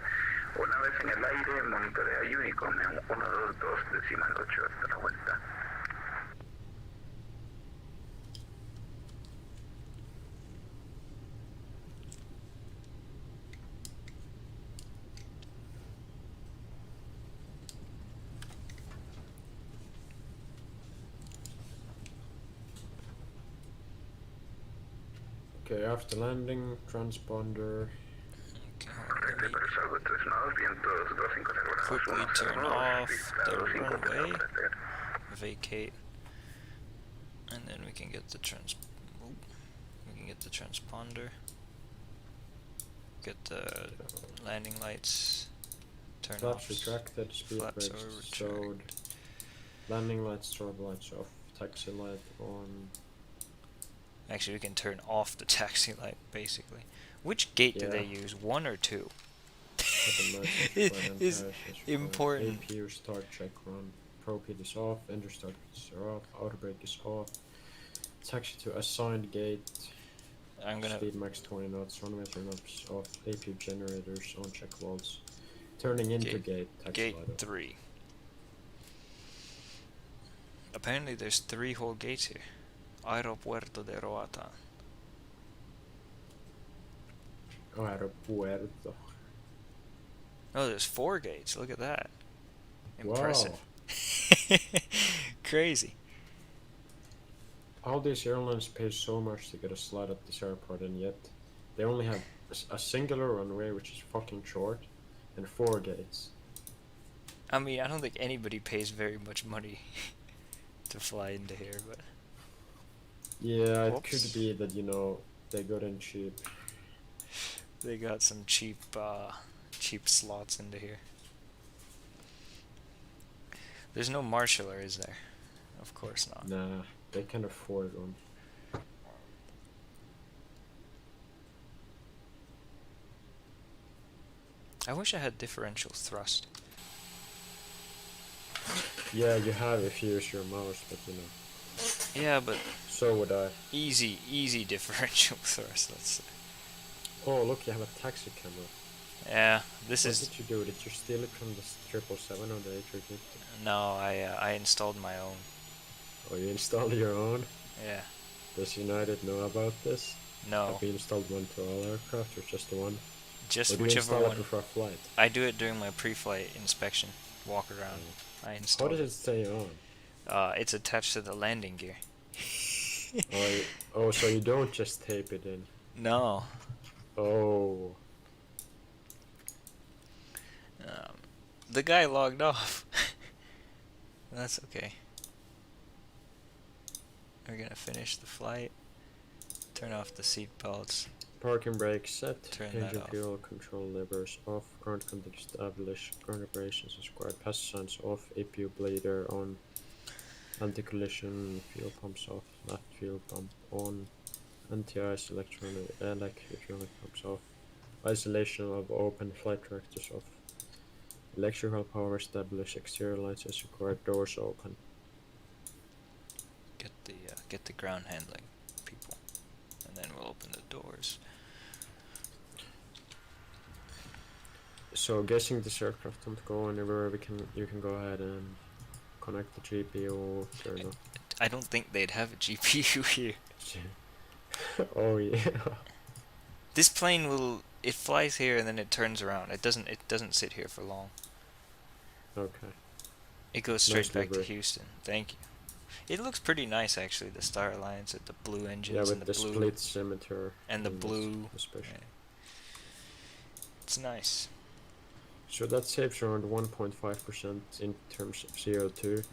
Una vez en el aire, monitorea Unicom en 122.8 hasta la vuelta. Okay, after landing, transponder. Okay, quickly turn off the runway, vacate, and then we can get the transponder, get the landing lights, turn Flaps off, retracted, speed flaps brakes are stowed, landing lights, strobe lights off, taxi light on. Actually, we can turn off the taxi light, basically. Which gate do they Yeah. use, 1 or 2? Is important. APU start check run. Pro PID is off, enter start are off, auto brake is off. Taxi to assigned gate. I'm gonna Speed max 20 knots, runway turn ups off, APU generators on check walls. Turning into gate, taxi gate light off. 3. Apparently there's 3 whole gates here. Aeropuerto de Roatan. Aeropuerto. Oh, there's 4 gates. Look at that. Impressive. Wow. Crazy. All these airlines pay so much to get a slot at this airport, and yet they only have a singular runway, which is fucking short, and 4 gates. I mean, I don't think anybody pays very much money to fly into here, but... Yeah, Whoops. it could be that, you know, they got in cheap. They got some cheap slots into here. There's no marshaller, is there? Of course not. Nah, they can afford one. I wish I had differential thrust. Yeah, you have if you use your mouse, but you know. Yeah, but... So would I. Easy differential thrust, let's say. Oh, look, you have a taxi camera. Yeah, this What is... did you do? Did you steal it from the 777 or the A350? No, I installed my own. Oh, you installed your own? Yeah. Does United know about this? No. Have you installed one to all aircraft or just the one? Just or do you whichever install one. it before a flight? I do it during my pre-flight inspection, walk around. I install. What does it say on? It's attached to the landing gear. Oh, so you don't just tape it in? No. Oh. The guy logged off. That's okay. We're gonna finish the flight. Turn off the seat belts. Parking brake set. Turn that Engine off. fuel control levers off. Ground contact established. Ground operations is required. Pass signs off. APU blader on. Anti-collision. Fuel pumps off. Left fuel pump on. Anti-ice electronic pumps off. Isolation of open flight tractors off. Electrical power established. Exterior lights is required. Doors open. Get the ground handling people, and then we'll open the doors. So guessing this aircraft don't go anywhere, you can go ahead and connect the GPU. Turn off. I don't think they'd have a GPU here. Oh yeah. This plane it flies here and then it turns around. It doesn't sit here for long. Okay. It goes straight Nice back to livery. Houston. Thank you. It looks pretty nice actually. The Star Alliance with the blue engines Yeah, with and the blue split scimitar and the blue. especially. Yeah. It's nice. So that saves around 1.5% in terms of CO2.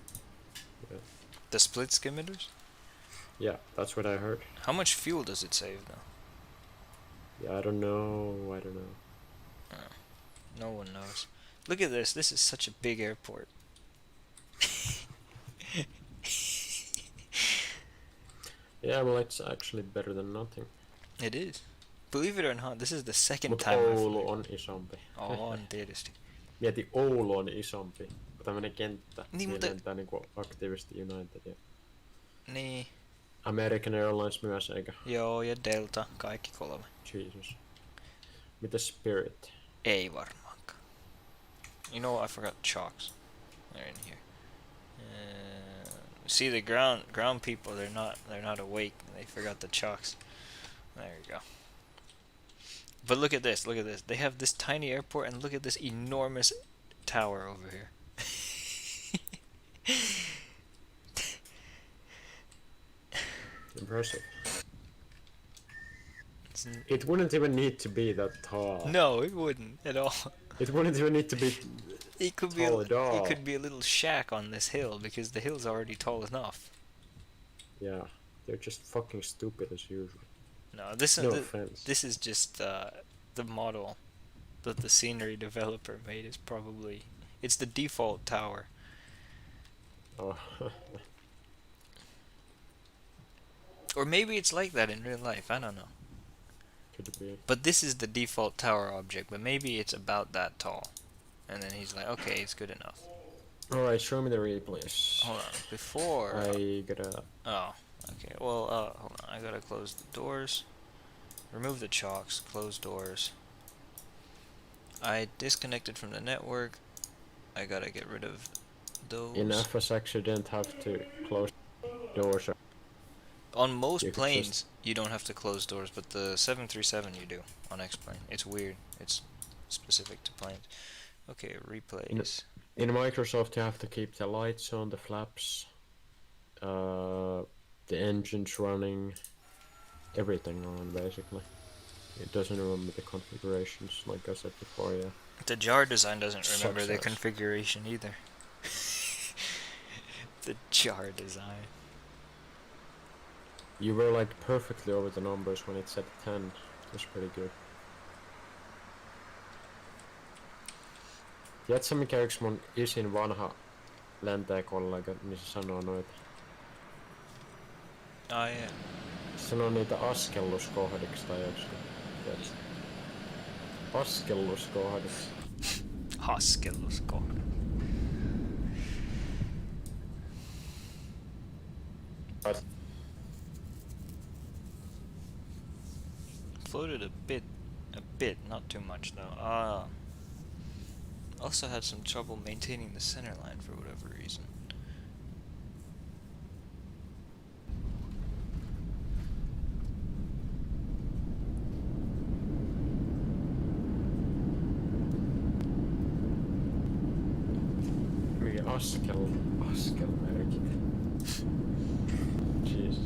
Yeah. The split skimitars? Yeah, that's what I heard. How much fuel does it save though? Yeah, I don't know. No one knows. Look at this. This is such a big airport. Yeah, well, it's actually better than nothing. It is. Believe it or not, this is the second Mut time I've Oulu on isompi. On tietysti. Mieti, Oulu on isompi. Tämmönen kenttä. Niin, Siinä mutta... lentää niinku aktiivisesti United. Ja... Niin. American Airlines myös, eikö? Joo, ja Delta, kaikki 3. Jesus. Mitäs Spirit? Ei varmaankaan. You know what, I forgot chalks. They're in here. See the ground people, they're not awake. They forgot the chalks. There you go. But look at this, look at this. They have this tiny airport and look at this enormous tower over here. Impressive. It wouldn't even need to be that tall. No, it wouldn't at all. It wouldn't even need to be It could tall at all. It could be a little shack on this hill because the hill's already tall enough. Yeah, they're just fucking stupid as usual. No, this No is offense. this is just the model that the scenery developer made is probably it's the default tower. Oh. Or maybe it's like that in real life, I don't know. Could be. But this is the default tower object, but maybe it's about that tall. And then he's like, okay, it's good enough. Alright, show me the replays. Hold on, before... I gotta... Oh, okay, well, hold on, I gotta close the doors. Remove the chalks, close doors. I disconnected from the network. I gotta get rid of those. In FSX you didn't have to close doors. On most You could planes, just- you don't have to close doors, but the 737 you do on X-Plane. It's weird. It's specific to planes. Okay, replays. In Microsoft you have to keep the lights on, the flaps, the engines running, everything on basically. It doesn't remember the configurations like I said before, yeah. The jar design doesn't remember the Success. configuration either. The jar design. You were like perfectly over the numbers when it said 10. It was pretty good. Tiedätkö mikä yksi mun isin vanha lentäjäkollega, niin se sanoo noita? Oh yeah. Se sanoo niitä askelluskohdiksi tai joskus. Tiedätkö? Askelluskohdiksi. Haskelluskohde. Floated a bit, not too much though. Also had some trouble maintaining the center line for whatever reason. Mikä askelmerkit. Jesus.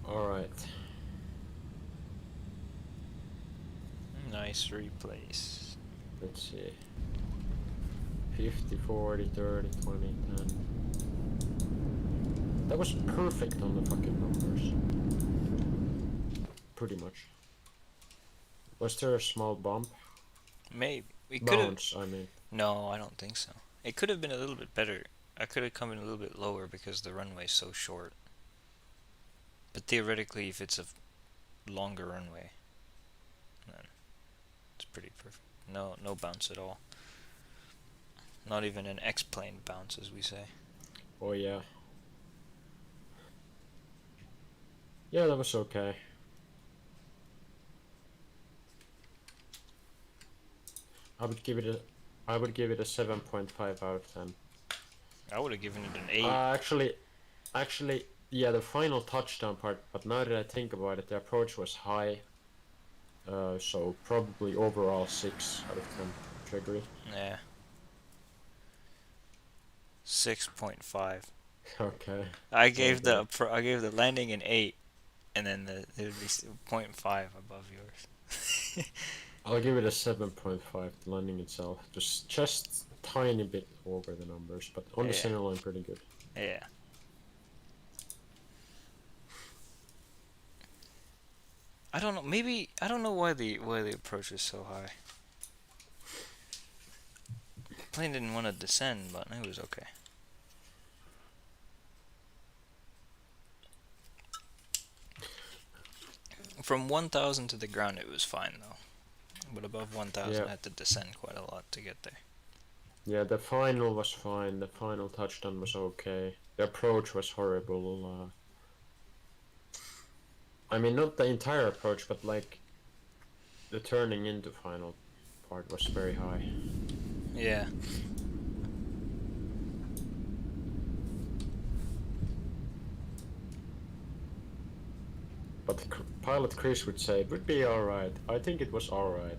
Alright. Nice replays. Let's see. 50, 40, 30, 20, 10. That was perfect on the fucking numbers. Pretty much. Was there a small bump? Maybe. We could have. Bounce, I mean. No, I don't think so. It could have been a little bit better. I could have come in a little bit lower because the runway's so short. But theoretically, if it's a longer runway, then it's pretty perfect. No bounce at all. Not even an X-plane bounce, as we say. Oh yeah. Yeah, that was okay. I would give it a 7.5 out of 10. I would have given it an 8. Actually, yeah, the final touchdown part, but now that I think about it, the approach was high. So probably overall 6 out of 10. Would you agree? Yeah. 6.5. Okay. I gave the landing an 8, and then it would be 0.5 above yours. I'll give it a 7.5. The landing itself, just tiny bit over the numbers, but on the Yeah. center line, pretty good. Yeah. I don't know. Maybe I don't know why the approach is so high. Plane didn't want to descend, but it was okay. From 1,000 to the ground, it was fine though. But above 1,000, Yeah. I had to descend quite a lot to get there. Yeah, the final was fine. The final touchdown was okay. The approach was horrible. I mean, not the entire approach, but like the turning into final part was very high. Yeah. But pilot Chris would say it would be alright. I think it was alright.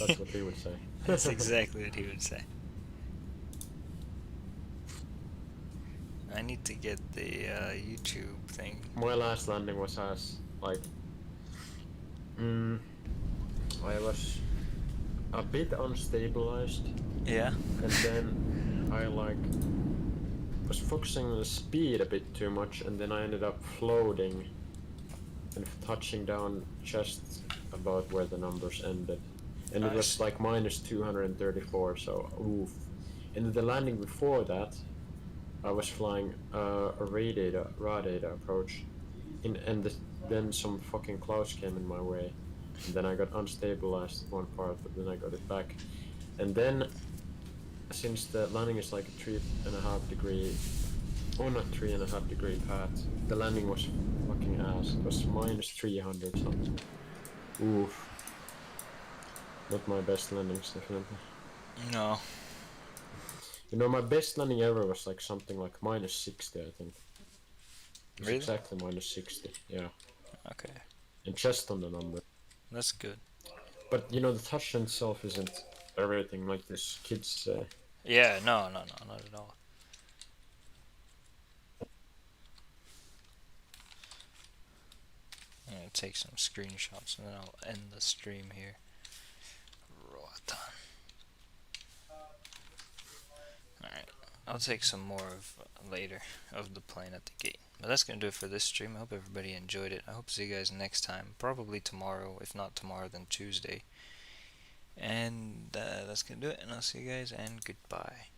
That's what he would say. That's exactly what he would say. I need to get the YouTube thing. My last landing was as like I was a bit unstabilized. Yeah. And then I like was focusing on the speed a bit too much, and then I ended up floating and touching down just about where the numbers ended. And it was like minus 234, so oof. And the landing before that, I was flying a raw data approach, then some fucking clouds came in my way, and then I got unstabilized at one part, but then I got it back. And then, since the landing is like a 3.5 degree, or not 3.5 degree path, the landing was fucking ass. It was minus 300 something. Oof. Not my best landings, definitely. No. You know, my best landing ever was like something like minus 60, I think. It was Really? exactly minus 60, yeah. Okay. And just on the number. That's good. But, you know, the touchdown itself isn't everything like this kids say. Yeah, no, not at all. I'm gonna take some screenshots and then I'll end the stream here. Roatan. Alright, I'll take some more of later of the plane at the gate. But that's gonna do it for this stream. I hope everybody enjoyed it. I hope to see you guys next time. Probably tomorrow. If not tomorrow, then Tuesday. And that's gonna do it. And I'll see you guys and goodbye.